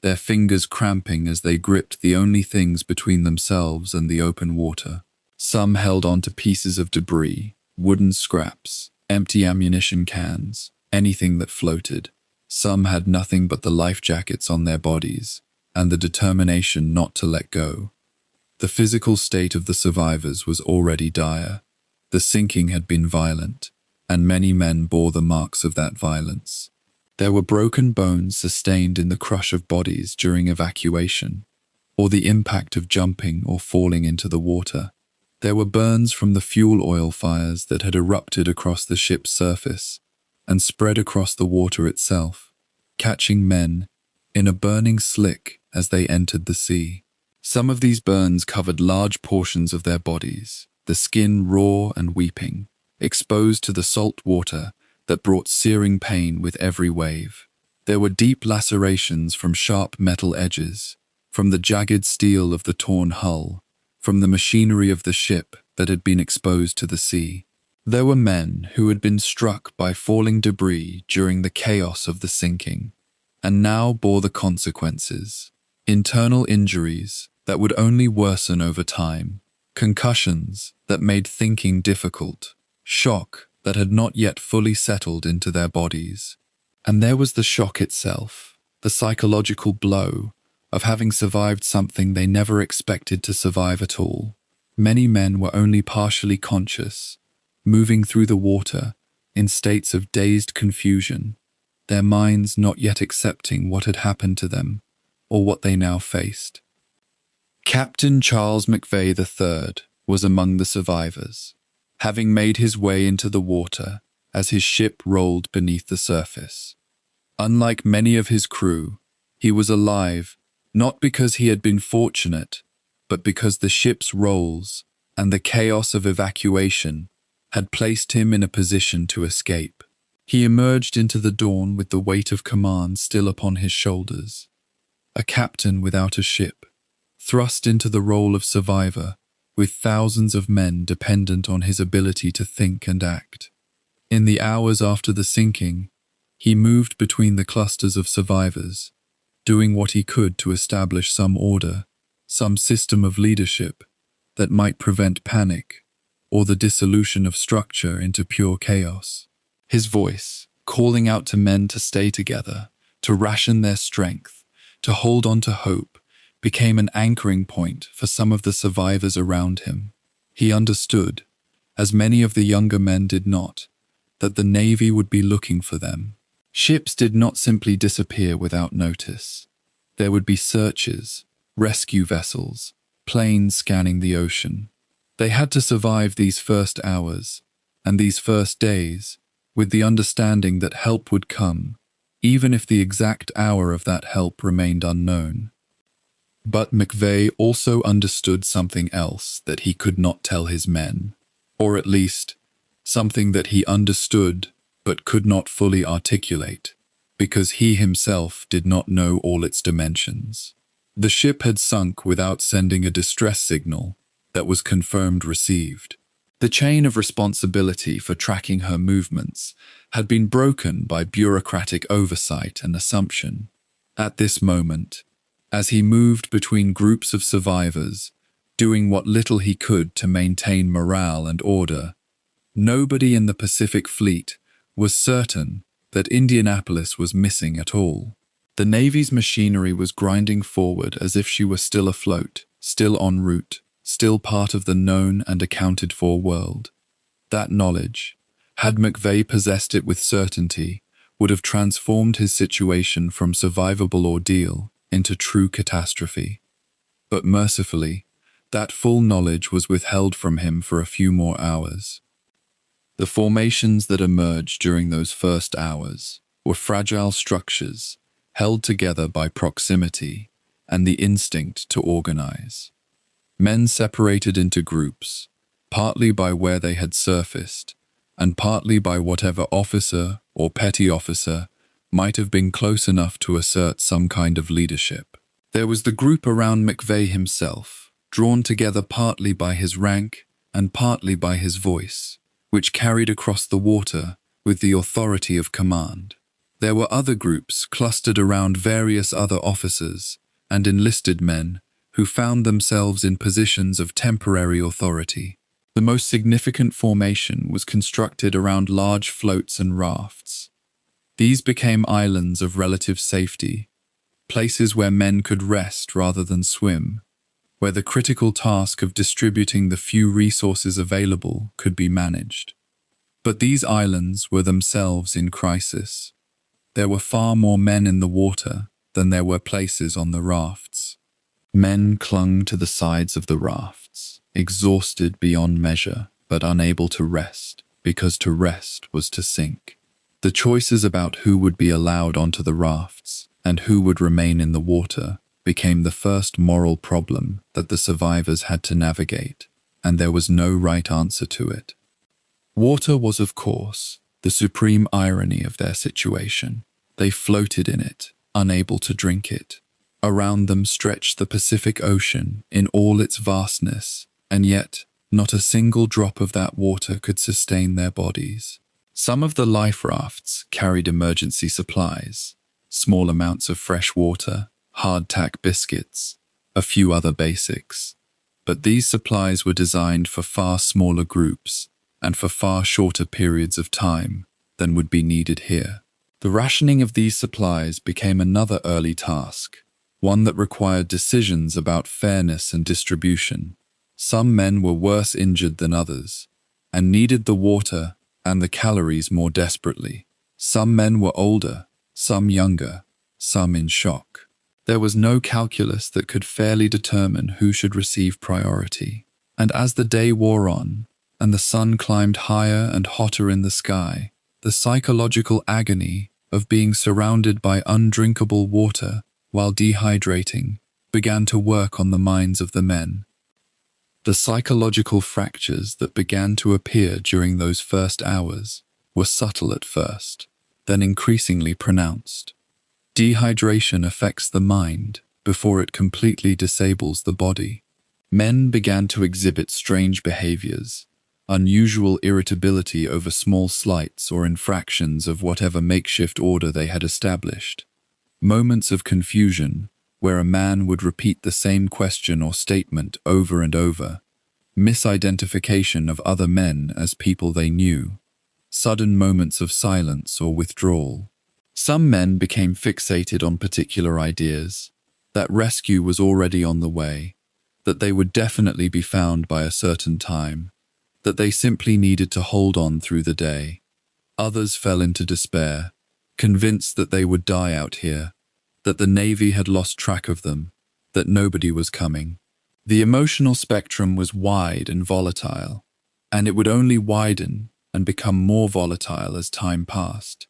their fingers cramping as they gripped the only things between themselves and the open water. Some held on to pieces of debris, wooden scraps, empty ammunition cans, anything that floated. Some had nothing but the life jackets on their bodies and the determination not to let go. The physical state of the survivors was already dire. The sinking had been violent, and many men bore the marks of that violence. There were broken bones sustained in the crush of bodies during evacuation, or the impact of jumping or falling into the water. There were burns from the fuel oil fires that had erupted across the ship's surface and spread across the water itself, catching men in a burning slick as they entered the sea. Some of these burns covered large portions of their bodies, the skin raw and weeping, exposed to the salt water that brought searing pain with every wave. There were deep lacerations from sharp metal edges, from the jagged steel of the torn hull, from the machinery of the ship that had been exposed to the sea. There were men who had been struck by falling debris during the chaos of the sinking, and now bore the consequences. Internal injuries that would only worsen over time, concussions that made thinking difficult, shock that had not yet fully settled into their bodies. And there was the shock itself, the psychological blow of having survived something they never expected to survive at all. Many men were only partially conscious, moving through the water in states of dazed confusion, their minds not yet accepting what had happened to them or what they now faced. Captain Charles McVeigh III was among the survivors, having made his way into the water as his ship rolled beneath the surface. Unlike many of his crew, he was alive not because he had been fortunate, but because the ship's rolls and the chaos of evacuation had placed him in a position to escape. He emerged into the dawn with the weight of command still upon his shoulders. A captain without a ship, thrust into the role of survivor, with thousands of men dependent on his ability to think and act. In the hours after the sinking, he moved between the clusters of survivors, doing what he could to establish some order, some system of leadership that might prevent panic or the dissolution of structure into pure chaos. His voice, calling out to men to stay together, to ration their strength, to hold on to hope, became an anchoring point for some of the survivors around him. He understood, as many of the younger men did not, that the Navy would be looking for them. Ships did not simply disappear without notice. There would be searches, rescue vessels, planes scanning the ocean. They had to survive these first hours and these first days with the understanding that help would come, even if the exact hour of that help remained unknown. But McVeigh also understood something else that he could not tell his men, or at least, something that he understood but could not fully articulate, because he himself did not know all its dimensions. The ship had sunk without sending a distress signal that was confirmed received. The chain of responsibility for tracking her movements had been broken by bureaucratic oversight and assumption. At this moment, as he moved between groups of survivors, doing what little he could to maintain morale and order, nobody in the Pacific Fleet was certain that Indianapolis was missing at all. The Navy's machinery was grinding forward as if she were still afloat, still en route, still part of the known and accounted-for world. That knowledge, had McVeigh possessed it with certainty, would have transformed his situation from survivable ordeal into true catastrophe. But mercifully, that full knowledge was withheld from him for a few more hours. The formations that emerged during those first hours were fragile structures held together by proximity and the instinct to organize. Men separated into groups, partly by where they had surfaced, and partly by whatever officer or petty officer might have been close enough to assert some kind of leadership. There was the group around McVeigh himself, drawn together partly by his rank and partly by his voice, which carried across the water with the authority of command. There were other groups clustered around various other officers and enlisted men who found themselves in positions of temporary authority. The most significant formation was constructed around large floats and rafts. These became islands of relative safety, places where men could rest rather than swim, where the critical task of distributing the few resources available could be managed. But these islands were themselves in crisis. There were far more men in the water than there were places on the rafts. Men clung to the sides of the rafts, exhausted beyond measure, but unable to rest, because to rest was to sink. The choices about who would be allowed onto the rafts and who would remain in the water became the first moral problem that the survivors had to navigate, and there was no right answer to it. Water was, of course, the supreme irony of their situation. They floated in it, unable to drink it. Around them stretched the Pacific Ocean in all its vastness, and yet not a single drop of that water could sustain their bodies. Some of the life rafts carried emergency supplies, small amounts of fresh water, hardtack biscuits, a few other basics. But these supplies were designed for far smaller groups and for far shorter periods of time than would be needed here. The rationing of these supplies became another early task, one that required decisions about fairness and distribution. Some men were worse injured than others, and needed the water and the calories more desperately. Some men were older, some younger, some in shock. There was no calculus that could fairly determine who should receive priority. And as the day wore on, and the sun climbed higher and hotter in the sky, the psychological agony of being surrounded by undrinkable water while dehydrating began to work on the minds of the men. The psychological fractures that began to appear during those first hours were subtle at first, then increasingly pronounced. Dehydration affects the mind before it completely disables the body. Men began to exhibit strange behaviors, unusual irritability over small slights or infractions of whatever makeshift order they had established. Moments of confusion where a man would repeat the same question or statement over and over, misidentification of other men as people they knew, sudden moments of silence or withdrawal. Some men became fixated on particular ideas, that rescue was already on the way, that they would definitely be found by a certain time, that they simply needed to hold on through the day. Others fell into despair, convinced that they would die out here, that the Navy had lost track of them, that nobody was coming. The emotional spectrum was wide and volatile, and it would only widen and become more volatile as time passed.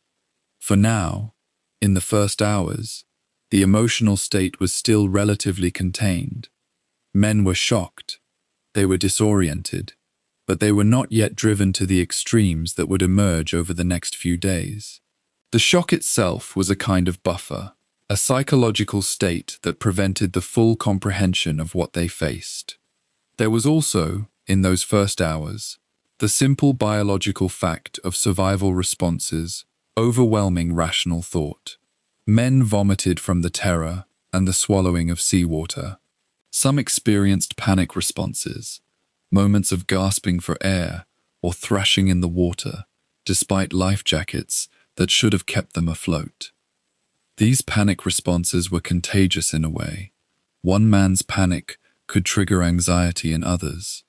For now, in the first hours, the emotional state was still relatively contained. Men were shocked, they were disoriented, but they were not yet driven to the extremes that would emerge over the next few days. The shock itself was a kind of buffer, a psychological state that prevented the full comprehension of what they faced. There was also, in those first hours, the simple biological fact of survival responses overwhelming rational thought. Men vomited from the terror and the swallowing of seawater. Some experienced panic responses, moments of gasping for air or thrashing in the water, despite life jackets that should have kept them afloat. These panic responses were contagious in a way. One man's panic could trigger anxiety in others,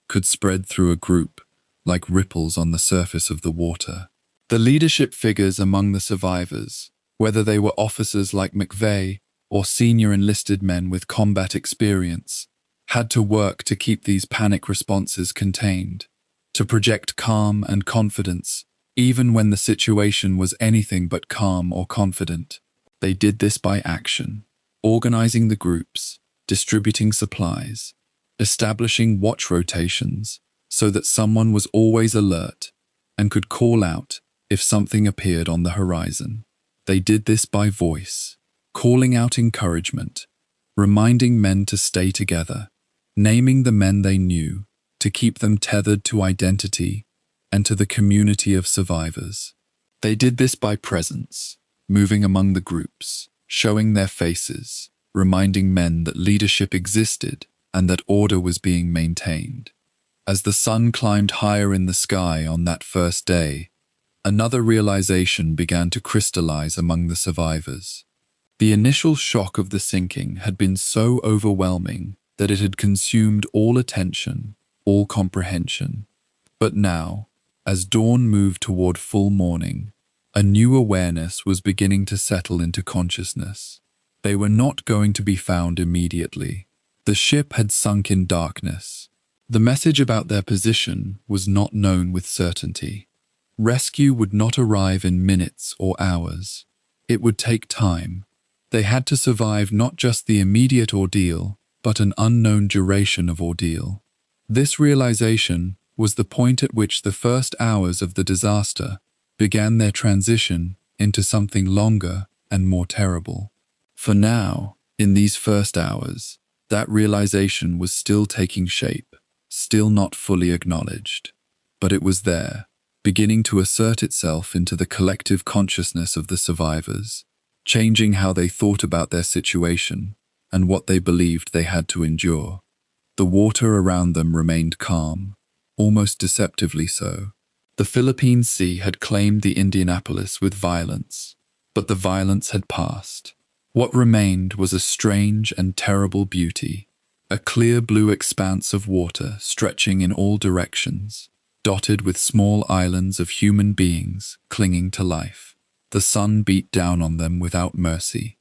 could spread through a group like ripples on the surface of the water. The leadership figures among the survivors, whether they were officers like McVeigh or senior enlisted men with combat experience, had to work to keep these panic responses contained, to project calm and confidence, even when the situation was anything but calm or confident. They did this by action, organizing the groups, distributing supplies, establishing watch rotations so that someone was always alert and could call out if something appeared on the horizon. They did this by voice, calling out encouragement, reminding men to stay together, naming the men they knew to keep them tethered to identity and to the community of survivors. They did this by presence, moving among the groups, showing their faces, reminding men that leadership existed and that order was being maintained. As the sun climbed higher in the sky on that first day, another realization began to crystallize among the survivors. The initial shock of the sinking had been so overwhelming that it had consumed all attention, all comprehension. But now, as dawn moved toward full morning, a new awareness was beginning to settle into consciousness. They were not going to be found immediately. The ship had sunk in darkness. The message about their position was not known with certainty. Rescue would not arrive in minutes or hours. It would take time. They had to survive not just the immediate ordeal, but an unknown duration of ordeal. This realization was the point at which the first hours of the disaster began their transition into something longer and more terrible. For now, in these first hours, that realization was still taking shape, still not fully acknowledged. But it was there, beginning to assert itself into the collective consciousness of the survivors, changing how they thought about their situation and what they believed they had to endure. The water around them remained calm, almost deceptively so. The Philippine Sea had claimed the Indianapolis with violence, but the violence had passed. What remained was a strange and terrible beauty, a clear blue expanse of water stretching in all directions, dotted with small islands of human beings clinging to life. The sun beat down on them without mercy.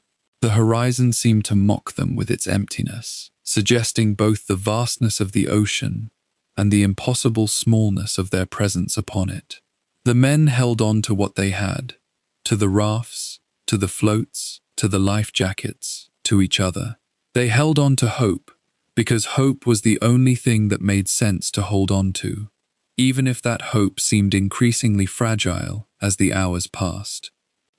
The horizon seemed to mock them with its emptiness, suggesting both the vastness of the ocean and the impossible smallness of their presence upon it. The men held on to what they had, to the rafts, to the floats, to the life jackets, to each other. They held on to hope, because hope was the only thing that made sense to hold on to, even if that hope seemed increasingly fragile as the hours passed.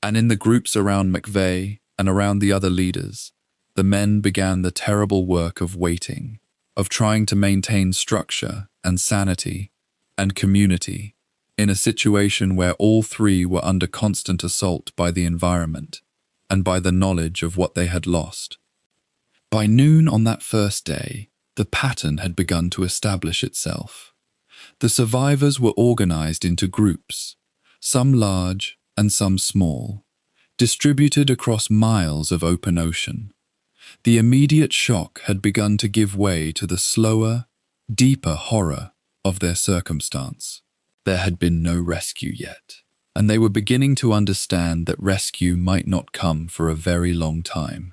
And in the groups around McVeigh and around the other leaders, the men began the terrible work of waiting, of trying to maintain structure and sanity and community in a situation where all three were under constant assault by the environment and by the knowledge of what they had lost. By noon on that first day, the pattern had begun to establish itself. The survivors were organized into groups, some large and some small, distributed across miles of open ocean. The immediate shock had begun to give way to the slower, deeper horror of their circumstance. There had been no rescue yet, and they were beginning to understand that rescue might not come for a very long time.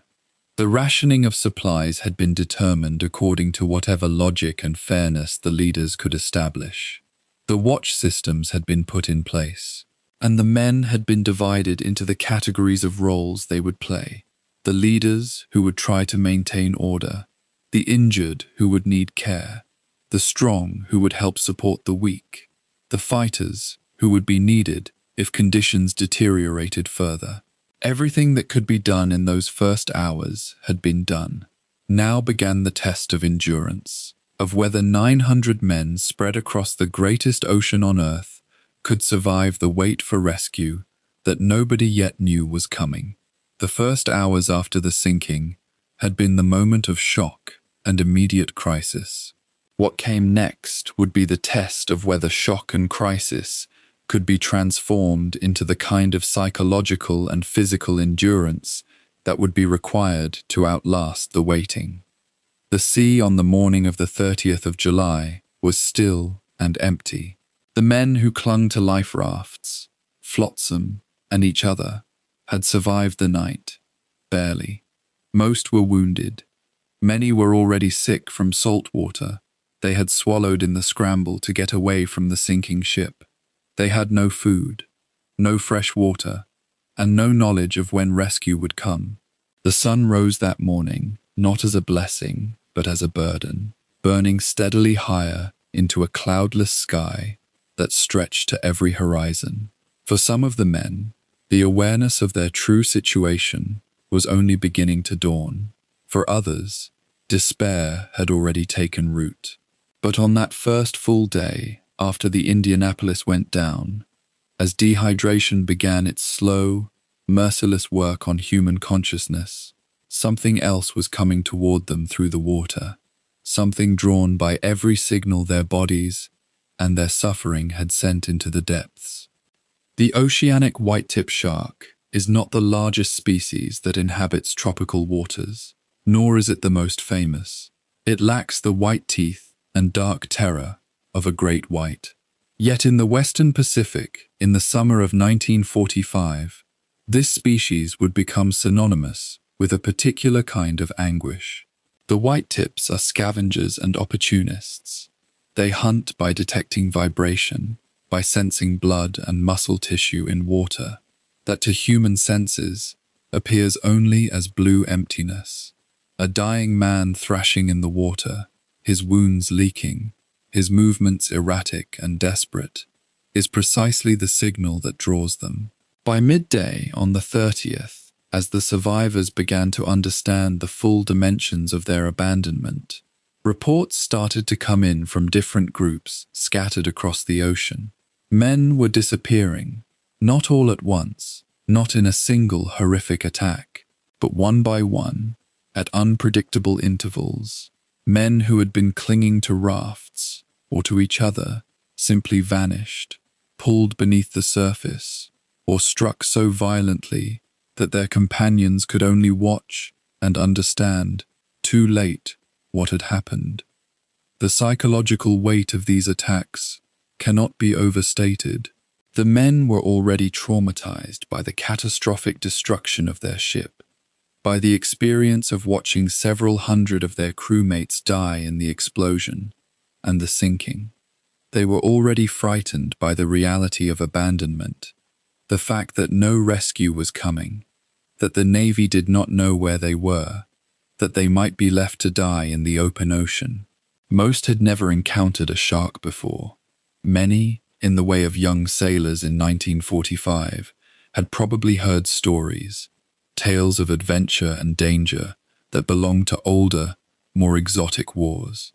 The rationing of supplies had been determined according to whatever logic and fairness the leaders could establish. The watch systems had been put in place, and the men had been divided into the categories of roles they would play. The leaders who would try to maintain order, the injured who would need care, the strong who would help support the weak, the fighters who would be needed if conditions deteriorated further. Everything that could be done in those first hours had been done. Now began the test of endurance, of whether 900 men spread across the greatest ocean on Earth could survive the wait for rescue that nobody yet knew was coming. The first hours after the sinking had been the moment of shock and immediate crisis. What came next would be the test of whether shock and crisis could be transformed into the kind of psychological and physical endurance that would be required to outlast the waiting. The sea on the morning of the 30th of July was still and empty. The men who clung to life rafts, flotsam, and each other had survived the night, barely. Most were wounded. Many were already sick from salt water they had swallowed in the scramble to get away from the sinking ship. They had no food, no fresh water, and no knowledge of when rescue would come. The sun rose that morning, not as a blessing, but as a burden, burning steadily higher into a cloudless sky that stretched to every horizon. For some of the men, the awareness of their true situation was only beginning to dawn. For others, despair had already taken root. But on that first full day, after the Indianapolis went down, as dehydration began its slow, merciless work on human consciousness, something else was coming toward them through the water, something drawn by every signal their bodies and their suffering had sent into the depths. The oceanic white-tip shark is not the largest species that inhabits tropical waters, nor is it the most famous. It lacks the white teeth and dark terror of a great white. Yet in the Western Pacific, in the summer of 1945, this species would become synonymous with a particular kind of anguish. The white-tips are scavengers and opportunists. They hunt by detecting vibration, by sensing blood and muscle tissue in water that to human senses appears only as blue emptiness. A dying man thrashing in the water, his wounds leaking, his movements erratic and desperate, is precisely the signal that draws them. By midday on the 30th, as the survivors began to understand the full dimensions of their abandonment, reports started to come in from different groups scattered across the ocean. Men were disappearing, not all at once, not in a single horrific attack, but one by one, at unpredictable intervals. Men who had been clinging to rafts, or to each other, simply vanished, pulled beneath the surface, or struck so violently that their companions could only watch and understand, too late, what had happened. The psychological weight of these attacks cannot be overstated. The men were already traumatized by the catastrophic destruction of their ship, by the experience of watching several hundred of their crewmates die in the explosion and the sinking. They were already frightened by the reality of abandonment, the fact that no rescue was coming, that the Navy did not know where they were, that they might be left to die in the open ocean. Most had never encountered a shark before. Many, in the way of young sailors in 1945, had probably heard stories, tales of adventure and danger that belonged to older, more exotic wars.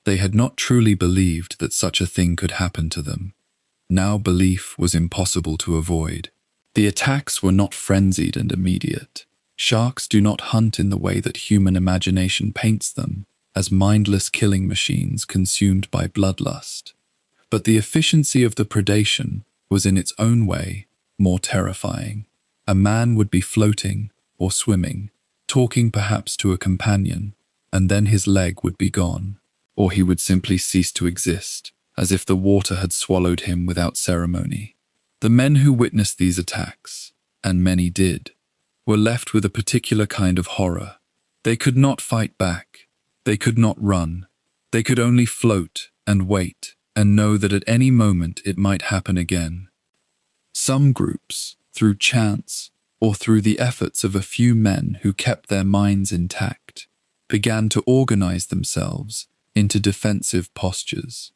They had not truly believed that such a thing could happen to them. Now belief was impossible to avoid. The attacks were not frenzied and immediate. Sharks do not hunt in the way that human imagination paints them, as mindless killing machines consumed by bloodlust. But the efficiency of the predation was in its own way more terrifying. A man would be floating or swimming, talking perhaps to a companion, and then his leg would be gone, or he would simply cease to exist, as if the water had swallowed him without ceremony. The men who witnessed these attacks, and many did, were left with a particular kind of horror. They could not fight back. They could not run. They could only float and wait and know that at any moment it might happen again. Some groups, through chance or through the efforts of a few men who kept their minds intact, began to organize themselves into defensive postures.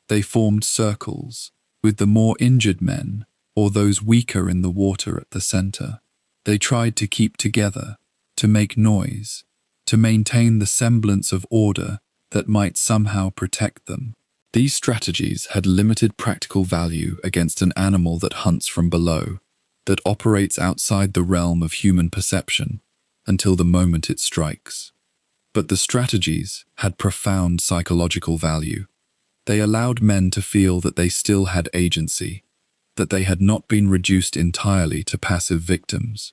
They formed circles, with the more injured men, or those weaker in the water at the center. They tried to keep together, to make noise, to maintain the semblance of order that might somehow protect them. These strategies had limited practical value against an animal that hunts from below, that operates outside the realm of human perception until the moment it strikes. But the strategies had profound psychological value. They allowed men to feel that they still had agency, that they had not been reduced entirely to passive victims.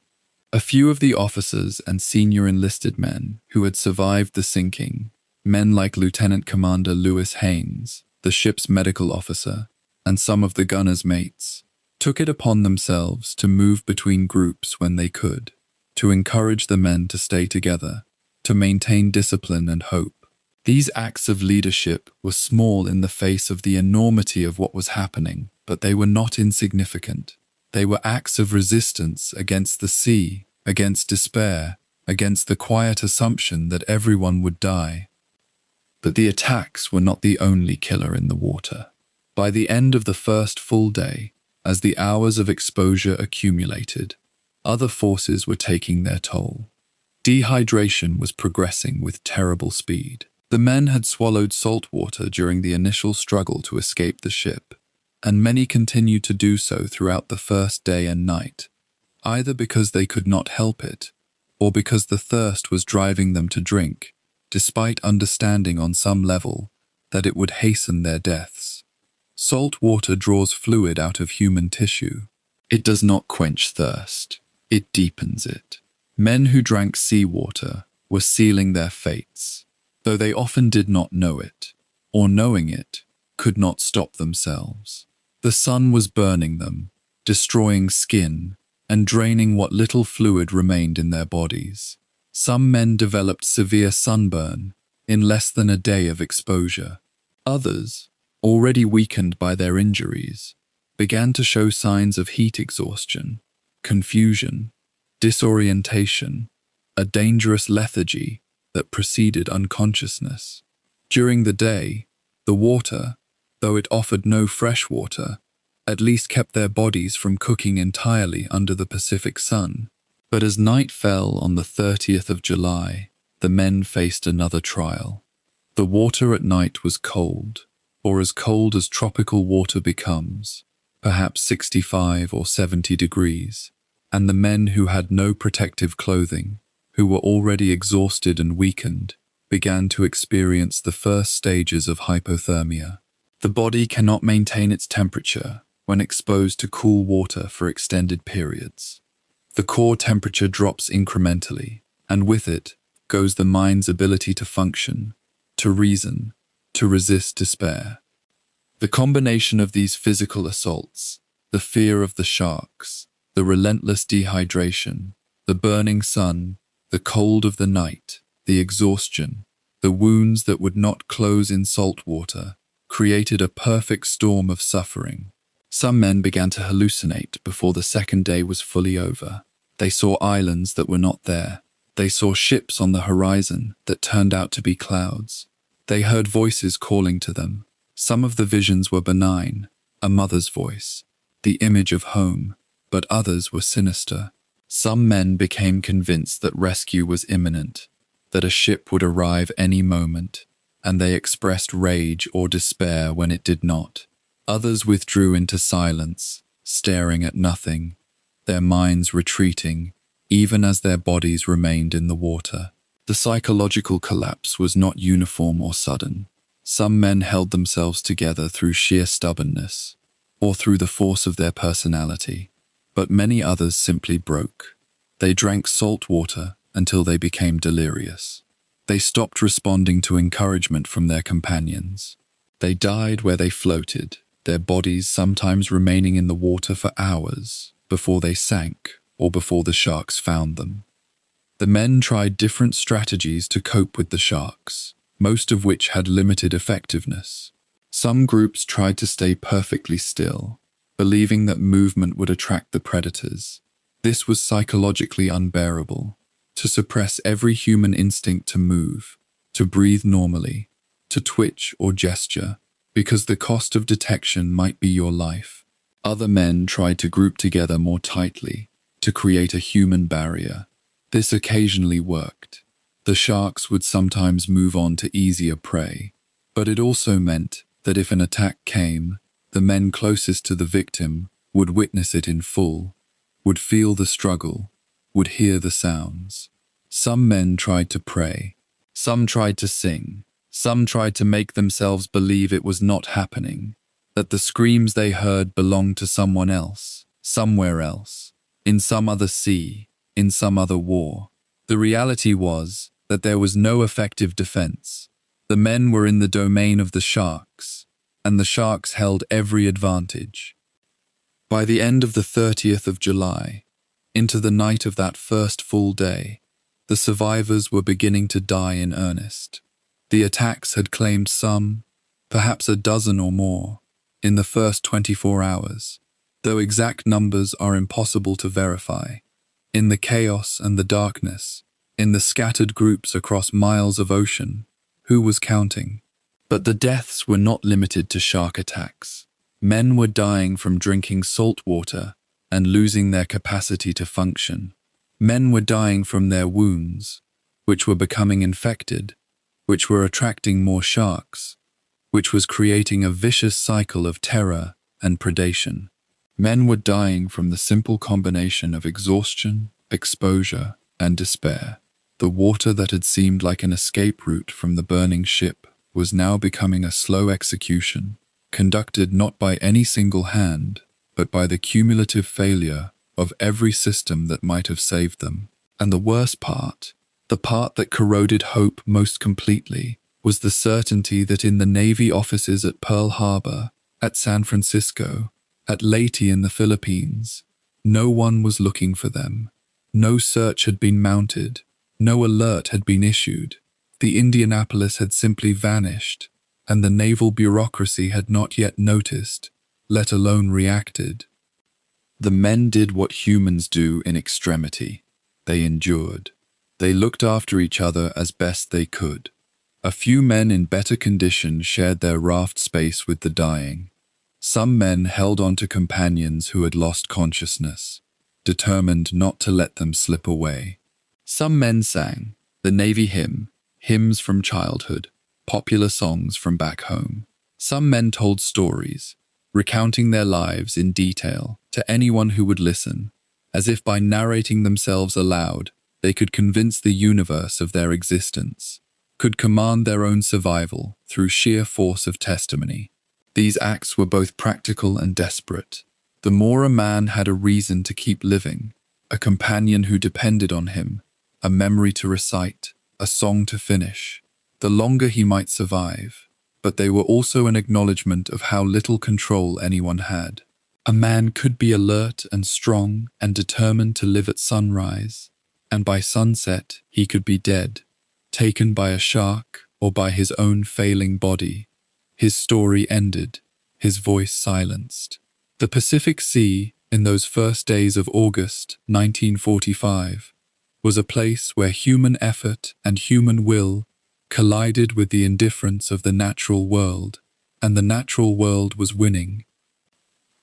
A few of the officers and senior enlisted men who had survived the sinking, men like Lieutenant Commander Lewis Haynes, the ship's medical officer, and some of the gunner's mates, took it upon themselves to move between groups when they could, to encourage the men to stay together, to maintain discipline and hope. These acts of leadership were small in the face of the enormity of what was happening, but they were not insignificant. They were acts of resistance against the sea, against despair, against the quiet assumption that everyone would die. But the attacks were not the only killer in the water. By the end of the first full day, as the hours of exposure accumulated, other forces were taking their toll. Dehydration was progressing with terrible speed. The men had swallowed salt water during the initial struggle to escape the ship, and many continued to do so throughout the first day and night, either because they could not help it, or because the thirst was driving them to drink, despite understanding on some level that it would hasten their deaths. Salt water draws fluid out of human tissue. It does not quench thirst, it deepens it. Men who drank seawater were sealing their fates, though they often did not know it, or knowing it, could not stop themselves. The sun was burning them, destroying skin, and draining what little fluid remained in their bodies. Some men developed severe sunburn in less than a day of exposure. Others, already weakened by their injuries, began to show signs of heat exhaustion, confusion, disorientation, a dangerous lethargy that preceded unconsciousness. During the day, the water, though it offered no fresh water, at least kept their bodies from cooking entirely under the Pacific sun. But as night fell on the 30th of July, the men faced another trial. The water at night was cold, or as cold as tropical water becomes, perhaps 65 or 70 degrees, and the men who had no protective clothing, who were already exhausted and weakened, began to experience the first stages of hypothermia. The body cannot maintain its temperature when exposed to cool water for extended periods. The core temperature drops incrementally, and with it goes the mind's ability to function, to reason, to resist despair. The combination of these physical assaults, the fear of the sharks, the relentless dehydration, the burning sun, the cold of the night, the exhaustion, the wounds that would not close in salt water, created a perfect storm of suffering. Some men began to hallucinate before the second day was fully over. They saw islands that were not there. They saw ships on the horizon that turned out to be clouds. They heard voices calling to them. Some of the visions were benign, a mother's voice, the image of home, but others were sinister. Some men became convinced that rescue was imminent, that a ship would arrive any moment, and they expressed rage or despair when it did not. Others withdrew into silence, staring at nothing, their minds retreating, even as their bodies remained in the water. The psychological collapse was not uniform or sudden. Some men held themselves together through sheer stubbornness, or through the force of their personality, but many others simply broke. They drank salt water until they became delirious. They stopped responding to encouragement from their companions. They died where they floated, their bodies sometimes remaining in the water for hours before they sank or before the sharks found them. The men tried different strategies to cope with the sharks, most of which had limited effectiveness. Some groups tried to stay perfectly still, believing that movement would attract the predators. This was psychologically unbearable. To suppress every human instinct to move, to breathe normally, to twitch or gesture, because the cost of detection might be your life. Other men tried to group together more tightly, to create a human barrier. This occasionally worked. The sharks would sometimes move on to easier prey, but it also meant that if an attack came, the men closest to the victim would witness it in full, would feel the struggle, would hear the sounds. Some men tried to pray. Some tried to sing. Some tried to make themselves believe it was not happening, that the screams they heard belonged to someone else, somewhere else, in some other sea, in some other war. The reality was that there was no effective defense. The men were in the domain of the sharks, and the sharks held every advantage. By the end of the 30th of July, into the night of that first full day, the survivors were beginning to die in earnest. The attacks had claimed some, perhaps a dozen or more, in the first 24 hours, though exact numbers are impossible to verify. In the chaos and the darkness, in the scattered groups across miles of ocean, who was counting? But the deaths were not limited to shark attacks. Men were dying from drinking salt water and losing their capacity to function. Men were dying from their wounds, which were becoming infected, which were attracting more sharks, which was creating a vicious cycle of terror and predation. Men were dying from the simple combination of exhaustion, exposure, and despair. The water that had seemed like an escape route from the burning ship was now becoming a slow execution, conducted not by any single hand, but by the cumulative failure of every system that might have saved them. And the worst part, the part that corroded hope most completely, was the certainty that in the Navy offices at Pearl Harbor, at San Francisco, at Leyte in the Philippines, no one was looking for them. No search had been mounted. No alert had been issued. The Indianapolis had simply vanished, and the naval bureaucracy had not yet noticed, let alone reacted. The men did what humans do in extremity. They endured. They looked after each other as best they could. A few men in better condition shared their raft space with the dying. Some men held on to companions who had lost consciousness, determined not to let them slip away. Some men sang the Navy hymn, hymns from childhood, popular songs from back home. Some men told stories, recounting their lives in detail to anyone who would listen, as if by narrating themselves aloud, they could convince the universe of their existence, could command their own survival through sheer force of testimony. These acts were both practical and desperate. The more a man had a reason to keep living, a companion who depended on him, a memory to recite, a song to finish, the longer he might survive. But they were also an acknowledgement of how little control anyone had. A man could be alert and strong and determined to live at sunrise, and by sunset he could be dead, taken by a shark or by his own failing body. His story ended, his voice silenced. The Pacific Sea, in those first days of August 1945, was a place where human effort and human will collided with the indifference of the natural world, and the natural world was winning.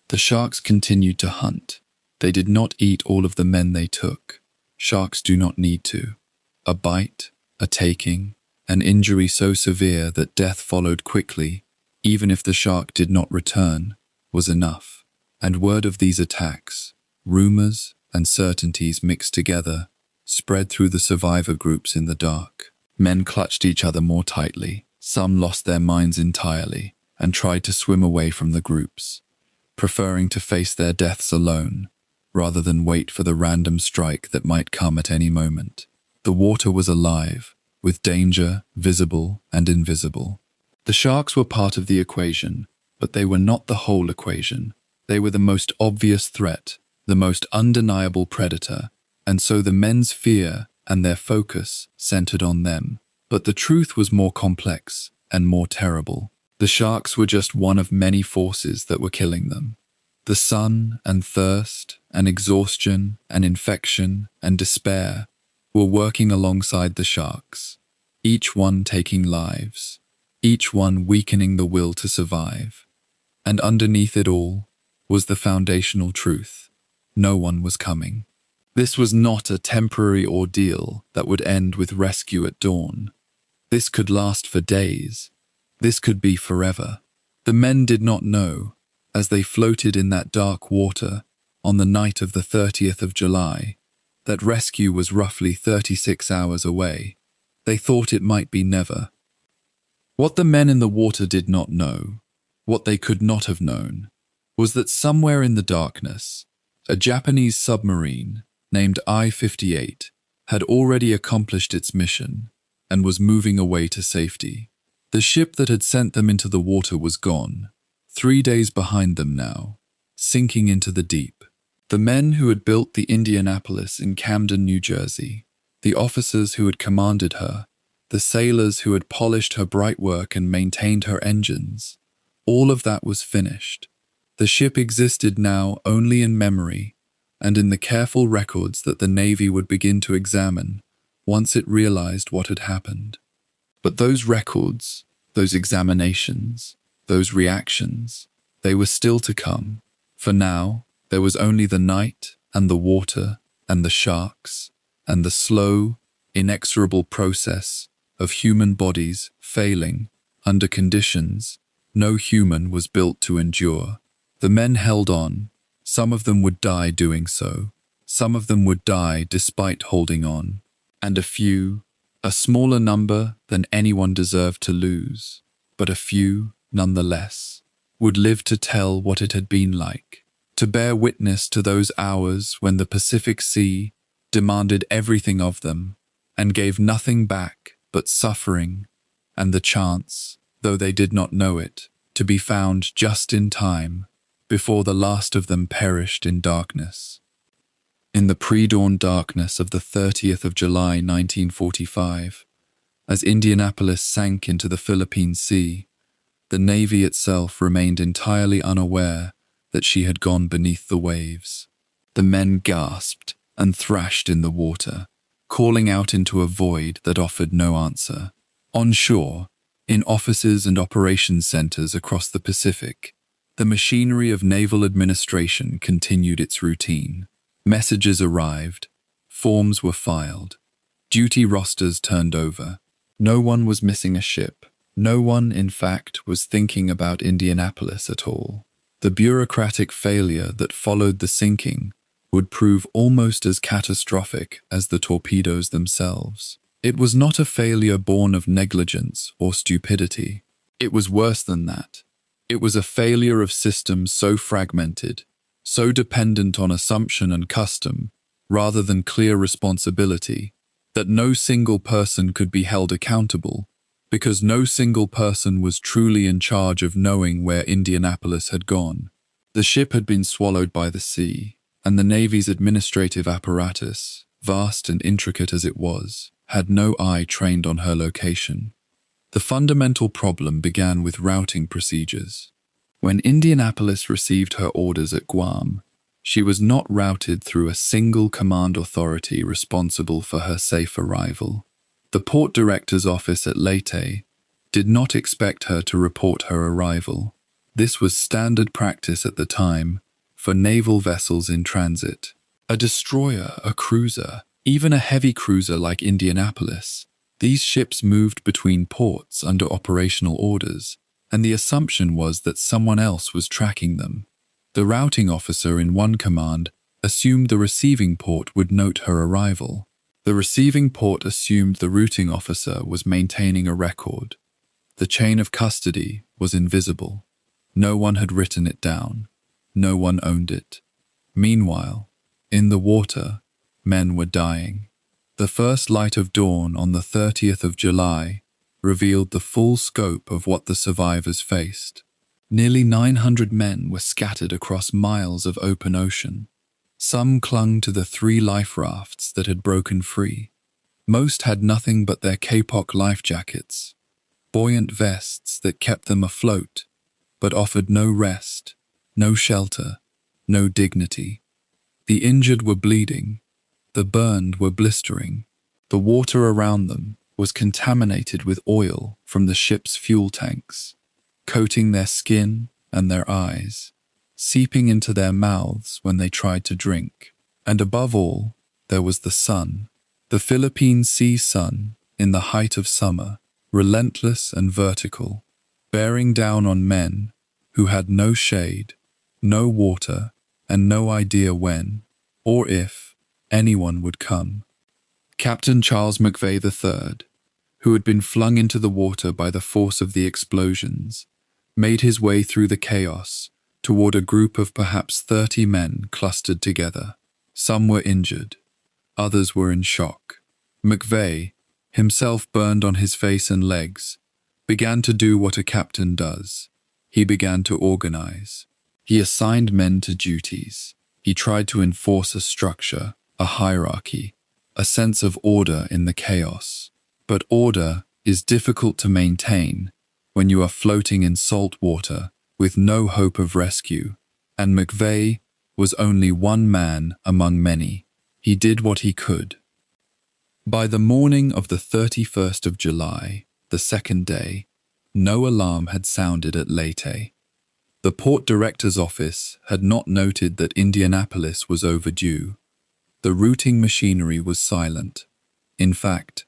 The sharks continued to hunt. They did not eat all of the men they took. Sharks do not need to. A bite, a taking, an injury so severe that death followed quickly, even if the shark did not return, was enough. And word of these attacks, rumors and certainties mixed together, spread through the survivor groups in the dark. Men clutched each other more tightly. Some lost their minds entirely and tried to swim away from the groups, preferring to face their deaths alone, rather than wait for the random strike that might come at any moment. The water was alive, with danger visible and invisible. The sharks were part of the equation, but they were not the whole equation. They were the most obvious threat, the most undeniable predator, and so the men's fear and their focus centered on them. But the truth was more complex and more terrible. The sharks were just one of many forces that were killing them. The sun and thirst and exhaustion and infection and despair were working alongside the sharks, each one taking lives. each one weakening the will to survive. And underneath it all was the foundational truth: no one was coming. This was not a temporary ordeal that would end with rescue at dawn. This could last for days. This could be forever. The men did not know, as they floated in that dark water on the night of the 30th of July, that rescue was roughly 36 hours away. They thought it might be never. What the men in the water did not know, what they could not have known, was that somewhere in the darkness, a Japanese submarine named I-58 had already accomplished its mission and was moving away to safety. The ship that had sent them into the water was gone, 3 days behind them now, sinking into the deep. The men who had built the Indianapolis in Camden, New Jersey, the officers who had commanded her, the sailors who had polished her bright work and maintained her engines, all of that was finished. The ship existed now only in memory and in the careful records that the Navy would begin to examine once it realized what had happened. But those records, those examinations, those reactions, they were still to come. For now, there was only the night and the water and the sharks and the slow, inexorable process of human bodies failing under conditions no human was built to endure. The men held on. Some of them would die doing so. Some of them would die despite holding on. And a few, a smaller number than anyone deserved to lose, but a few, nonetheless, would live to tell what it had been like, to bear witness to those hours when the Pacific Sea demanded everything of them and gave nothing back but suffering and the chance, though they did not know it, to be found just in time before the last of them perished in darkness. In the pre-dawn darkness of the 30th of July 1945, as Indianapolis sank into the Philippine Sea, the Navy itself remained entirely unaware that she had gone beneath the waves. The men gasped and thrashed in the water, calling out into a void that offered no answer. On shore, in offices and operations centers across the Pacific, the machinery of naval administration continued its routine. Messages arrived, forms were filed, duty rosters turned over. No one was missing a ship. No one, in fact, was thinking about Indianapolis at all. The bureaucratic failure that followed the sinking would prove almost as catastrophic as the torpedoes themselves. It was not a failure born of negligence or stupidity. It was worse than that. It was a failure of systems so fragmented, so dependent on assumption and custom, rather than clear responsibility, that no single person could be held accountable, because no single person was truly in charge of knowing where Indianapolis had gone. The ship had been swallowed by the sea, and the Navy's administrative apparatus, vast and intricate as it was, had no eye trained on her location. The fundamental problem began with routing procedures. When Indianapolis received her orders at Guam, she was not routed through a single command authority responsible for her safe arrival. The port director's office at Leyte did not expect her to report her arrival. This was standard practice at the time for naval vessels in transit. A destroyer, a cruiser, even a heavy cruiser like Indianapolis, these ships moved between ports under operational orders, and the assumption was that someone else was tracking them. The routing officer in one command assumed the receiving port would note her arrival. The receiving port assumed the routing officer was maintaining a record. The chain of custody was invisible. No one had written it down. No one owned it. Meanwhile, in the water, men were dying. The first light of dawn on the 30th of July revealed the full scope of what the survivors faced. Nearly 900 men were scattered across miles of open ocean. Some clung to the 3 life rafts that had broken free. Most had nothing but their kapok life jackets, buoyant vests that kept them afloat, but offered no rest, no shelter, no dignity. The injured were bleeding. The burned were blistering. The water around them, was contaminated with oil from the ship's fuel tanks, coating their skin and their eyes, seeping into their mouths when they tried to drink. And above all, there was the sun, the Philippine Sea sun in the height of summer, relentless and vertical, bearing down on men who had no shade, no water, and no idea when, or if, anyone would come. Captain Charles McVeigh III, who had been flung into the water by the force of the explosions, made his way through the chaos toward a group of perhaps 30 men clustered together. Some were injured, others were in shock. McVeigh, himself burned on his face and legs, began to do what a captain does. He began to organize. He assigned men to duties. He tried to enforce a structure, a hierarchy, a sense of order in the chaos. But order is difficult to maintain when you are floating in salt water with no hope of rescue, and McVeigh was only one man among many. He did what he could. By the morning of the 31st of July, the second day, no alarm had sounded at Leyte. The port director's office had not noted that Indianapolis was overdue. The routing machinery was silent. In fact,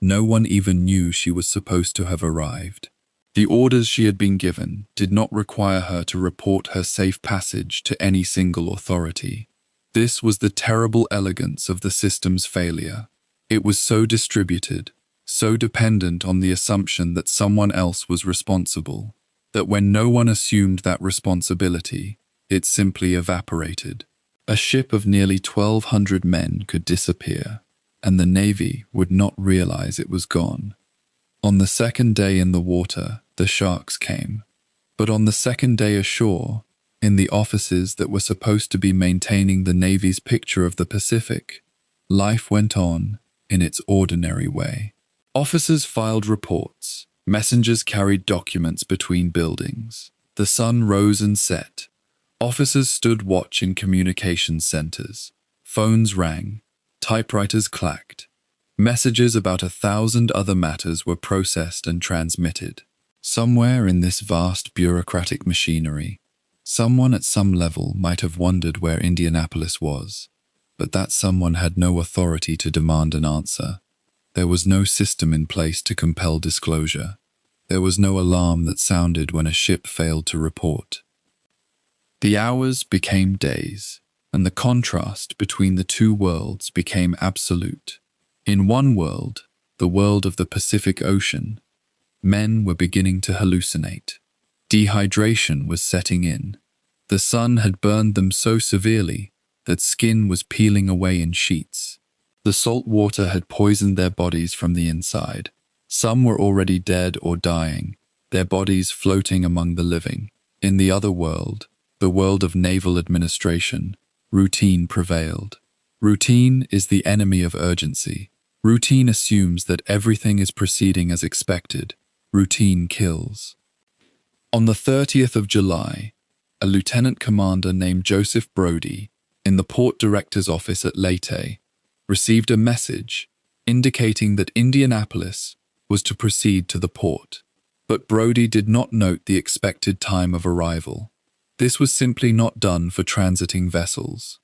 no one even knew she was supposed to have arrived. The orders she had been given did not require her to report her safe passage to any single authority. This was the terrible elegance of the system's failure. It was so distributed, so dependent on the assumption that someone else was responsible, that when no one assumed that responsibility, it simply evaporated. A ship of nearly 1,200 men could disappear, and the Navy would not realize it was gone. On the second day in the water, the sharks came. But on the second day ashore, in the offices that were supposed to be maintaining the Navy's picture of the Pacific, life went on in its ordinary way. Officers filed reports. Messengers carried documents between buildings. The sun rose and set. Officers stood watch in communications centers. Phones rang. Typewriters clacked. Messages about 1,000 other matters were processed and transmitted. Somewhere in this vast bureaucratic machinery, someone at some level might have wondered where Indianapolis was, but that someone had no authority to demand an answer. There was no system in place to compel disclosure. There was no alarm that sounded when a ship failed to report. The hours became days, and the contrast between the two worlds became absolute. In one world, the world of the Pacific Ocean, men were beginning to hallucinate. Dehydration was setting in. The sun had burned them so severely that skin was peeling away in sheets. The salt water had poisoned their bodies from the inside. Some were already dead or dying, their bodies floating among the living. In the other world, the world of naval administration, routine prevailed. Routine is the enemy of urgency. Routine assumes that everything is proceeding as expected. Routine kills. On the 30th of July, a lieutenant commander named Joseph Brodie, in the port director's office at Leyte, received a message indicating that Indianapolis was to proceed to the port. But Brodie did not note the expected time of arrival. This was simply not done for transiting vessels.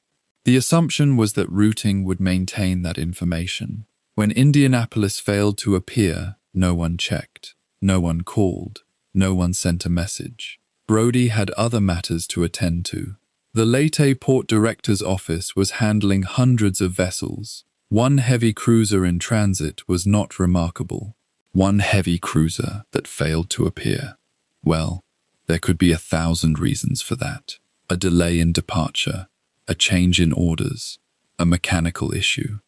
The assumption was that routing would maintain that information. When Indianapolis failed to appear, no one checked, no one called, no one sent a message. Brodie had other matters to attend to. The Leyte Port Director's office was handling hundreds of vessels. One heavy cruiser in transit was not remarkable. One heavy cruiser that failed to appear. Well, there could be 1,000 reasons for that. A delay in departure, a change in orders, a mechanical issue.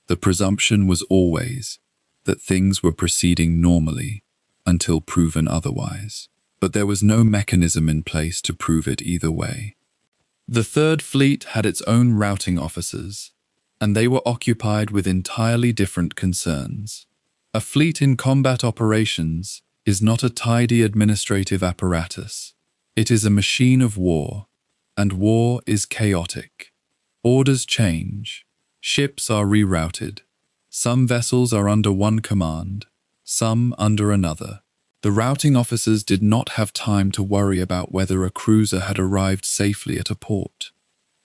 The presumption was always that things were proceeding normally until proven otherwise. But there was no mechanism in place to prove it either way. The Third Fleet had its own routing officers, and they were occupied with entirely different concerns. A fleet in combat operations is not a tidy administrative apparatus. It is a machine of war, and war is chaotic. Orders change. Ships are rerouted. Some vessels are under one command, some under another. The routing officers did not have time to worry about whether a cruiser had arrived safely at a port.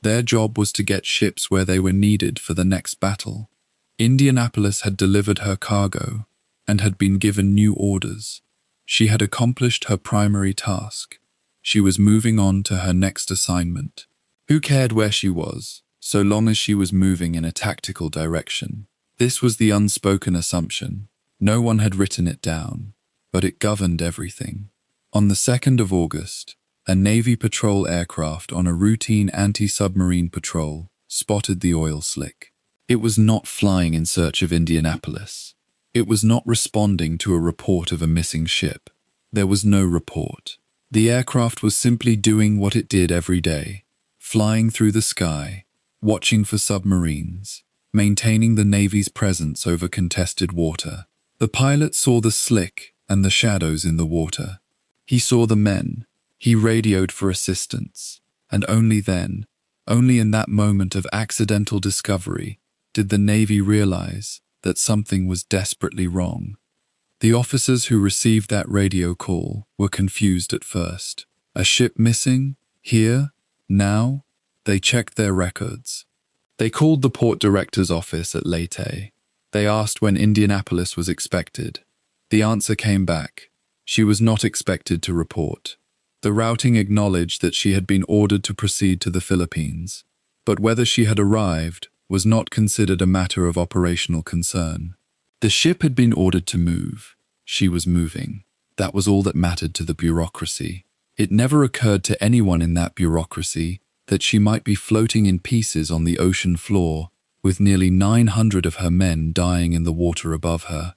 Their job was to get ships where they were needed for the next battle. Indianapolis had delivered her cargo and had been given new orders. She had accomplished her primary task. She was moving on to her next assignment. Who cared where she was, so long as she was moving in a tactical direction? This was the unspoken assumption. No one had written it down, but it governed everything. On the 2nd of August, a Navy patrol aircraft on a routine anti-submarine patrol spotted the oil slick. It was not flying in search of Indianapolis. It was not responding to a report of a missing ship. There was no report. The aircraft was simply doing what it did every day, flying through the sky, watching for submarines, maintaining the Navy's presence over contested water. The pilot saw the slick and the shadows in the water. He saw the men. He radioed for assistance. And only then, only in that moment of accidental discovery, did the Navy realize that something was desperately wrong. The officers who received that radio call were confused at first. A ship missing? Here? Now? They checked their records. They called the port director's office at Leyte. They asked when Indianapolis was expected. The answer came back. She was not expected to report. The routing acknowledged that she had been ordered to proceed to the Philippines, but whether she had arrived was not considered a matter of operational concern. The ship had been ordered to move. She was moving. That was all that mattered to the bureaucracy. It never occurred to anyone in that bureaucracy that she might be floating in pieces on the ocean floor, with nearly 900 of her men dying in the water above her.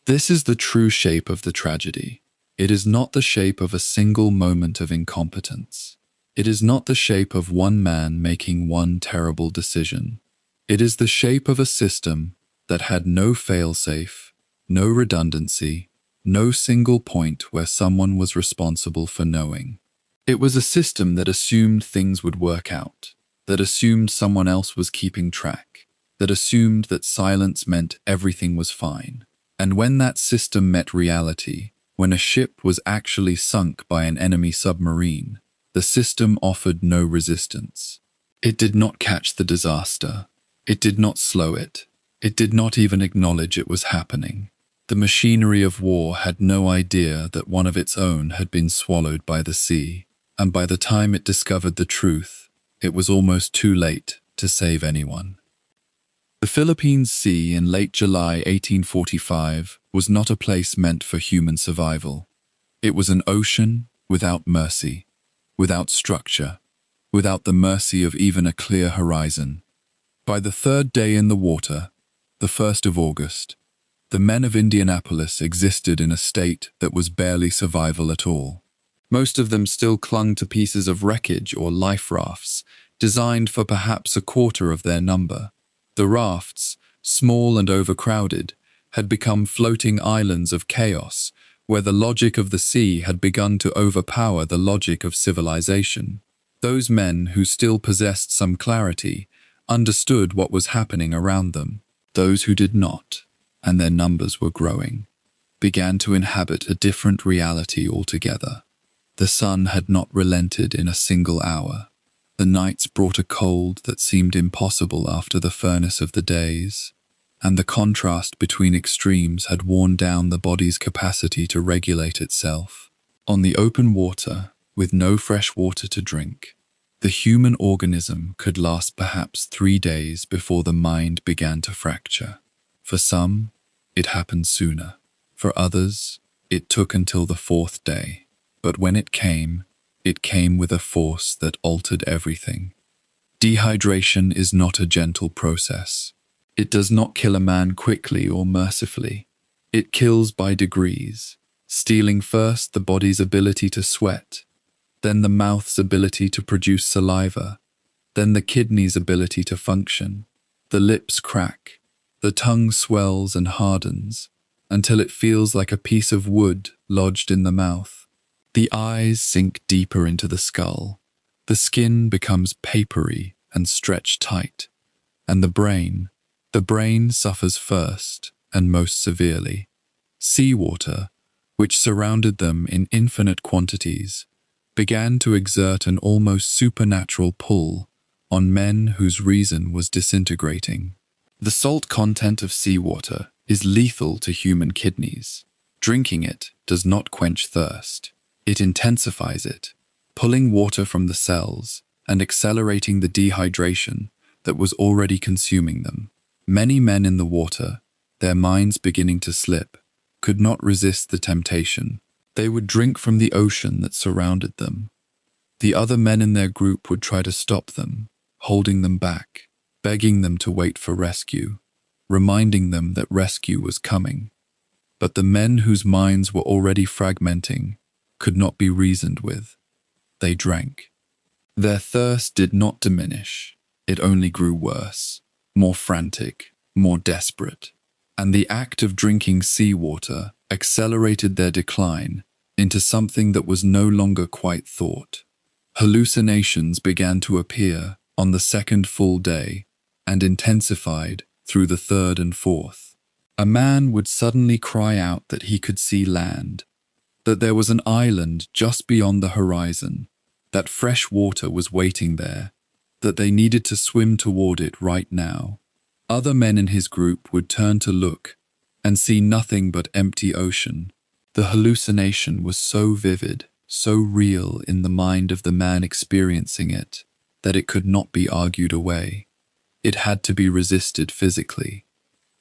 This is the true shape of the tragedy. It is not the shape of a single moment of incompetence. It is not the shape of one man making one terrible decision. It is the shape of a system that had no fail-safe, no redundancy, no single point where someone was responsible for knowing. It was a system that assumed things would work out, that assumed someone else was keeping track, that assumed that silence meant everything was fine. And when that system met reality, when a ship was actually sunk by an enemy submarine, the system offered no resistance. It did not catch the disaster. It did not slow it. It did not even acknowledge it was happening. The machinery of war had no idea that one of its own had been swallowed by the sea, and by the time it discovered the truth, it was almost too late to save anyone. The Philippine Sea in late July 1845 was not a place meant for human survival. It was an ocean without mercy, without structure, without the mercy of even a clear horizon. By the 3rd day in the water, the 1st of August, the men of Indianapolis existed in a state that was barely survival at all. Most of them still clung to pieces of wreckage or life rafts, designed for perhaps a quarter of their number. The rafts, small and overcrowded, had become floating islands of chaos, where the logic of the sea had begun to overpower the logic of civilization. Those men who still possessed some clarity understood what was happening around them. Those who did not, and their numbers were growing, began to inhabit a different reality altogether. The sun had not relented in a single hour. The nights brought a cold that seemed impossible after the furnace of the days, and the contrast between extremes had worn down the body's capacity to regulate itself. On the open water, with no fresh water to drink, the human organism could last perhaps 3 days before the mind began to fracture. For some, it happened sooner. For others, it took until the 4th day. But when it came with a force that altered everything. Dehydration is not a gentle process. It does not kill a man quickly or mercifully. It kills by degrees, stealing first the body's ability to sweat, then the mouth's ability to produce saliva, then the kidney's ability to function. The lips crack, the tongue swells and hardens, until it feels like a piece of wood lodged in the mouth. The eyes sink deeper into the skull, the skin becomes papery and stretched tight, and the brain, The brain suffers first and most severely. Seawater, which surrounded them in infinite quantities, began to exert an almost supernatural pull on men whose reason was disintegrating. The salt content of seawater is lethal to human kidneys. Drinking it does not quench thirst. It intensifies it, pulling water from the cells and accelerating the dehydration that was already consuming them. Many men in the water, their minds beginning to slip, could not resist the temptation. They would drink from the ocean that surrounded them. The other men in their group would try to stop them, holding them back, begging them to wait for rescue, reminding them that rescue was coming. But the men whose minds were already fragmenting could not be reasoned with. They drank. Their thirst did not diminish. It only grew worse, more frantic, more desperate. And the act of drinking seawater accelerated their decline into something that was no longer quite thought. Hallucinations began to appear on the second full day and intensified through the third and fourth. A man would suddenly cry out that he could see land, that there was an island just beyond the horizon, that fresh water was waiting there, that they needed to swim toward it right now. Other men in his group would turn to look and see nothing but empty ocean. The hallucination was so vivid, so real in the mind of the man experiencing it, that it could not be argued away. It had to be resisted physically.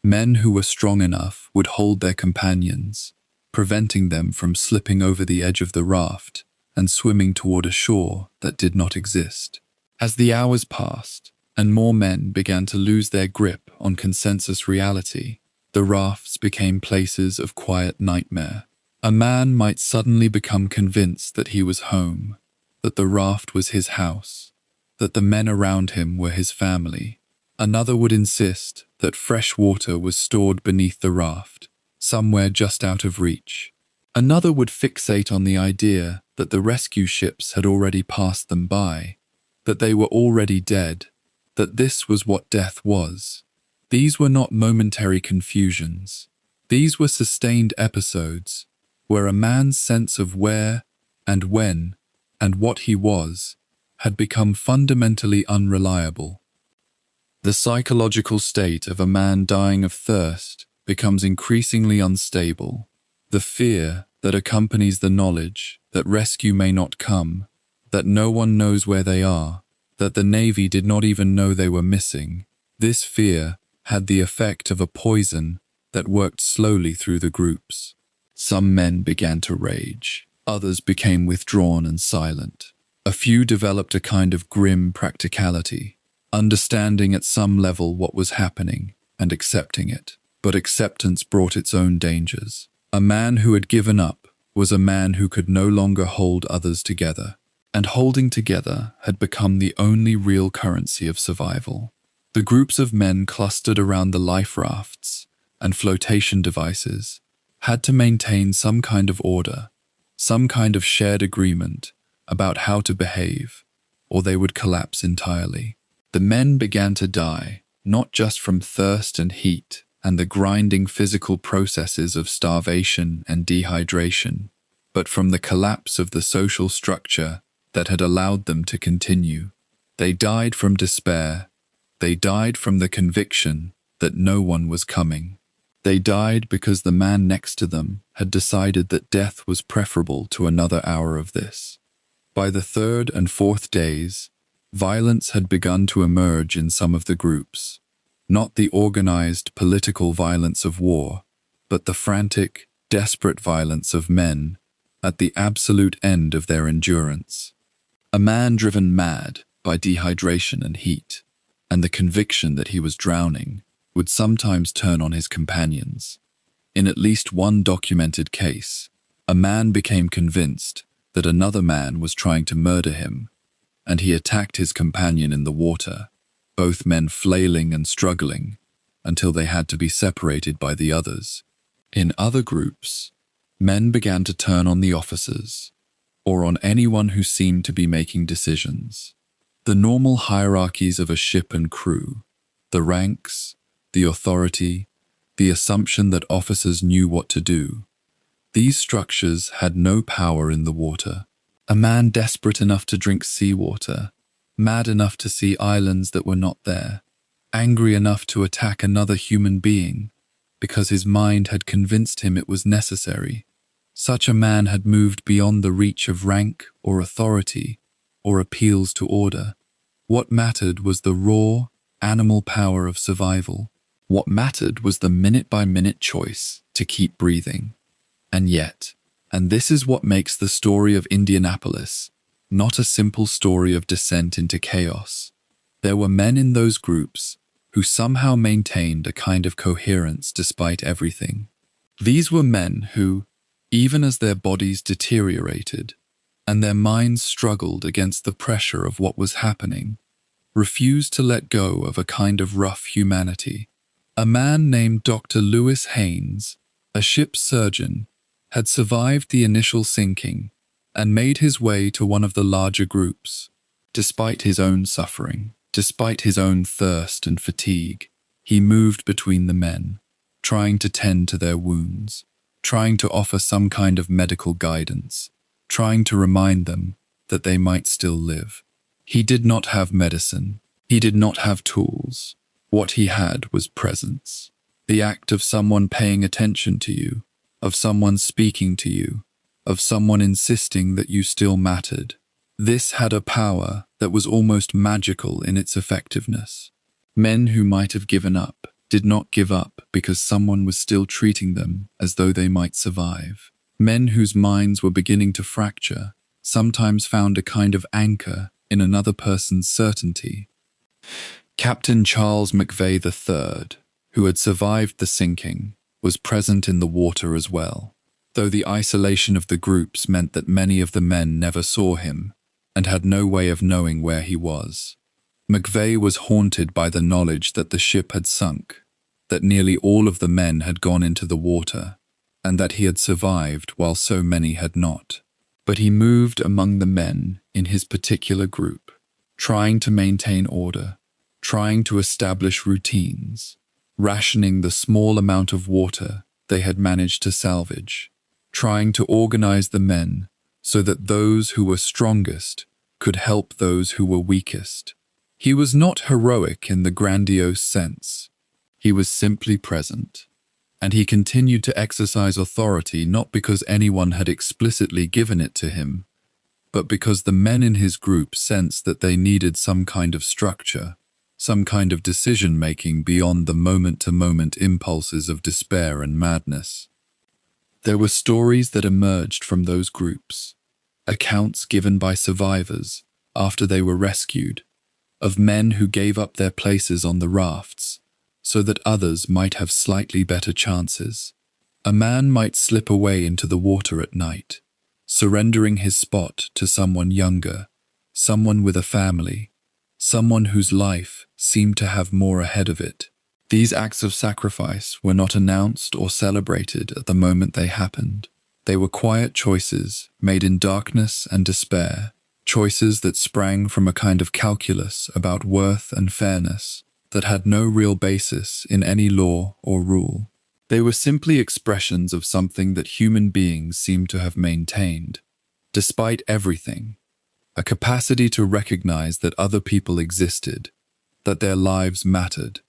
Men who were strong enough would hold their companions, preventing them from slipping over the edge of the raft and swimming toward a shore that did not exist. As the hours passed, and more men began to lose their grip on consensus reality, the rafts became places of quiet nightmare. A man might suddenly become convinced that he was home, that the raft was his house, that the men around him were his family. Another would insist that fresh water was stored beneath the raft, somewhere just out of reach. Another would fixate on the idea that the rescue ships had already passed them by, that they were already dead, that this was what death was. These were not momentary confusions. These were sustained episodes where a man's sense of where and when and what he was had become fundamentally unreliable. The psychological state of a man dying of thirst becomes increasingly unstable. The fear that accompanies the knowledge that rescue may not come, that no one knows where they are, that the Navy did not even know they were missing, this fear had the effect of a poison that worked slowly through the groups. Some men began to rage. Others became withdrawn and silent. A few developed a kind of grim practicality, understanding at some level what was happening and accepting it. But acceptance brought its own dangers. A man who had given up was a man who could no longer hold others together, and holding together had become the only real currency of survival. The groups of men clustered around the life rafts and flotation devices had to maintain some kind of order, some kind of shared agreement about how to behave, or they would collapse entirely. The men began to die, not just from thirst and heat and the grinding physical processes of starvation and dehydration, but from the collapse of the social structure that had allowed them to continue. They died from despair. They died from the conviction that no one was coming. They died because the man next to them had decided that death was preferable to another hour of this. By the third and fourth days, violence had begun to emerge in some of the groups. Not the organized political violence of war, but the frantic, desperate violence of men at the absolute end of their endurance. A man driven mad by dehydration and heat, and the conviction that he was drowning, would sometimes turn on his companions. In at least one documented case, a man became convinced that another man was trying to murder him, and he attacked his companion in the water, both men flailing and struggling until they had to be separated by the others. In other groups, men began to turn on the officers, or on anyone who seemed to be making decisions. The normal hierarchies of a ship and crew, the ranks, the authority, the assumption that officers knew what to do. These structures had no power in the water. A man desperate enough to drink seawater, mad enough to see islands that were not there, angry enough to attack another human being because his mind had convinced him it was necessary. Such a man had moved beyond the reach of rank or authority or appeals to order. What mattered was the raw, animal power of survival. What mattered was the minute-by-minute choice to keep breathing. And yet, and this is what makes the story of Indianapolis not a simple story of descent into chaos. There were men in those groups who somehow maintained a kind of coherence despite everything. These were men who, even as their bodies deteriorated and their minds struggled against the pressure of what was happening, refused to let go of a kind of rough humanity. A man named Dr. Lewis Haynes, a ship's surgeon, had survived the initial sinking and made his way to one of the larger groups. Despite his own suffering, despite his own thirst and fatigue, he moved between the men, trying to tend to their wounds, trying to offer some kind of medical guidance, trying to remind them that they might still live. He did not have medicine. He did not have tools. What he had was presence. The act of someone paying attention to you, of someone speaking to you, of someone insisting that you still mattered. This had a power that was almost magical in its effectiveness. Men who might have given up did not give up because someone was still treating them as though they might survive. Men whose minds were beginning to fracture sometimes found a kind of anchor in another person's certainty. Captain Charles McVeigh III, who had survived the sinking, was present in the water as well, though the isolation of the groups meant that many of the men never saw him and had no way of knowing where he was. McVeigh was haunted by the knowledge that the ship had sunk, that nearly all of the men had gone into the water, and that he had survived while so many had not. But he moved among the men in his particular group, trying to maintain order, trying to establish routines, rationing the small amount of water they had managed to salvage, trying to organize the men so that those who were strongest could help those who were weakest. He was not heroic in the grandiose sense. He was simply present. And he continued to exercise authority not because anyone had explicitly given it to him, but because the men in his group sensed that they needed some kind of structure, some kind of decision-making beyond the moment-to-moment impulses of despair and madness. There were stories that emerged from those groups, accounts given by survivors after they were rescued, of men who gave up their places on the rafts so that others might have slightly better chances. A man might slip away into the water at night, surrendering his spot to someone younger, someone with a family, someone whose life seemed to have more ahead of it. These acts of sacrifice were not announced or celebrated at the moment they happened. They were quiet choices made in darkness and despair, choices that sprang from a kind of calculus about worth and fairness that had no real basis in any law or rule. They were simply expressions of something that human beings seemed to have maintained, despite everything, a capacity to recognize that other people existed, that their lives mattered,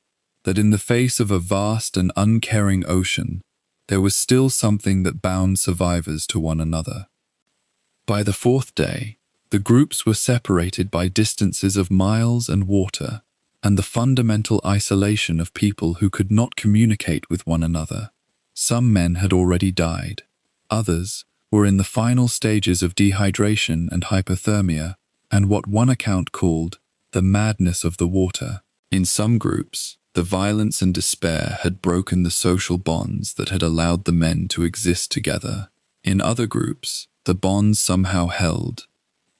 that in the face of a vast and uncaring ocean, there was still something that bound survivors to one another. By the fourth day, the groups were separated by distances of miles and water, and the fundamental isolation of people who could not communicate with one another. Some men had already died. Others were in the final stages of dehydration and hypothermia, and what one account called the madness of the water. In some groups, the violence and despair had broken the social bonds that had allowed the men to exist together. In other groups, the bonds somehow held,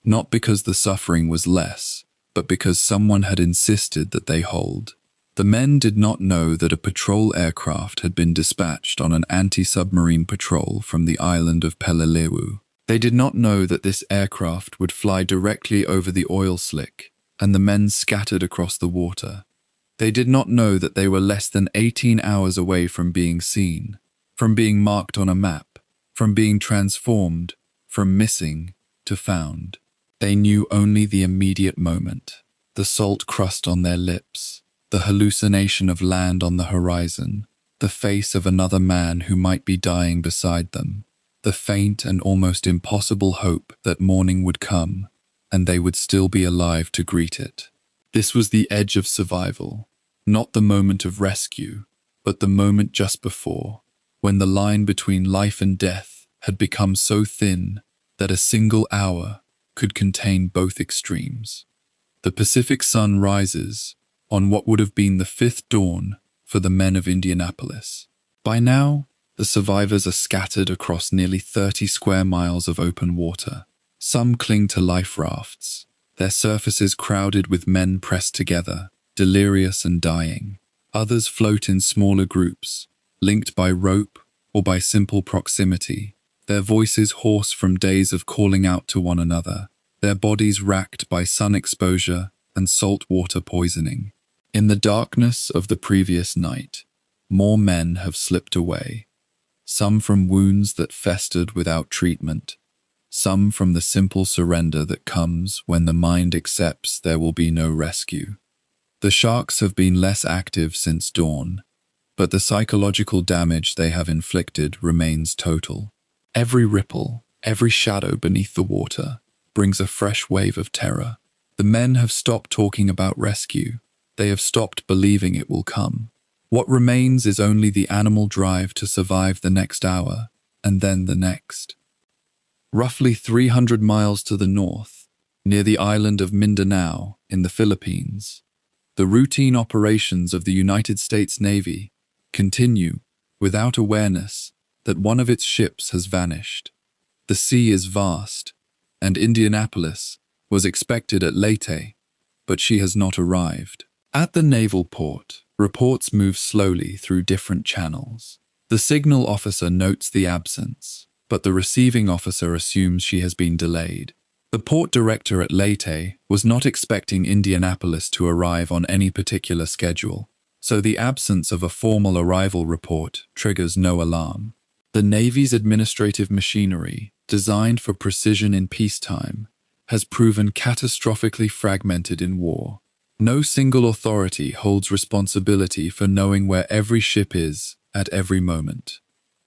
not because the suffering was less, but because someone had insisted that they hold. The men did not know that a patrol aircraft had been dispatched on an anti-submarine patrol from the island of Peleliu. They did not know that this aircraft would fly directly over the oil slick, and the men scattered across the water. They did not know that they were less than 18 hours away from being seen, from being marked on a map, from being transformed, from missing to found. They knew only the immediate moment, the salt crust on their lips, the hallucination of land on the horizon, the face of another man who might be dying beside them, the faint and almost impossible hope that morning would come, and they would still be alive to greet it. This was the edge of survival, not the moment of rescue, but the moment just before, when the line between life and death had become so thin that a single hour could contain both extremes. The Pacific sun rises on what would have been the fifth dawn for the men of Indianapolis. By now, the survivors are scattered across nearly 30 square miles of open water. Some cling to life rafts, their surfaces crowded with men pressed together, delirious and dying. Others float in smaller groups, linked by rope or by simple proximity, their voices hoarse from days of calling out to one another, their bodies racked by sun exposure and salt water poisoning. In the darkness of the previous night, more men have slipped away, some from wounds that festered without treatment, some from the simple surrender that comes when the mind accepts there will be no rescue. The sharks have been less active since dawn, but the psychological damage they have inflicted remains total. Every ripple, every shadow beneath the water brings a fresh wave of terror. The men have stopped talking about rescue. They have stopped believing it will come. What remains is only the animal drive to survive the next hour, and then the next. Roughly 300 miles to the north, near the island of Mindanao in the Philippines, the routine operations of the United States Navy continue without awareness that one of its ships has vanished. The sea is vast, and Indianapolis was expected at Leyte, but she has not arrived. At the naval port, reports move slowly through different channels. The signal officer notes the absence, but the receiving officer assumes she has been delayed. The port director at Leyte was not expecting Indianapolis to arrive on any particular schedule, so the absence of a formal arrival report triggers no alarm. The Navy's administrative machinery, designed for precision in peacetime, has proven catastrophically fragmented in war. No single authority holds responsibility for knowing where every ship is at every moment.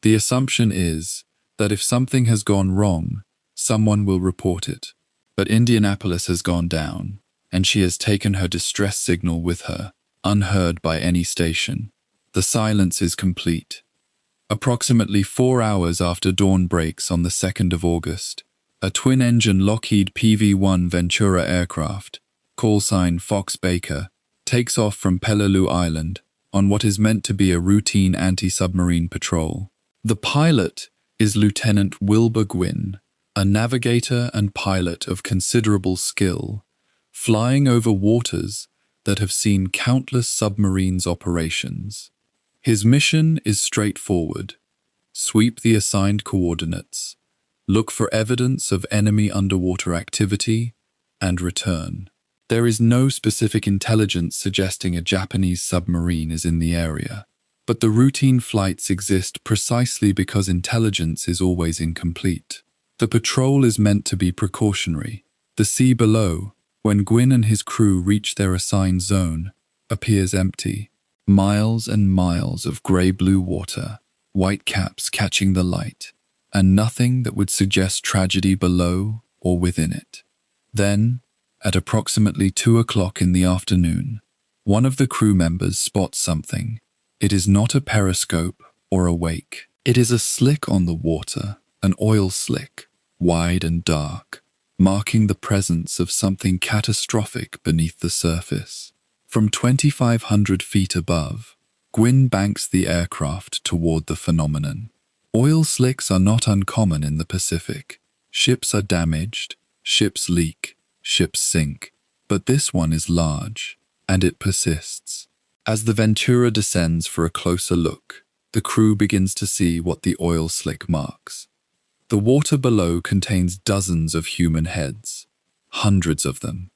The assumption is that if something has gone wrong, someone will report it. But Indianapolis has gone down, and she has taken her distress signal with her, unheard by any station. The silence is complete. Approximately 4 hours after dawn breaks on the 2nd of August, a twin-engine Lockheed PV-1 Ventura aircraft, callsign Fox Baker, takes off from Peleliu Island on what is meant to be a routine anti-submarine patrol. The pilot is Lieutenant Wilbur Gwynn, a navigator and pilot of considerable skill, flying over waters that have seen countless submarines operations. His mission is straightforward: sweep the assigned coordinates, look for evidence of enemy underwater activity, and return. There is no specific intelligence suggesting a Japanese submarine is in the area, but the routine flights exist precisely because intelligence is always incomplete. The patrol is meant to be precautionary. The sea below, when Gwyn and his crew reach their assigned zone, appears empty. Miles and miles of grey-blue water, white caps catching the light, and nothing that would suggest tragedy below or within it. Then, at approximately 2 o'clock in the afternoon, one of the crew members spots something. It is not a periscope or a wake. It is a slick on the water, an oil slick, wide and dark, marking the presence of something catastrophic beneath the surface. From 2,500 feet above, Gwyn banks the aircraft toward the phenomenon. Oil slicks are not uncommon in the Pacific. Ships are damaged, ships leak, ships sink, but this one is large, and it persists. As the Ventura descends for a closer look, the crew begins to see what the oil slick marks. The water below contains dozens of human heads, hundreds of them.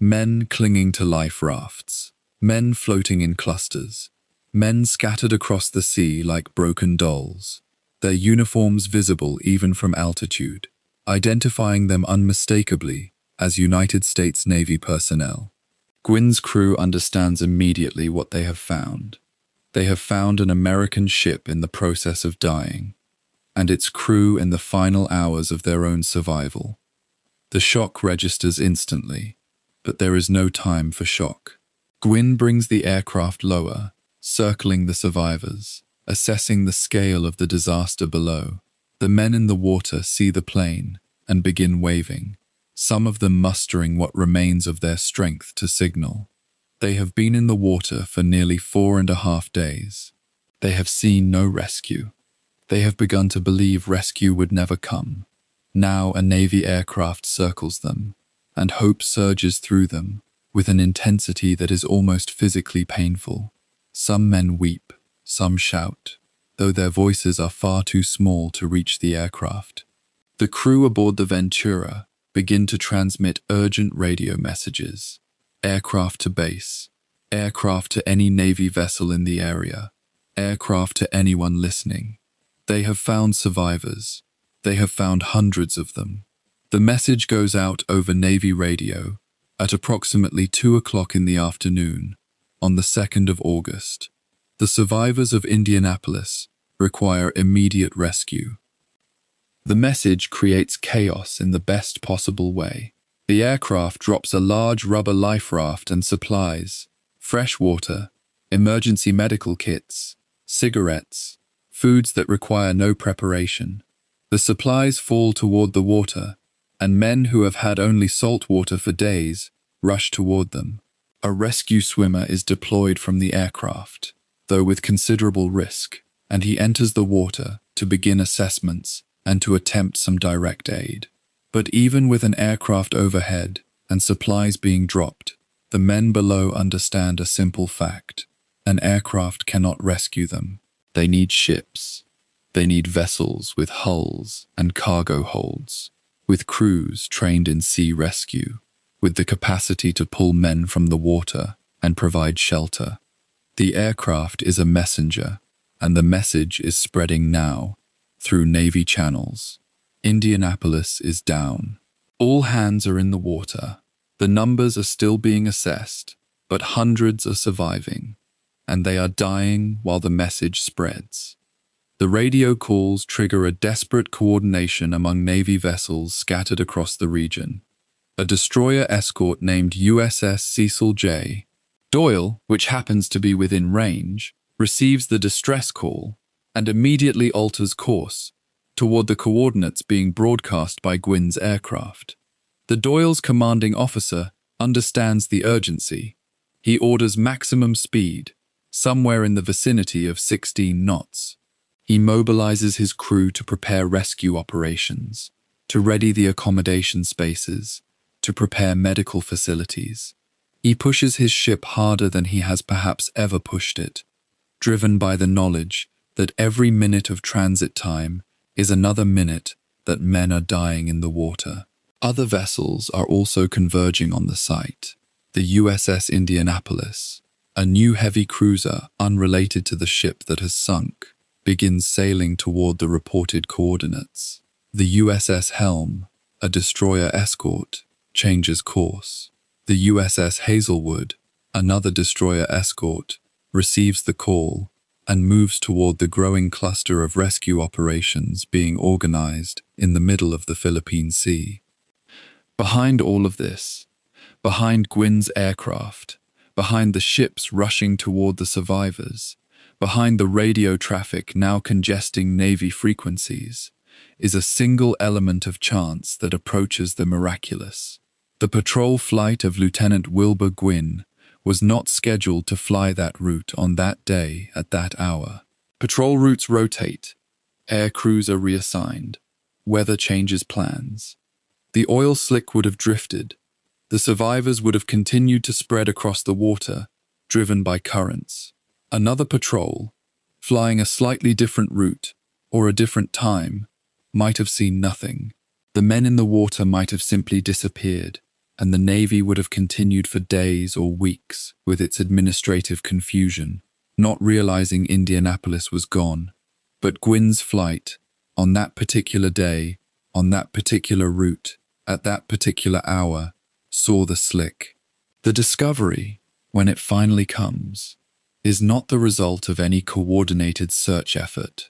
Men clinging to life rafts, Men floating in clusters. Men scattered across the sea like broken dolls, their uniforms visible even from altitude, identifying them unmistakably as United States Navy personnel. Gwyn's crew understands immediately what they have found. They have found an American ship in the process of dying, and its crew in the final hours of their own survival. The shock registers instantly, but there is no time for shock. Gwyn brings the aircraft lower, circling the survivors, assessing the scale of the disaster below. The men in the water see the plane and begin waving, some of them mustering what remains of their strength to signal. They have been in the water for nearly 4.5 days. They have seen no rescue. They have begun to believe rescue would never come. Now a Navy aircraft circles them, and hope surges through them with an intensity that is almost physically painful. Some men weep, some shout, though their voices are far too small to reach the aircraft. The crew aboard the Ventura begin to transmit urgent radio messages. Aircraft to base, aircraft to any Navy vessel in the area, aircraft to anyone listening. They have found survivors. They have found hundreds of them. The message goes out over Navy radio at approximately 2 o'clock in the afternoon on the 2nd of August. The survivors of Indianapolis require immediate rescue. The message creates chaos in the best possible way. The aircraft drops a large rubber life raft and supplies, fresh water, emergency medical kits, cigarettes, foods that require no preparation. The supplies fall toward the water, and men who have had only salt water for days rush toward them. A rescue swimmer is deployed from the aircraft, though with considerable risk, and he enters the water to begin assessments and to attempt some direct aid. But even with an aircraft overhead and supplies being dropped, the men below understand a simple fact. An aircraft cannot rescue them. They need ships. They need vessels with hulls and cargo holds, with crews trained in sea rescue, with the capacity to pull men from the water and provide shelter. The aircraft is a messenger, and the message is spreading now through Navy channels. Indianapolis is down. All hands are in the water. The numbers are still being assessed, but hundreds are surviving, and they are dying while the message spreads. The radio calls trigger a desperate coordination among Navy vessels scattered across the region. A destroyer escort named USS Cecil J. Doyle, which happens to be within range, receives the distress call and immediately alters course toward the coordinates being broadcast by Gwyn's aircraft. The Doyle's commanding officer understands the urgency. He orders maximum speed, somewhere in the vicinity of 16 knots. He mobilizes his crew to prepare rescue operations, to ready the accommodation spaces, to prepare medical facilities. He pushes his ship harder than he has perhaps ever pushed it, driven by the knowledge that every minute of transit time is another minute that men are dying in the water. Other vessels are also converging on the site. The USS Indianapolis, a new heavy cruiser unrelated to the ship that has sunk, begins sailing toward the reported coordinates. The USS Helm, a destroyer escort, changes course. The USS Hazelwood, another destroyer escort, receives the call and moves toward the growing cluster of rescue operations being organized in the middle of the Philippine Sea. Behind all of this, behind Gwyn's aircraft, behind the ships rushing toward the survivors, behind the radio traffic now congesting Navy frequencies, is a single element of chance that approaches the miraculous. The patrol flight of Lieutenant Wilbur Gwyn was not scheduled to fly that route on that day at that hour. Patrol routes rotate, air crews are reassigned, weather changes plans. The oil slick would have drifted. The survivors would have continued to spread across the water, driven by currents. Another patrol, flying a slightly different route or a different time, might have seen nothing. The men in the water might have simply disappeared, and the Navy would have continued for days or weeks with its administrative confusion, not realizing Indianapolis was gone. But Gwyn's flight, on that particular day, on that particular route, at that particular hour, saw the slick. The discovery, when it finally comes, is not the result of any coordinated search effort.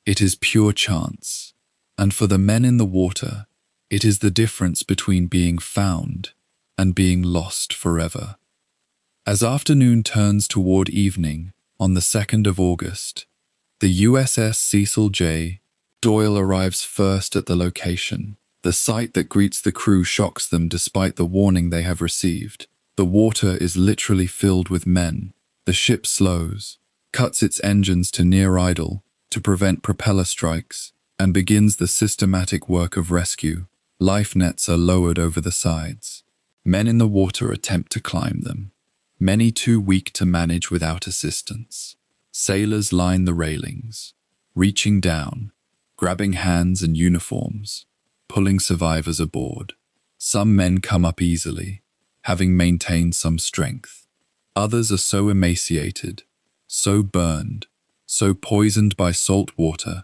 It is pure chance, and for the men in the water, it is the difference between being found and being lost forever. As afternoon turns toward evening, on the 2nd of August, the USS Cecil J. Doyle arrives first at the location. The sight that greets the crew shocks them despite the warning they have received. The water is literally filled with men. The ship slows, cuts its engines to near idle to prevent propeller strikes, and begins the systematic work of rescue. Life nets are lowered over the sides. Men in the water attempt to climb them, many too weak to manage without assistance. Sailors line the railings, reaching down, grabbing hands and uniforms, pulling survivors aboard. Some men come up easily, having maintained some strength. Others are so emaciated, so burned, so poisoned by salt water,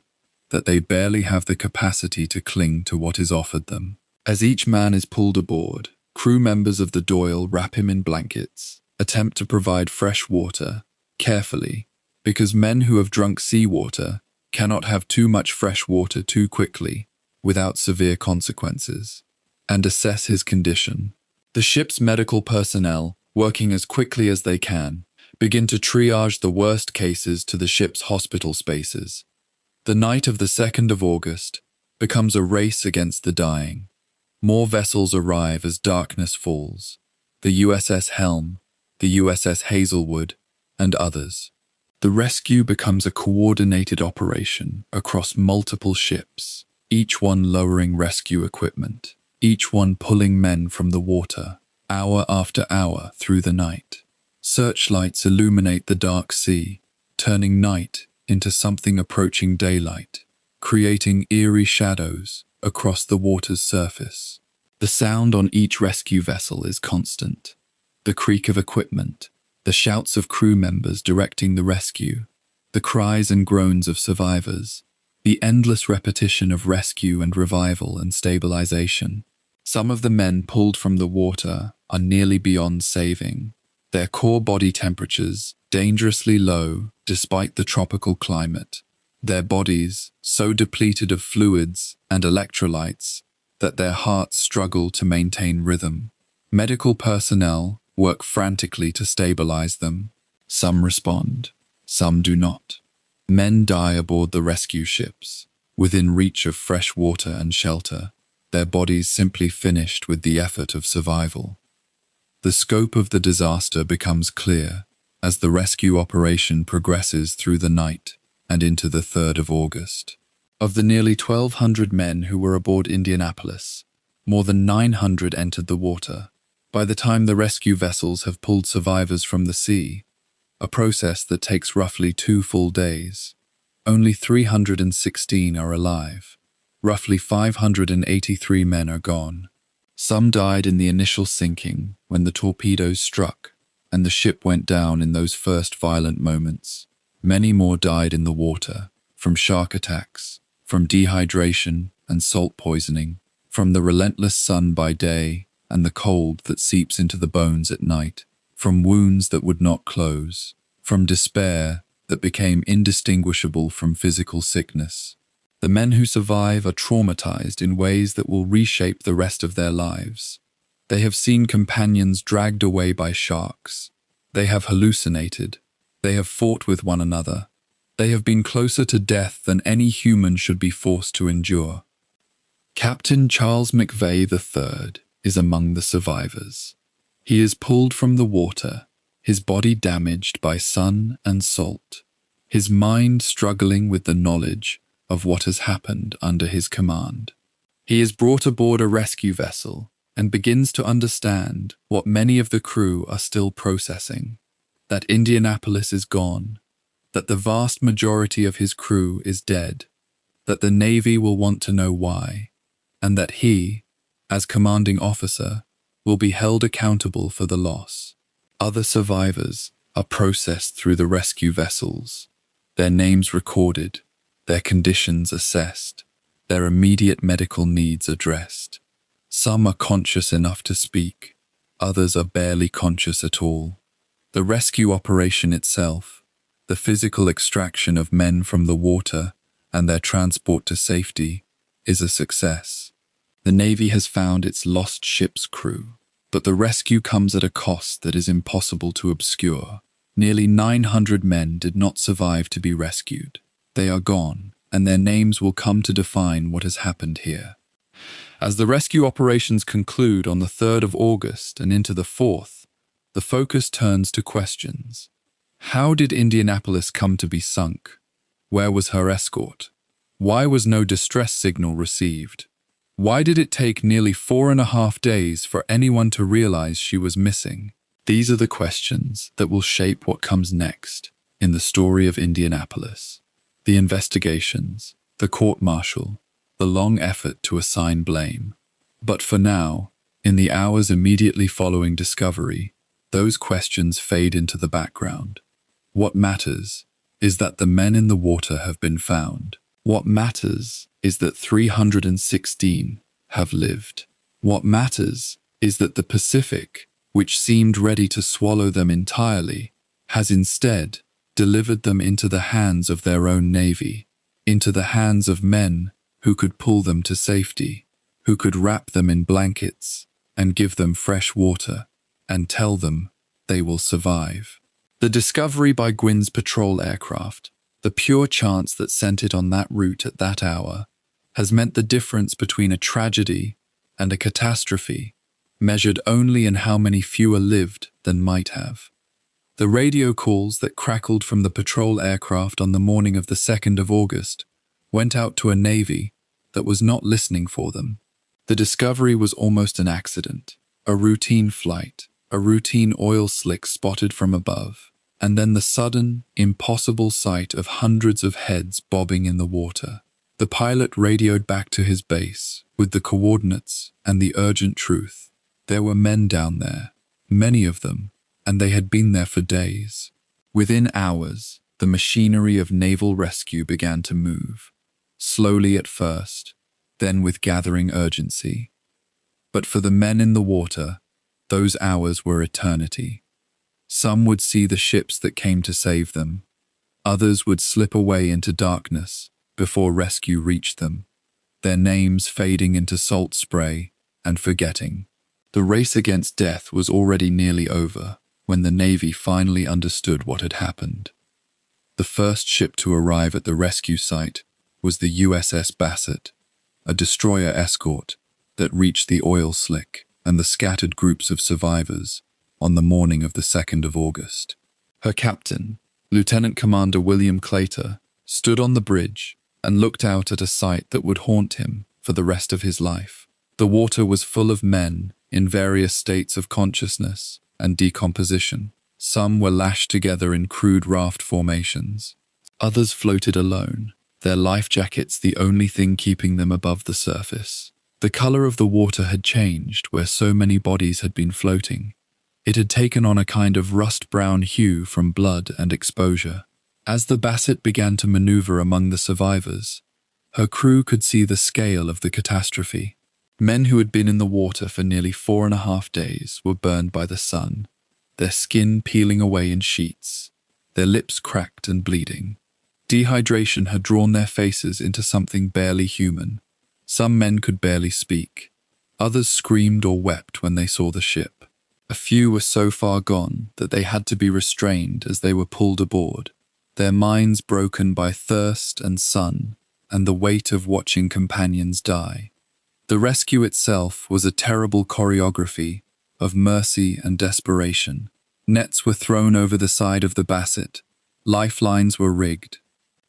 that they barely have the capacity to cling to what is offered them. As each man is pulled aboard, crew members of the Doyle wrap him in blankets, attempt to provide fresh water, carefully, because men who have drunk seawater cannot have too much fresh water too quickly without severe consequences, and assess his condition. The ship's medical personnel, working as quickly as they can, begin to triage the worst cases to the ship's hospital spaces. The night of the 2nd of August becomes a race against the dying. More vessels arrive as darkness falls. The USS Helm, the USS Hazelwood, and others. The rescue becomes a coordinated operation across multiple ships, each one lowering rescue equipment, each one pulling men from the water, hour after hour through the night. Searchlights illuminate the dark sea, turning night into something approaching daylight, creating eerie shadows across the water's surface. The sound on each rescue vessel is constant. The creak of equipment, the shouts of crew members directing the rescue, the cries and groans of survivors, the endless repetition of rescue and revival and stabilization. Some of the men pulled from the water are nearly beyond saving, their core body temperatures dangerously low despite the tropical climate, their bodies so depleted of fluids and electrolytes that their hearts struggle to maintain rhythm. Medical personnel work frantically to stabilize them. Some respond, some do not. Men die aboard the rescue ships, within reach of fresh water and shelter, their bodies simply finished with the effort of survival. The scope of the disaster becomes clear as the rescue operation progresses through the night and into the 3rd of August. Of the nearly 1,200 men who were aboard Indianapolis, more than 900 entered the water. By the time the rescue vessels have pulled survivors from the sea, a process that takes roughly 2 full days, only 316 are alive. Roughly 583 men are gone. Some died in the initial sinking when the torpedoes struck and the ship went down in those first violent moments. Many more died in the water, from shark attacks, from dehydration and salt poisoning, from the relentless sun by day and the cold that seeps into the bones at night, from wounds that would not close, from despair that became indistinguishable from physical sickness. The men who survive are traumatized in ways that will reshape the rest of their lives. They have seen companions dragged away by sharks. They have hallucinated. They have fought with one another. They have been closer to death than any human should be forced to endure. Captain Charles McVeigh III is among the survivors. He is pulled from the water, his body damaged by sun and salt, his mind struggling with the knowledge of what has happened under his command. He is brought aboard a rescue vessel and begins to understand what many of the crew are still processing, that Indianapolis is gone, that the vast majority of his crew is dead, that the Navy will want to know why, and that he, as commanding officer, will be held accountable for the loss. Other survivors are processed through the rescue vessels, their names recorded, their conditions assessed, their immediate medical needs addressed. Some are conscious enough to speak, others are barely conscious at all. The rescue operation itself, the physical extraction of men from the water and their transport to safety, is a success. The Navy has found its lost ship's crew, but the rescue comes at a cost that is impossible to obscure. Nearly 900 men did not survive to be rescued. They are gone, and their names will come to define what has happened here. As the rescue operations conclude on the 3rd of August and into the 4th, the focus turns to questions. How did Indianapolis come to be sunk? Where was her escort? Why was no distress signal received? Why did it take nearly 4.5 days for anyone to realize she was missing? These are the questions that will shape what comes next in the story of Indianapolis. The investigations, the court-martial, the long effort to assign blame. But for now, in the hours immediately following discovery, those questions fade into the background. What matters is that the men in the water have been found. What matters is that 316 have lived. What matters is that the Pacific, which seemed ready to swallow them entirely, has instead delivered them into the hands of their own navy, into the hands of men who could pull them to safety, who could wrap them in blankets and give them fresh water and tell them they will survive. The discovery by Gwynn's patrol aircraft, the pure chance that sent it on that route at that hour, has meant the difference between a tragedy and a catastrophe, measured only in how many fewer lived than might have. The radio calls that crackled from the patrol aircraft on the morning of the 2nd of August went out to a navy that was not listening for them. The discovery was almost an accident, a routine flight, a routine oil slick spotted from above, and then the sudden, impossible sight of hundreds of heads bobbing in the water. The pilot radioed back to his base with the coordinates and the urgent truth. There were men down there, many of them, and they had been there for days. Within hours, the machinery of naval rescue began to move, slowly at first, then with gathering urgency. But for the men in the water, those hours were eternity. Some would see the ships that came to save them. Others would slip away into darkness before rescue reached them, their names fading into salt spray and forgetting. The race against death was already nearly over when the Navy finally understood what had happened. The first ship to arrive at the rescue site was the USS Bassett, a destroyer escort that reached the oil slick and the scattered groups of survivors on the morning of the 2nd of August. Her captain, Lieutenant Commander William Claytor, stood on the bridge and looked out at a sight that would haunt him for the rest of his life. The water was full of men in various states of consciousness and decomposition. Some were lashed together in crude raft formations. Others floated alone, their life jackets the only thing keeping them above the surface. The color of the water had changed where so many bodies had been floating. It had taken on a kind of rust-brown hue from blood and exposure. As the Bassett began to maneuver among the survivors, her crew could see the scale of the catastrophe. Men who had been in the water for nearly 4.5 days were burned by the sun, their skin peeling away in sheets, their lips cracked and bleeding. Dehydration had drawn their faces into something barely human. Some men could barely speak. Others screamed or wept when they saw the ship. A few were so far gone that they had to be restrained as they were pulled aboard, their minds broken by thirst and sun and the weight of watching companions die. The rescue itself was a terrible choreography of mercy and desperation. Nets were thrown over the side of the Bassett. Lifelines were rigged.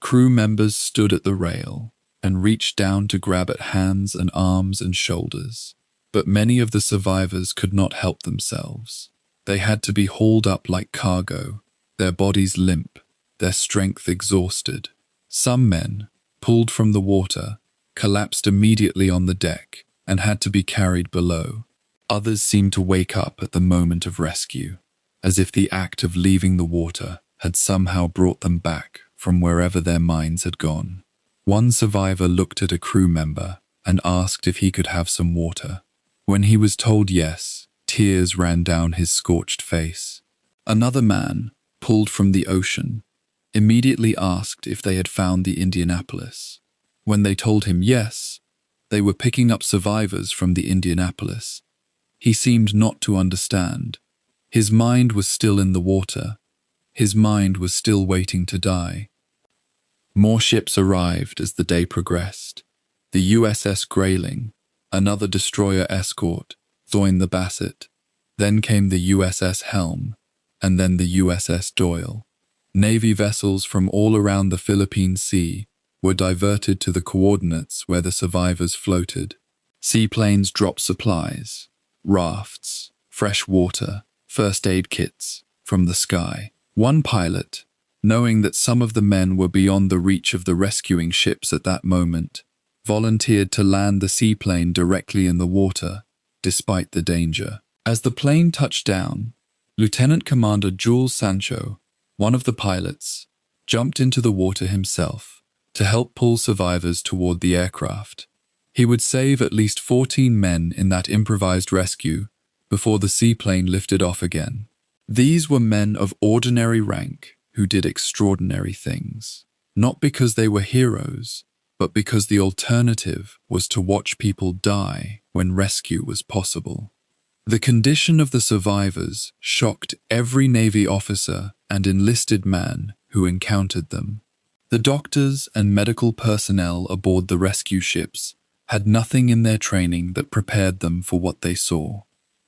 Crew members stood at the rail and reached down to grab at hands and arms and shoulders. But many of the survivors could not help themselves. They had to be hauled up like cargo, their bodies limp, their strength exhausted. Some men, pulled from the water, collapsed immediately on the deck and had to be carried below. Others seemed to wake up at the moment of rescue, as if the act of leaving the water had somehow brought them back from wherever their minds had gone. One survivor looked at a crew member and asked if he could have some water. When he was told yes, tears ran down his scorched face. Another man, pulled from the ocean, immediately asked if they had found the Indianapolis. When they told him yes, they were picking up survivors from the Indianapolis, he seemed not to understand. His mind was still in the water. His mind was still waiting to die. More ships arrived as the day progressed. The USS Grayling, another destroyer escort, joined the Bassett. Then came the USS Helm, and then the USS Doyle. Navy vessels from all around the Philippine Sea were diverted to the coordinates where the survivors floated. Seaplanes dropped supplies, rafts, fresh water, first aid kits from the sky. One pilot, knowing that some of the men were beyond the reach of the rescuing ships at that moment, volunteered to land the seaplane directly in the water, despite the danger. As the plane touched down, Lieutenant Commander Jules Sancho, one of the pilots, jumped into the water himself to help pull survivors toward the aircraft. He would save at least 14 men in that improvised rescue before the seaplane lifted off again. These were men of ordinary rank who did extraordinary things, not because they were heroes, but because the alternative was to watch people die when rescue was possible. The condition of the survivors shocked every Navy officer and enlisted man who encountered them. The doctors and medical personnel aboard the rescue ships had nothing in their training that prepared them for what they saw.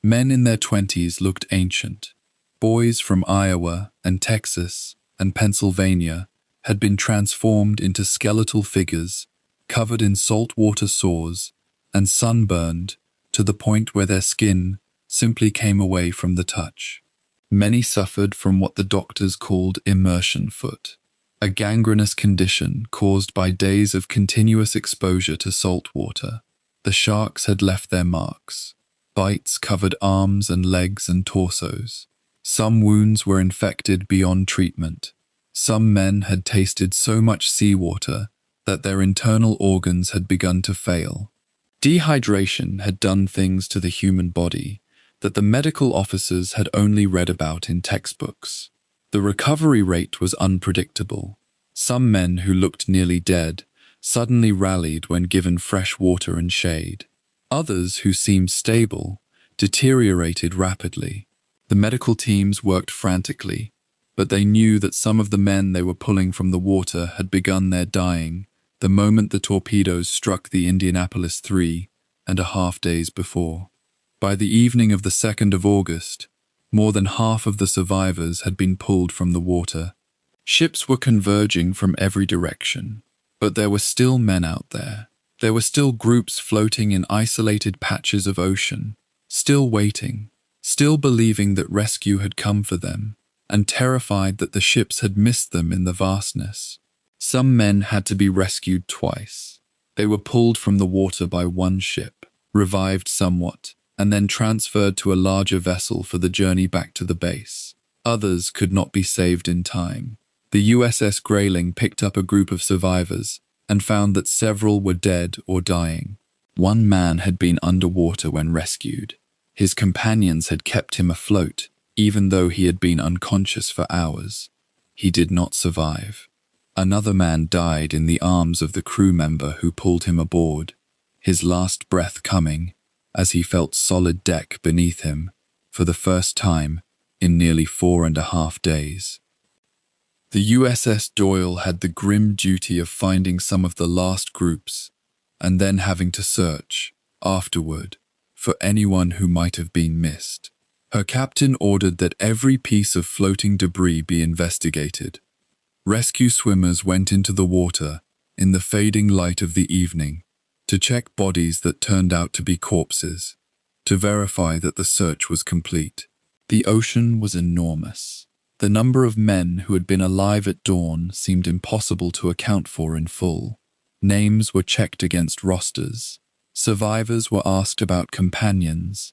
Men in their 20s looked ancient. Boys from Iowa and Texas and Pennsylvania had been transformed into skeletal figures, covered in saltwater sores and sunburned to the point where their skin simply came away from the touch. Many suffered from what the doctors called immersion foot, a gangrenous condition caused by days of continuous exposure to salt water. The sharks had left their marks. Bites covered arms and legs and torsos. Some wounds were infected beyond treatment. Some men had tasted so much seawater that their internal organs had begun to fail. Dehydration had done things to the human body that the medical officers had only read about in textbooks. The recovery rate was unpredictable. Some men who looked nearly dead suddenly rallied when given fresh water and shade. Others who seemed stable deteriorated rapidly. The medical teams worked frantically, but they knew that some of the men they were pulling from the water had begun their dying the moment the torpedoes struck the Indianapolis 3.5 days before. By the evening of the 2nd of August, more than half of the survivors had been pulled from the water. Ships were converging from every direction, but there were still men out there. There were still groups floating in isolated patches of ocean, still waiting, still believing that rescue had come for them, and terrified that the ships had missed them in the vastness. Some men had to be rescued twice. They were pulled from the water by one ship, revived somewhat, and then transferred to a larger vessel for the journey back to the base. Others could not be saved in time. The USS Grayling picked up a group of survivors and found that several were dead or dying. One man had been underwater when rescued. His companions had kept him afloat, even though he had been unconscious for hours. He did not survive. Another man died in the arms of the crew member who pulled him aboard, his last breath coming as he felt solid deck beneath him for the first time in nearly 4.5 days. The USS Doyle had the grim duty of finding some of the last groups and then having to search, afterward, for anyone who might have been missed. Her captain ordered that every piece of floating debris be investigated. Rescue swimmers went into the water in the fading light of the evening to check bodies that turned out to be corpses, to verify that the search was complete. The ocean was enormous. The number of men who had been alive at dawn seemed impossible to account for in full. Names were checked against rosters. Survivors were asked about companions,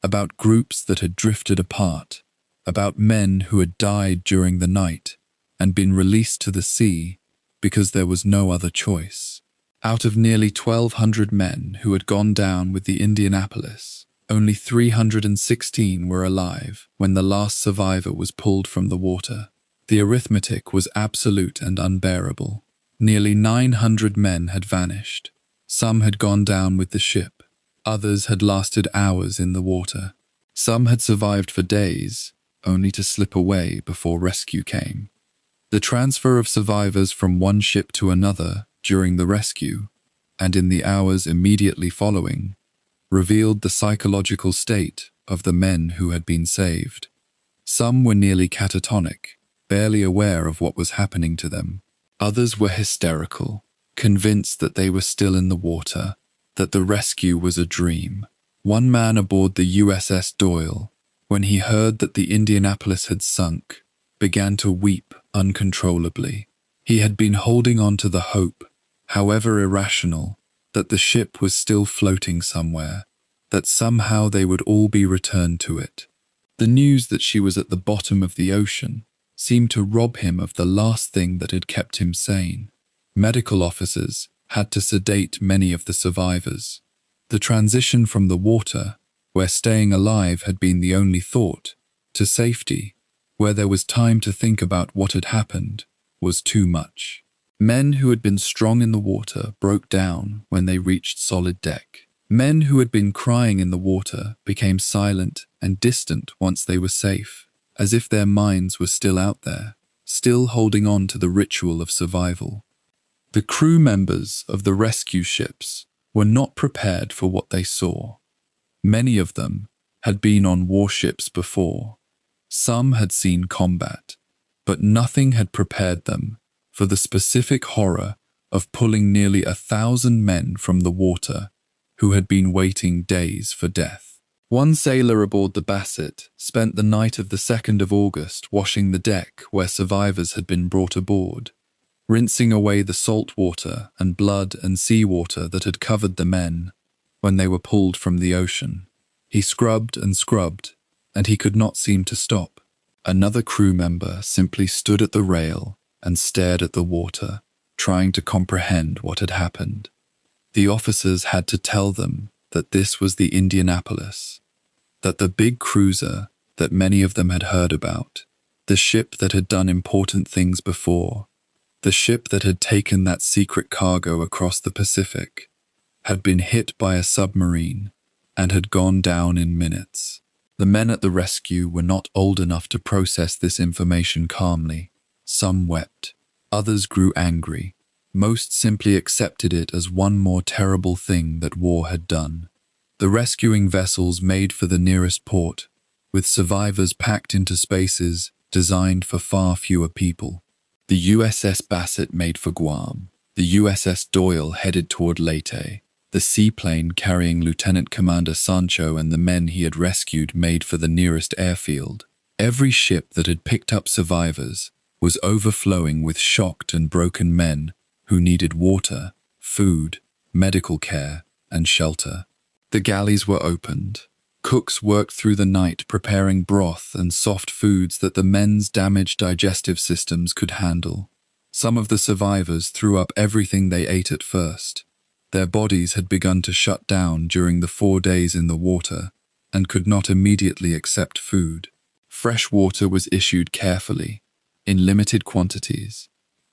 about groups that had drifted apart, about men who had died during the night and been released to the sea because there was no other choice. Out of nearly 1,200 men who had gone down with the Indianapolis, only 316 were alive when the last survivor was pulled from the water. The arithmetic was absolute and unbearable. Nearly 900 men had vanished. Some had gone down with the ship. Others had lasted hours in the water. Some had survived for days, only to slip away before rescue came. The transfer of survivors from one ship to another during the rescue, and in the hours immediately following, revealed the psychological state of the men who had been saved. Some were nearly catatonic, barely aware of what was happening to them. Others were hysterical, convinced that they were still in the water, that the rescue was a dream. One man aboard the USS Doyle, when he heard that the Indianapolis had sunk, began to weep uncontrollably. He had been holding on to the hope, however irrational, that the ship was still floating somewhere, that somehow they would all be returned to it. The news that she was at the bottom of the ocean seemed to rob him of the last thing that had kept him sane. Medical officers had to sedate many of the survivors. The transition from the water, where staying alive had been the only thought, to safety, where there was time to think about what had happened, was too much. Men who had been strong in the water broke down when they reached solid deck. Men who had been crying in the water became silent and distant once they were safe, as if their minds were still out there, still holding on to the ritual of survival. The crew members of the rescue ships were not prepared for what they saw. Many of them had been on warships before. Some had seen combat, but nothing had prepared them for the specific horror of pulling nearly 1,000 men from the water who had been waiting days for death. One sailor aboard the Bassett spent the night of the 2nd of August washing the deck where survivors had been brought aboard, rinsing away the salt water and blood and seawater that had covered the men when they were pulled from the ocean. He scrubbed, and he could not seem to stop. Another crew member simply stood at the rail and stared at the water, trying to comprehend what had happened. The officers had to tell them that this was the Indianapolis, that the big cruiser that many of them had heard about, the ship that had done important things before, the ship that had taken that secret cargo across the Pacific, had been hit by a submarine and had gone down in minutes. The men at the rescue were not old enough to process this information calmly. Some wept, others grew angry. Most simply accepted it as one more terrible thing that war had done. The rescuing vessels made for the nearest port, with survivors packed into spaces designed for far fewer people. The USS Bassett made for Guam. The USS Doyle headed toward Leyte. The seaplane carrying Lieutenant Commander Sancho and the men he had rescued made for the nearest airfield. Every ship that had picked up survivors was overflowing with shocked and broken men who needed water, food, medical care, and shelter. The galleys were opened. Cooks worked through the night preparing broth and soft foods that the men's damaged digestive systems could handle. Some of the survivors threw up everything they ate at first. Their bodies had begun to shut down during the 4 days in the water and could not immediately accept food. Fresh water was issued carefully, in limited quantities,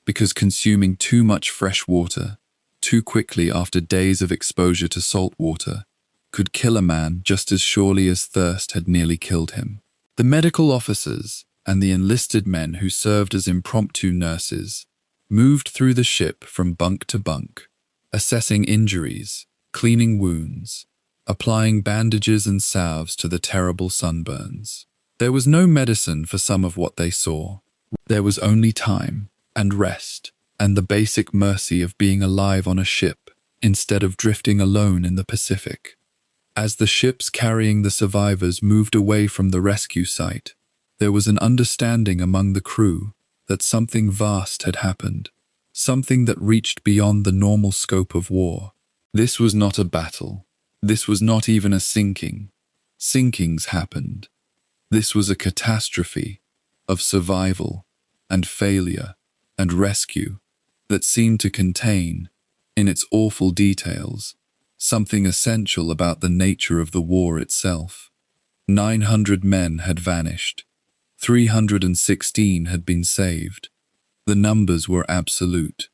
because consuming too much fresh water too quickly after days of exposure to salt water could kill a man just as surely as thirst had nearly killed him. The medical officers and the enlisted men who served as impromptu nurses moved through the ship from bunk to bunk, assessing injuries, cleaning wounds, applying bandages and salves to the terrible sunburns. There was no medicine for some of what they saw. There was only time and rest and the basic mercy of being alive on a ship instead of drifting alone in the Pacific. As the ships carrying the survivors moved away from the rescue site, there was an understanding among the crew that something vast had happened, something that reached beyond the normal scope of war. This was not a battle. This was not even a sinking. Sinkings happened. This was a catastrophe of survival and failure and rescue that seemed to contain, in its awful details, something essential about the nature of the war itself. 900 men had vanished. 316 had been saved. The numbers were absolute.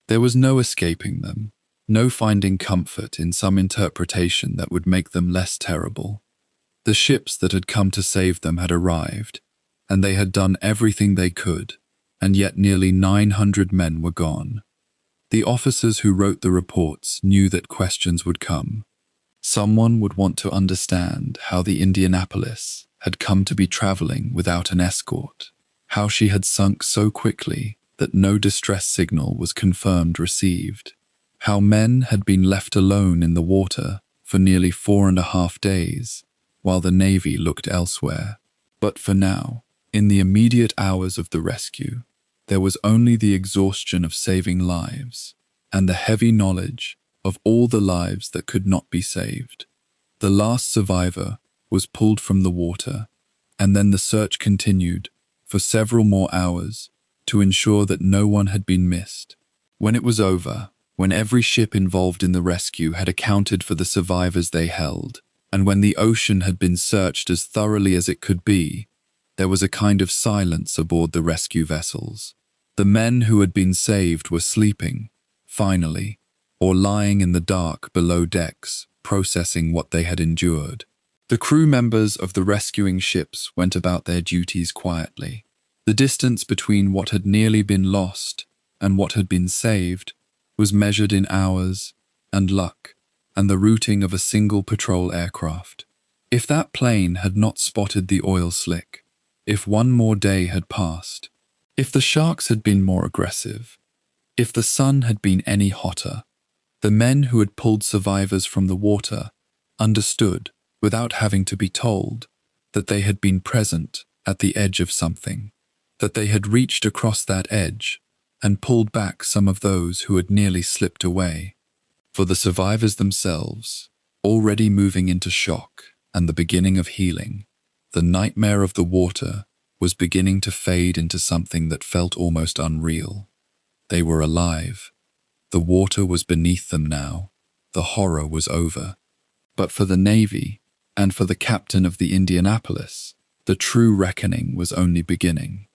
There was no escaping them, no finding comfort in some interpretation that would make them less terrible. The ships that had come to save them had arrived, and they had done everything they could, and yet nearly 900 men were gone. The officers who wrote the reports knew that questions would come. Someone would want to understand how the Indianapolis had come to be traveling without an escort, how she had sunk so quickly that no distress signal was confirmed received, how men had been left alone in the water for nearly 4.5 days, while the Navy looked elsewhere. But for now, in the immediate hours of the rescue, there was only the exhaustion of saving lives and the heavy knowledge of all the lives that could not be saved. The last survivor was pulled from the water, and then the search continued for several more hours to ensure that no one had been missed. When it was over, when every ship involved in the rescue had accounted for the survivors they held, and when the ocean had been searched as thoroughly as it could be, there was a kind of silence aboard the rescue vessels. The men who had been saved were sleeping, finally, or lying in the dark below decks, processing what they had endured. The crew members of the rescuing ships went about their duties quietly. The distance between what had nearly been lost and what had been saved was measured in hours and luck and the routing of a single patrol aircraft. If that plane had not spotted the oil slick, if one more day had passed, if the sharks had been more aggressive, if the sun had been any hotter, the men who had pulled survivors from the water understood, without having to be told, that they had been present at the edge of something, that they had reached across that edge and pulled back some of those who had nearly slipped away. For the survivors themselves, already moving into shock and the beginning of healing, the nightmare of the water was beginning to fade into something that felt almost unreal. They were alive. The water was beneath them now. The horror was over. But for the Navy, and for the captain of the Indianapolis, the true reckoning was only beginning.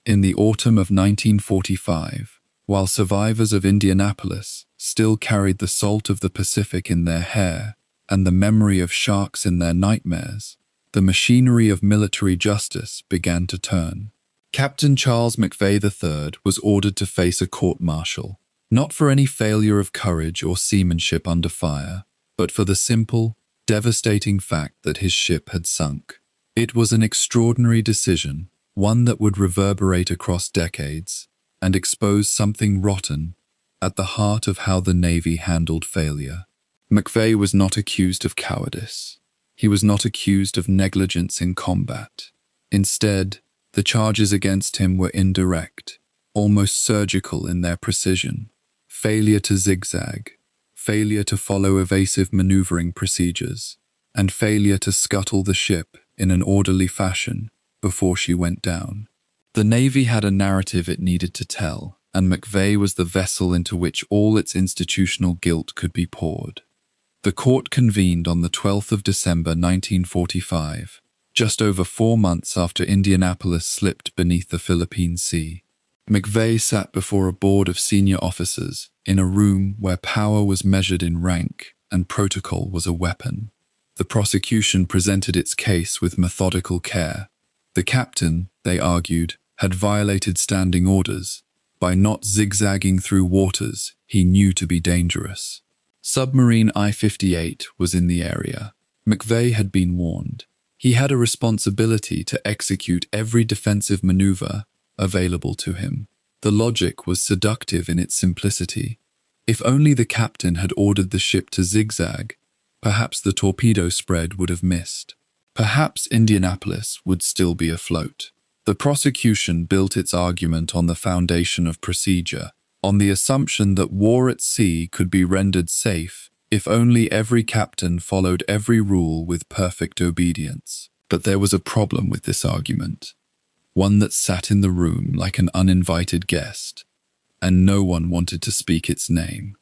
In the autumn of 1945, while survivors of Indianapolis still carried the salt of the Pacific in their hair and the memory of sharks in their nightmares, the machinery of military justice began to turn. Captain Charles McVeigh III was ordered to face a court-martial, not for any failure of courage or seamanship under fire, but for the simple, devastating fact that his ship had sunk. It was an extraordinary decision, one that would reverberate across decades and expose something rotten at the heart of how the Navy handled failure. McVeigh was not accused of cowardice. He was not accused of negligence in combat. Instead, the charges against him were indirect, almost surgical in their precision. Failure to zigzag, failure to follow evasive maneuvering procedures, and failure to scuttle the ship in an orderly fashion before she went down. The Navy had a narrative it needed to tell, and McVeigh was the vessel into which all its institutional guilt could be poured. The court convened on the 12th of December 1945, just over 4 months after Indianapolis slipped beneath the Philippine Sea. McVeigh sat before a board of senior officers in a room where power was measured in rank and protocol was a weapon. The prosecution presented its case with methodical care. The captain, they argued, had violated standing orders by not zigzagging through waters he knew to be dangerous. Submarine I-58 was in the area. McVeigh had been warned. He had a responsibility to execute every defensive maneuver available to him. The logic was seductive in its simplicity. If only the captain had ordered the ship to zigzag, perhaps the torpedo spread would have missed. Perhaps Indianapolis would still be afloat. The prosecution built its argument on the foundation of procedure, on the assumption that war at sea could be rendered safe If only every captain followed every rule with perfect obedience. But there was a problem with this argument, one that sat in the room like an uninvited guest, and no one wanted to speak its name.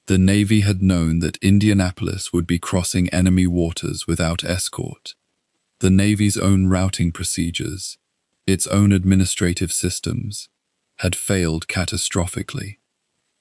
The Navy had known that Indianapolis would be crossing enemy waters without escort. The Navy's own routing procedures, its own administrative systems, had failed catastrophically.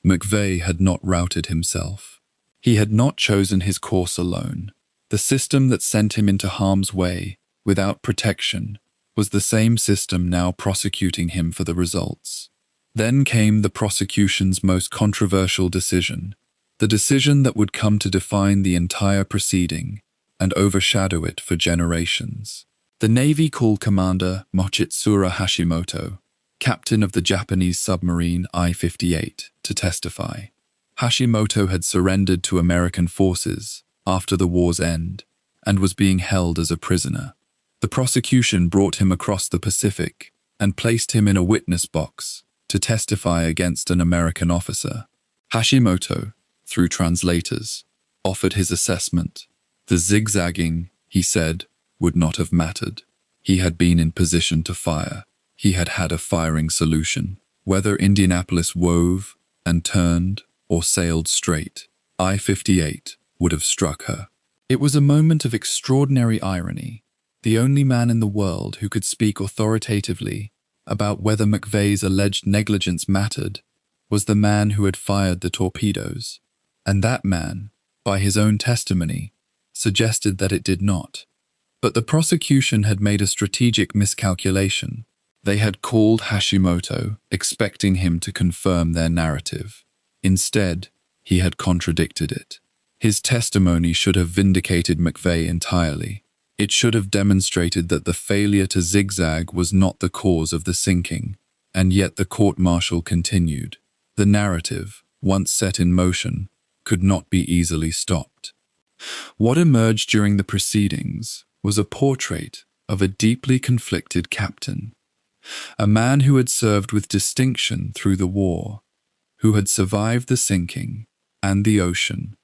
McVeigh had not routed himself. He had not chosen his course alone. The system that sent him into harm's way, without protection, was the same system now prosecuting him for the results. Then came the prosecution's most controversial decision, the decision that would come to define the entire proceeding and overshadow it for generations. The Navy called Commander Mochitsura Hashimoto, captain of the Japanese submarine I-58, to testify. Hashimoto had surrendered to American forces after the war's end and was being held as a prisoner. The prosecution brought him across the Pacific and placed him in a witness box to testify against an American officer. Hashimoto, through translators, offered his assessment. The zigzagging, he said, would not have mattered. He had been in position to fire. He had had a firing solution. Whether Indianapolis wove and turned or sailed straight, I-58 would have struck her. It was a moment of extraordinary irony. The only man in the world who could speak authoritatively about whether McVeigh's alleged negligence mattered was the man who had fired the torpedoes. And that man, by his own testimony, suggested that it did not. But the prosecution had made a strategic miscalculation. They had called Hashimoto, expecting him to confirm their narrative. Instead, he had contradicted it. His testimony should have vindicated McVeigh entirely. It should have demonstrated that the failure to zigzag was not the cause of the sinking, and yet the court-martial continued. The narrative, once set in motion, could not be easily stopped. What emerged during the proceedings was a portrait of a deeply conflicted captain, a man who had served with distinction through the war, who had survived the sinking and the ocean,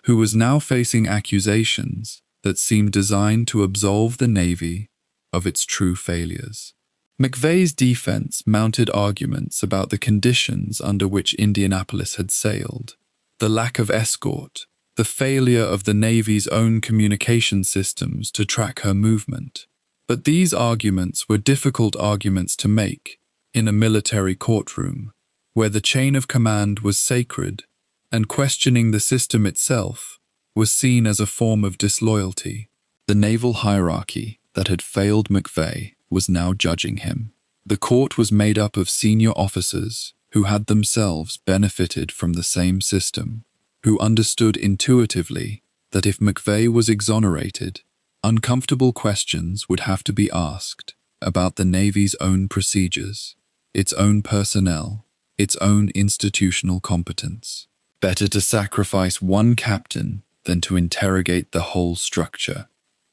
who was now facing accusations that seemed designed to absolve the Navy of its true failures. McVeigh's defense mounted arguments about the conditions under which Indianapolis had sailed, the lack of escort, the failure of the Navy's own communication systems to track her movement. But these arguments were difficult arguments to make in a military courtroom, where the chain of command was sacred, and questioning the system itself was seen as a form of disloyalty. The naval hierarchy that had failed McVeigh was now judging him. The court was made up of senior officers who had themselves benefited from the same system, who understood intuitively that if McVeigh was exonerated, uncomfortable questions would have to be asked about the Navy's own procedures, its own personnel, its own institutional competence. Better to sacrifice one captain than to interrogate the whole structure.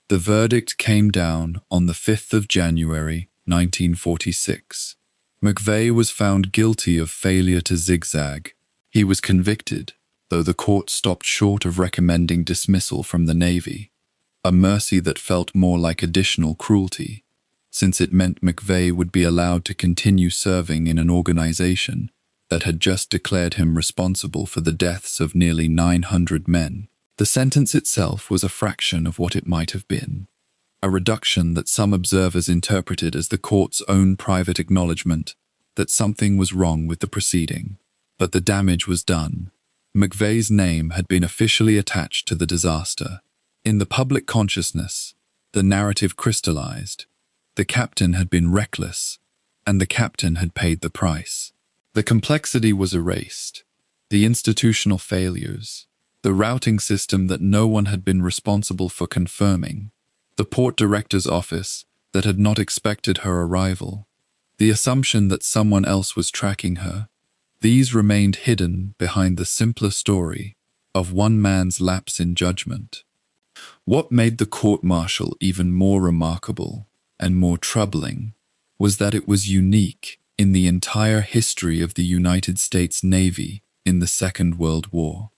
The verdict came down on the 5th of January, 1946. McVeigh was found guilty of failure to zigzag. He was convicted, though the court stopped short of recommending dismissal from the Navy, a mercy that felt more like additional cruelty, since it meant McVeigh would be allowed to continue serving in an organization that had just declared him responsible for the deaths of nearly 900 men. The sentence itself was a fraction of what it might have been, a reduction that some observers interpreted as the court's own private acknowledgement that something was wrong with the proceeding. But the damage was done. McVeigh's name had been officially attached to the disaster. In the public consciousness, the narrative crystallized. The captain had been reckless, and the captain had paid the price. The complexity was erased. The institutional failures, the routing system that no one had been responsible for confirming, the port director's office that had not expected her arrival, the assumption that someone else was tracking her, these remained hidden behind the simpler story of one man's lapse in judgment. What made the court-martial even more remarkable and more troubling was that it was unique in the entire history of the United States Navy in the Second World War.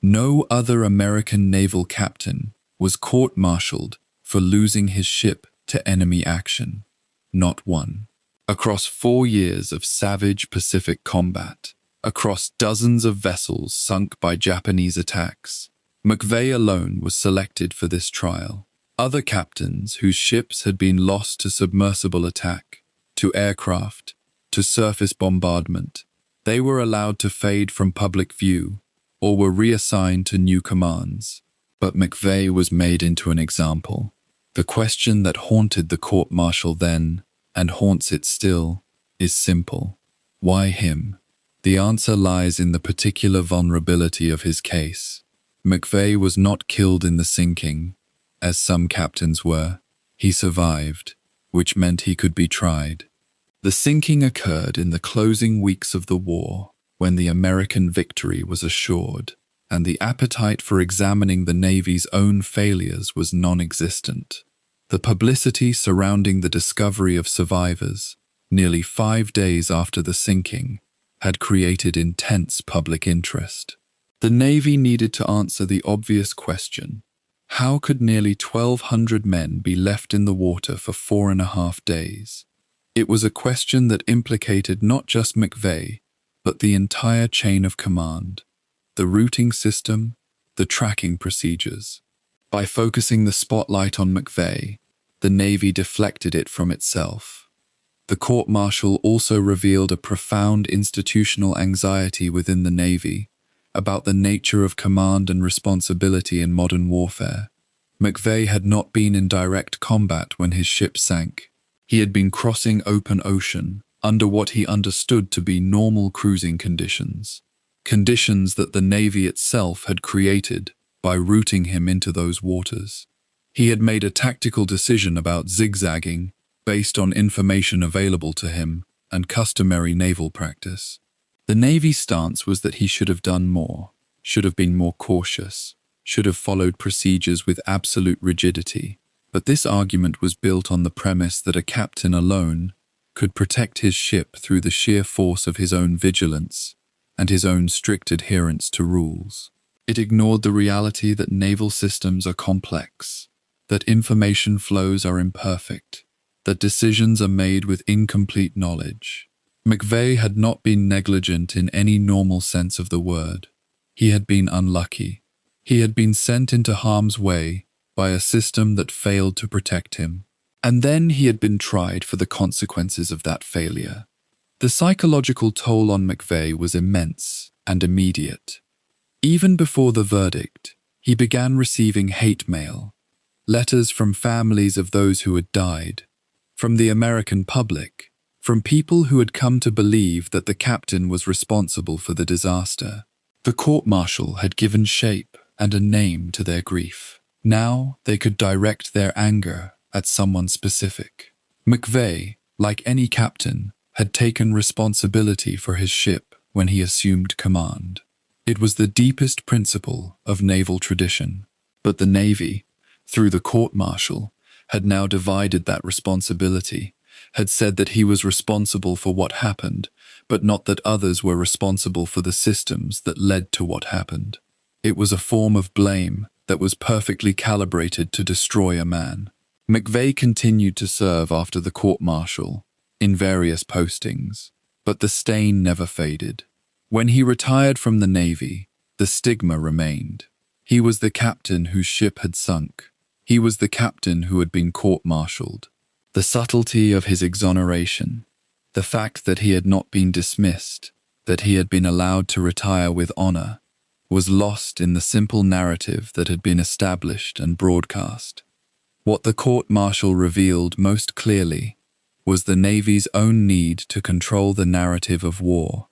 No other American naval captain was court-martialed for losing his ship to enemy action. Not one. Across 4 years of savage Pacific combat, across dozens of vessels sunk by Japanese attacks, McVeigh alone was selected for this trial. Other captains whose ships had been lost to submersible attack, to aircraft, to surface bombardment, they were allowed to fade from public view or were reassigned to new commands. But McVeigh was made into an example. The question that haunted the court-martial then, and haunts it still, is simple. Why him? The answer lies in the particular vulnerability of his case. McVeigh was not killed in the sinking, as some captains were. He survived, which meant he could be tried. The sinking occurred in the closing weeks of the war, when the American victory was assured, and the appetite for examining the Navy's own failures was non-existent. The publicity surrounding the discovery of survivors, nearly 5 days after the sinking, had created intense public interest. The Navy needed to answer the obvious question: how could nearly 1,200 men be left in the water for 4.5 days? It was a question that implicated not just McVeigh, but the entire chain of command, the routing system, the tracking procedures. By focusing the spotlight on McVeigh, the Navy deflected it from itself. The court-martial also revealed a profound institutional anxiety within the Navy about the nature of command and responsibility in modern warfare. McVeigh had not been in direct combat when his ship sank. He had been crossing open ocean under what he understood to be normal cruising conditions, conditions that the Navy itself had created by routing him into those waters. He had made a tactical decision about zigzagging based on information available to him and customary naval practice. The Navy's stance was that he should have done more, should have been more cautious, should have followed procedures with absolute rigidity. But this argument was built on the premise that a captain alone could protect his ship through the sheer force of his own vigilance and his own strict adherence to rules. It ignored the reality that naval systems are complex, that information flows are imperfect, that decisions are made with incomplete knowledge. McVeigh had not been negligent in any normal sense of the word. He had been unlucky. He had been sent into harm's way by a system that failed to protect him. And then he had been tried for the consequences of that failure. The psychological toll on McVeigh was immense and immediate. Even before the verdict, he began receiving hate mail, letters from families of those who had died, from the American public, from people who had come to believe that the captain was responsible for the disaster. The court-martial had given shape and a name to their grief. Now they could direct their anger at someone specific. McVeigh, like any captain, had taken responsibility for his ship when he assumed command. It was the deepest principle of naval tradition. But the Navy, through the court-martial, had now divided that responsibility, had said that he was responsible for what happened, but not that others were responsible for the systems that led to what happened. It was a form of blame that was perfectly calibrated to destroy a man. McVeigh continued to serve after the court-martial, in various postings, but the stain never faded. When he retired from the Navy, the stigma remained. He was the captain whose ship had sunk. He was the captain who had been court-martialed. The subtlety of his exoneration, the fact that he had not been dismissed, that he had been allowed to retire with honor, was lost in the simple narrative that had been established and broadcast. What the court-martial revealed most clearly was the Navy's own need to control the narrative of war.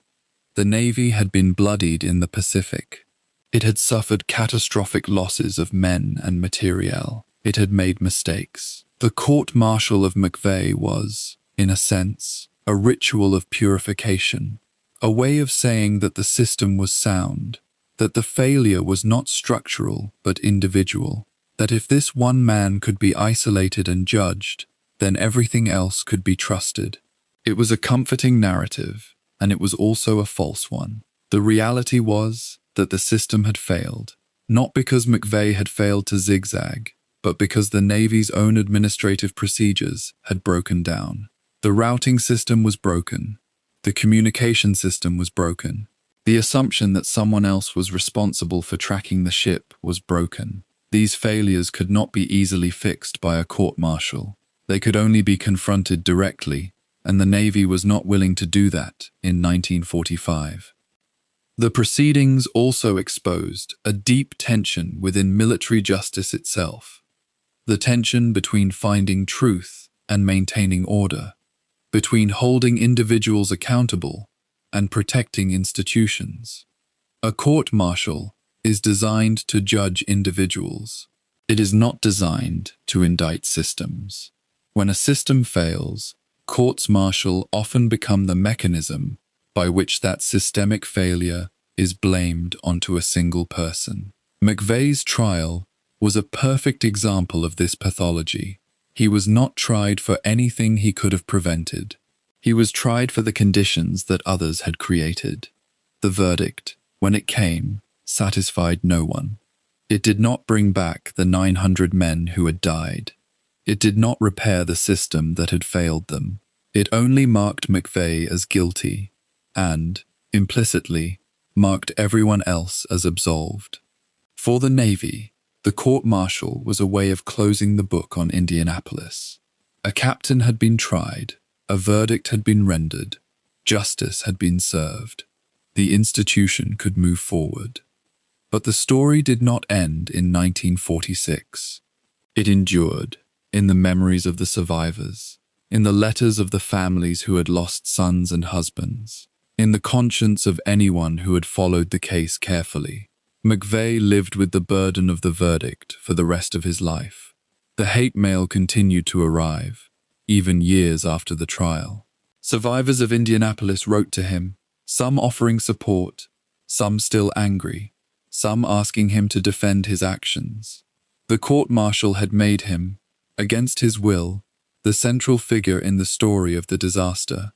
The Navy had been bloodied in the Pacific. It had suffered catastrophic losses of men and materiel. It had made mistakes. The court-martial of McVeigh was, in a sense, a ritual of purification, a way of saying that the system was sound, that the failure was not structural but individual, that if this one man could be isolated and judged, then everything else could be trusted. It was a comforting narrative, and it was also a false one. The reality was that the system had failed, not because McVeigh had failed to zigzag, but because the Navy's own administrative procedures had broken down. The routing system was broken. The communication system was broken. The assumption that someone else was responsible for tracking the ship was broken. These failures could not be easily fixed by a court-martial. They could only be confronted directly, and the Navy was not willing to do that in 1945. The proceedings also exposed a deep tension within military justice itself. The tension between finding truth and maintaining order, between holding individuals accountable and protecting institutions. A court-martial is designed to judge individuals. It is not designed to indict systems. When a system fails, courts-martial often become the mechanism by which that systemic failure is blamed onto a single person. McVeigh's trial was a perfect example of this pathology. He was not tried for anything he could have prevented. He was tried for the conditions that others had created. The verdict, when it came, satisfied no one. It did not bring back the 900 men who had died. It did not repair the system that had failed them. It only marked McVeigh as guilty and, implicitly, marked everyone else as absolved. For the Navy, the court-martial was a way of closing the book on Indianapolis. A captain had been tried, a verdict had been rendered, justice had been served. The institution could move forward. But the story did not end in 1946. It endured in the memories of the survivors, in the letters of the families who had lost sons and husbands, in the conscience of anyone who had followed the case carefully. McVeigh lived with the burden of the verdict for the rest of his life. The hate mail continued to arrive, even years after the trial. Survivors of Indianapolis wrote to him, some offering support, some still angry, some asking him to defend his actions. The court-martial had made him, against his will, the central figure in the story of the disaster,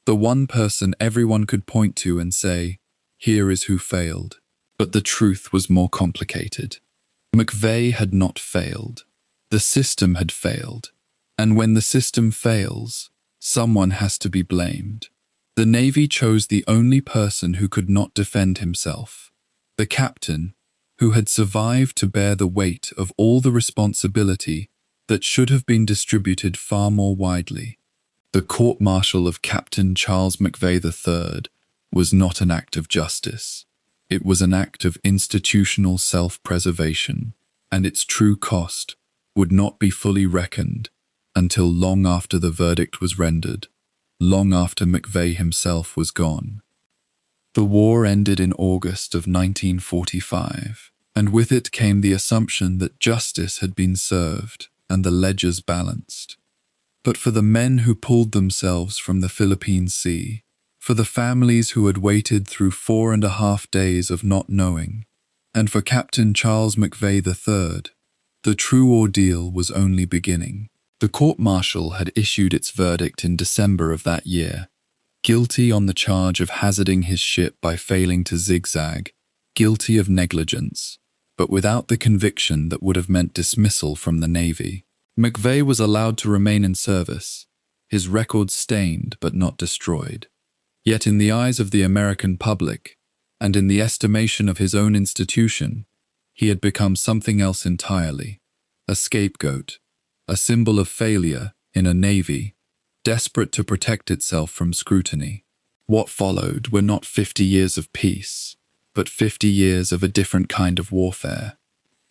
the one person everyone could point to and say, here is who failed. But the truth was more complicated. McVeigh had not failed. The system had failed. And when the system fails, someone has to be blamed. The Navy chose the only person who could not defend himself, the captain, who had survived to bear the weight of all the responsibility that should have been distributed far more widely. The court-martial of Captain Charles McVeigh III was not an act of justice. It was an act of institutional self-preservation, and its true cost would not be fully reckoned until long after the verdict was rendered, long after McVeigh himself was gone. The war ended in August of 1945, and with it came the assumption that justice had been served and the ledgers balanced. But for the men who pulled themselves from the Philippine Sea, for the families who had waited through 4.5 days of not knowing, and for Captain Charles McVeigh III, the true ordeal was only beginning. The court-martial had issued its verdict in December of that year, guilty on the charge of hazarding his ship by failing to zigzag, guilty of negligence, but without the conviction that would have meant dismissal from the Navy. McVeigh was allowed to remain in service, his record stained but not destroyed. Yet in the eyes of the American public, and in the estimation of his own institution, he had become something else entirely, a scapegoat, a symbol of failure in a Navy, desperate to protect itself from scrutiny. What followed were not 50 years of peace, but 50 years of a different kind of warfare,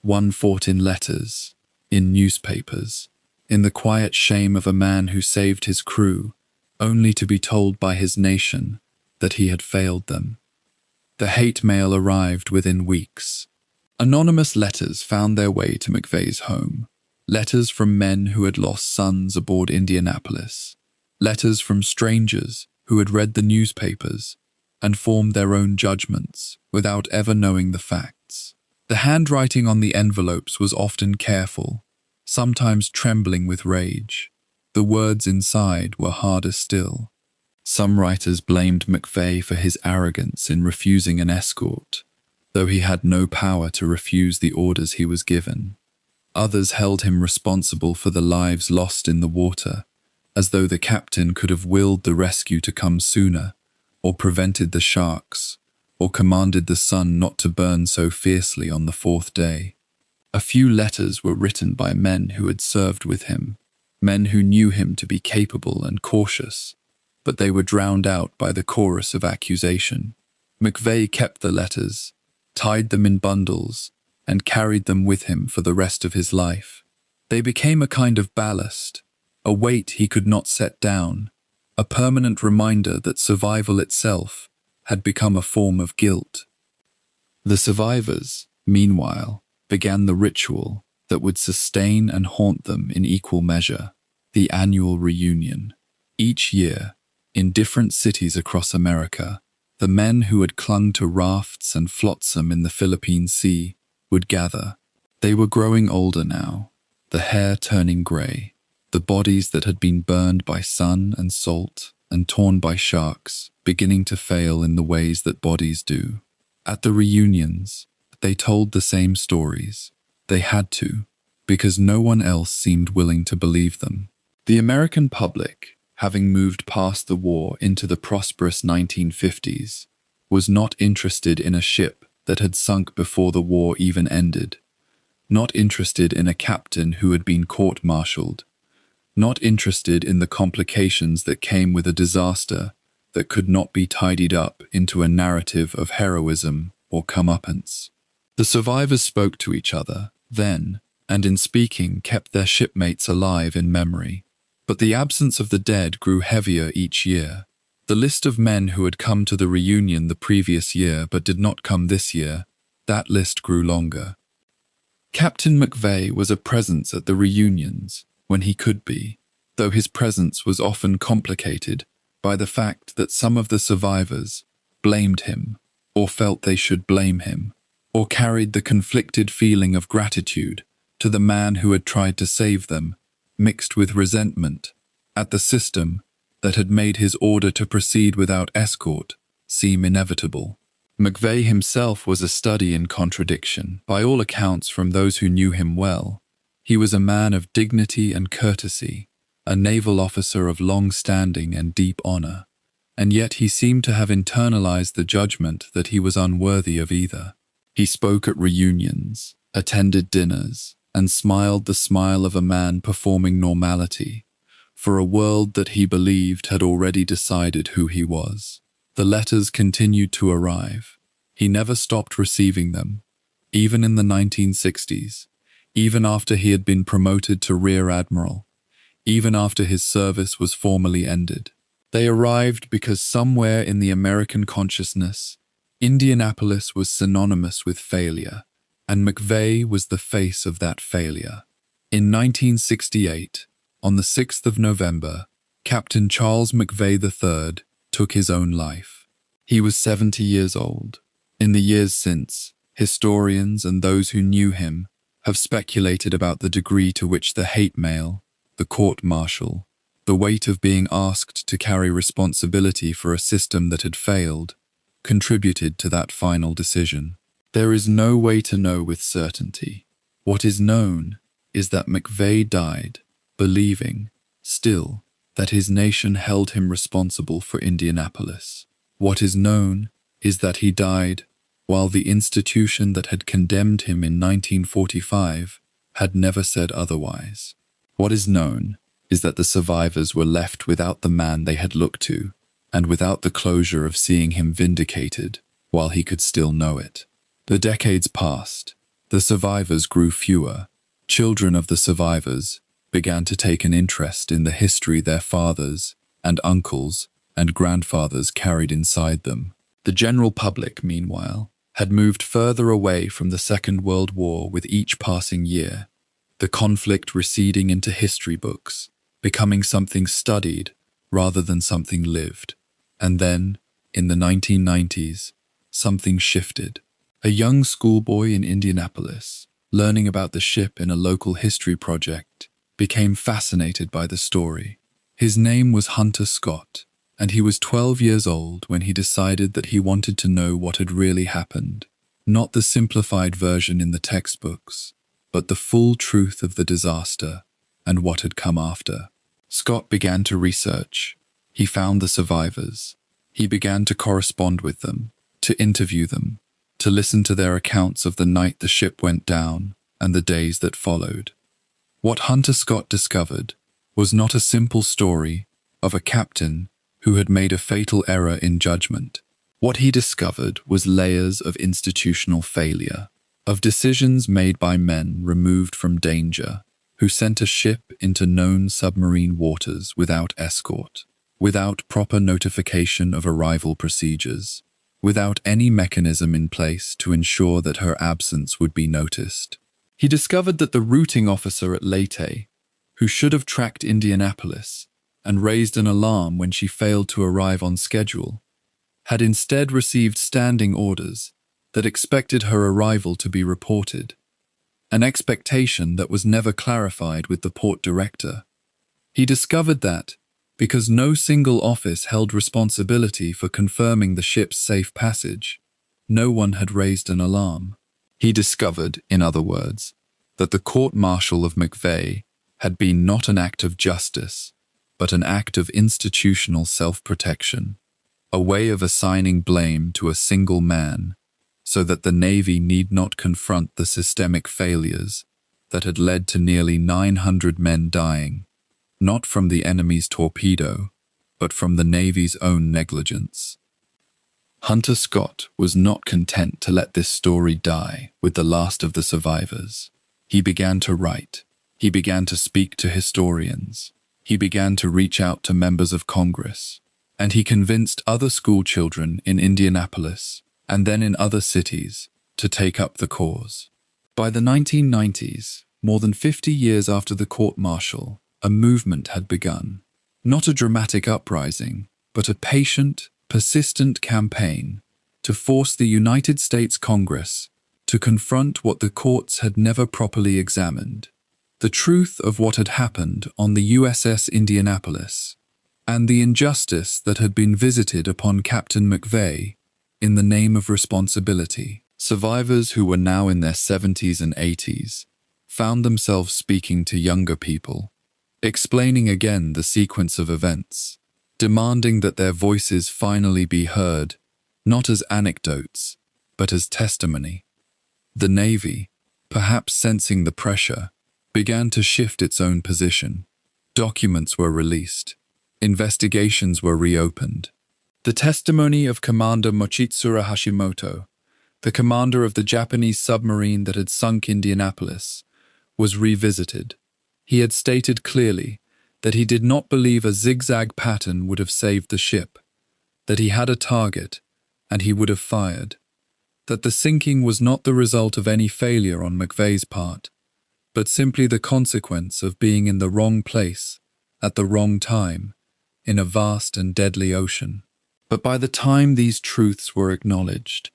one fought in letters, in newspapers, in the quiet shame of a man who saved his crew, only to be told by his nation that he had failed them. The hate mail arrived within weeks. Anonymous letters found their way to McVeigh's home. Letters from men who had lost sons aboard Indianapolis. Letters from strangers who had read the newspapers and formed their own judgments without ever knowing the facts. The handwriting on the envelopes was often careful, sometimes trembling with rage. The words inside were harder still. Some writers blamed McVeigh for his arrogance in refusing an escort, though he had no power to refuse the orders he was given. Others held him responsible for the lives lost in the water, as though the captain could have willed the rescue to come sooner, or prevented the sharks, or commanded the sun not to burn so fiercely on the fourth day. A few letters were written by men who had served with him, men who knew him to be capable and cautious, but they were drowned out by the chorus of accusation. McVeigh kept the letters, tied them in bundles, and carried them with him for the rest of his life. They became a kind of ballast, a weight he could not set down, a permanent reminder that survival itself had become a form of guilt. The survivors, meanwhile, began the ritual that would sustain and haunt them in equal measure, the annual reunion. Each year, in different cities across America, the men who had clung to rafts and flotsam in the Philippine Sea would gather. They were growing older now, the hair turning grey, the bodies that had been burned by sun and salt and torn by sharks beginning to fail in the ways that bodies do. At the reunions, they told the same stories. They had to, because no one else seemed willing to believe them. The American public, having moved past the war into the prosperous 1950s, was not interested in a ship that had sunk before the war even ended, not interested in a captain who had been court-martialed, not interested in the complications that came with a disaster that could not be tidied up into a narrative of heroism or comeuppance. The survivors spoke to each other, then, and in speaking kept their shipmates alive in memory. But the absence of the dead grew heavier each year. The list of men who had come to the reunion the previous year but did not come this year, that list grew longer. Captain McVeigh was a presence at the reunions when he could be, though his presence was often complicated by the fact that some of the survivors blamed him, or felt they should blame him, or carried the conflicted feeling of gratitude to the man who had tried to save them, mixed with resentment at the system that had made his order to proceed without escort seem inevitable. McVeigh himself was a study in contradiction. By all accounts from those who knew him well, he was a man of dignity and courtesy, a naval officer of long standing and deep honor, and yet he seemed to have internalized the judgment that he was unworthy of either. He spoke at reunions, attended dinners, and smiled the smile of a man performing normality for a world that he believed had already decided who he was. The letters continued to arrive. He never stopped receiving them, even in the 1960s, even after he had been promoted to Rear Admiral, even after his service was formally ended. They arrived because somewhere in the American consciousness, Indianapolis was synonymous with failure, and McVeigh was the face of that failure. In 1968, on the 6th of November, Captain Charles McVeigh III took his own life. He was 70 years old. In the years since, historians and those who knew him have speculated about the degree to which the hate mail, the court-martial, the weight of being asked to carry responsibility for a system that had failed, contributed to that final decision. There is no way to know with certainty. What is known is that McVeigh died, believing, still, that his nation held him responsible for Indianapolis. What is known is that he died while the institution that had condemned him in 1945 had never said otherwise. What is known is that the survivors were left without the man they had looked to, and without the closure of seeing him vindicated while he could still know it. The decades passed. The survivors grew fewer. Children of the survivors began to take an interest in the history their fathers and uncles and grandfathers carried inside them. The general public, meanwhile, had moved further away from the Second World War with each passing year, the conflict receding into history books, becoming something studied rather than something lived. And then, in the 1990s, something shifted. A young schoolboy in Indianapolis, learning about the ship in a local history project, became fascinated by the story. His name was Hunter Scott, and he was 12 years old when he decided that he wanted to know what had really happened. Not the simplified version in the textbooks, but the full truth of the disaster and what had come after. Scott began to research. He found the survivors. He began to correspond with them, to interview them, to listen to their accounts of the night the ship went down and the days that followed. What Hunter Scott discovered was not a simple story of a captain who had made a fatal error in judgment. What he discovered was layers of institutional failure, of decisions made by men removed from danger, who sent a ship into known submarine waters without escort, without proper notification of arrival procedures, without any mechanism in place to ensure that her absence would be noticed. He discovered that the routing officer at Leyte, who should have tracked Indianapolis and raised an alarm when she failed to arrive on schedule, had instead received standing orders that expected her arrival to be reported, an expectation that was never clarified with the port director. He discovered that, because no single office held responsibility for confirming the ship's safe passage, no one had raised an alarm. He discovered, in other words, that the court-martial of McVeigh had been not an act of justice, but an act of institutional self-protection, a way of assigning blame to a single man, so that the Navy need not confront the systemic failures that had led to nearly 900 men dying, not from the enemy's torpedo, but from the Navy's own negligence. Hunter Scott was not content to let this story die with the last of the survivors. He began to write. He began to speak to historians. He began to reach out to members of Congress. And he convinced other school children in Indianapolis and then in other cities to take up the cause. By the 1990s, more than 50 years after the court-martial, a movement had begun. Not a dramatic uprising, but a patient, persistent campaign to force the United States Congress to confront what the courts had never properly examined, the truth of what had happened on the USS Indianapolis, and the injustice that had been visited upon Captain McVeigh in the name of responsibility. Survivors who were now in their 70s and 80s found themselves speaking to younger people, explaining again the sequence of events, demanding that their voices finally be heard, not as anecdotes, but as testimony. The Navy, perhaps sensing the pressure, began to shift its own position. Documents were released. Investigations were reopened. The testimony of Commander Mochitsura Hashimoto, the commander of the Japanese submarine that had sunk Indianapolis, was revisited. He had stated clearly that he did not believe a zigzag pattern would have saved the ship, that he had a target and he would have fired, that the sinking was not the result of any failure on McVeigh's part, but simply the consequence of being in the wrong place at the wrong time in a vast and deadly ocean. But by the time these truths were acknowledged,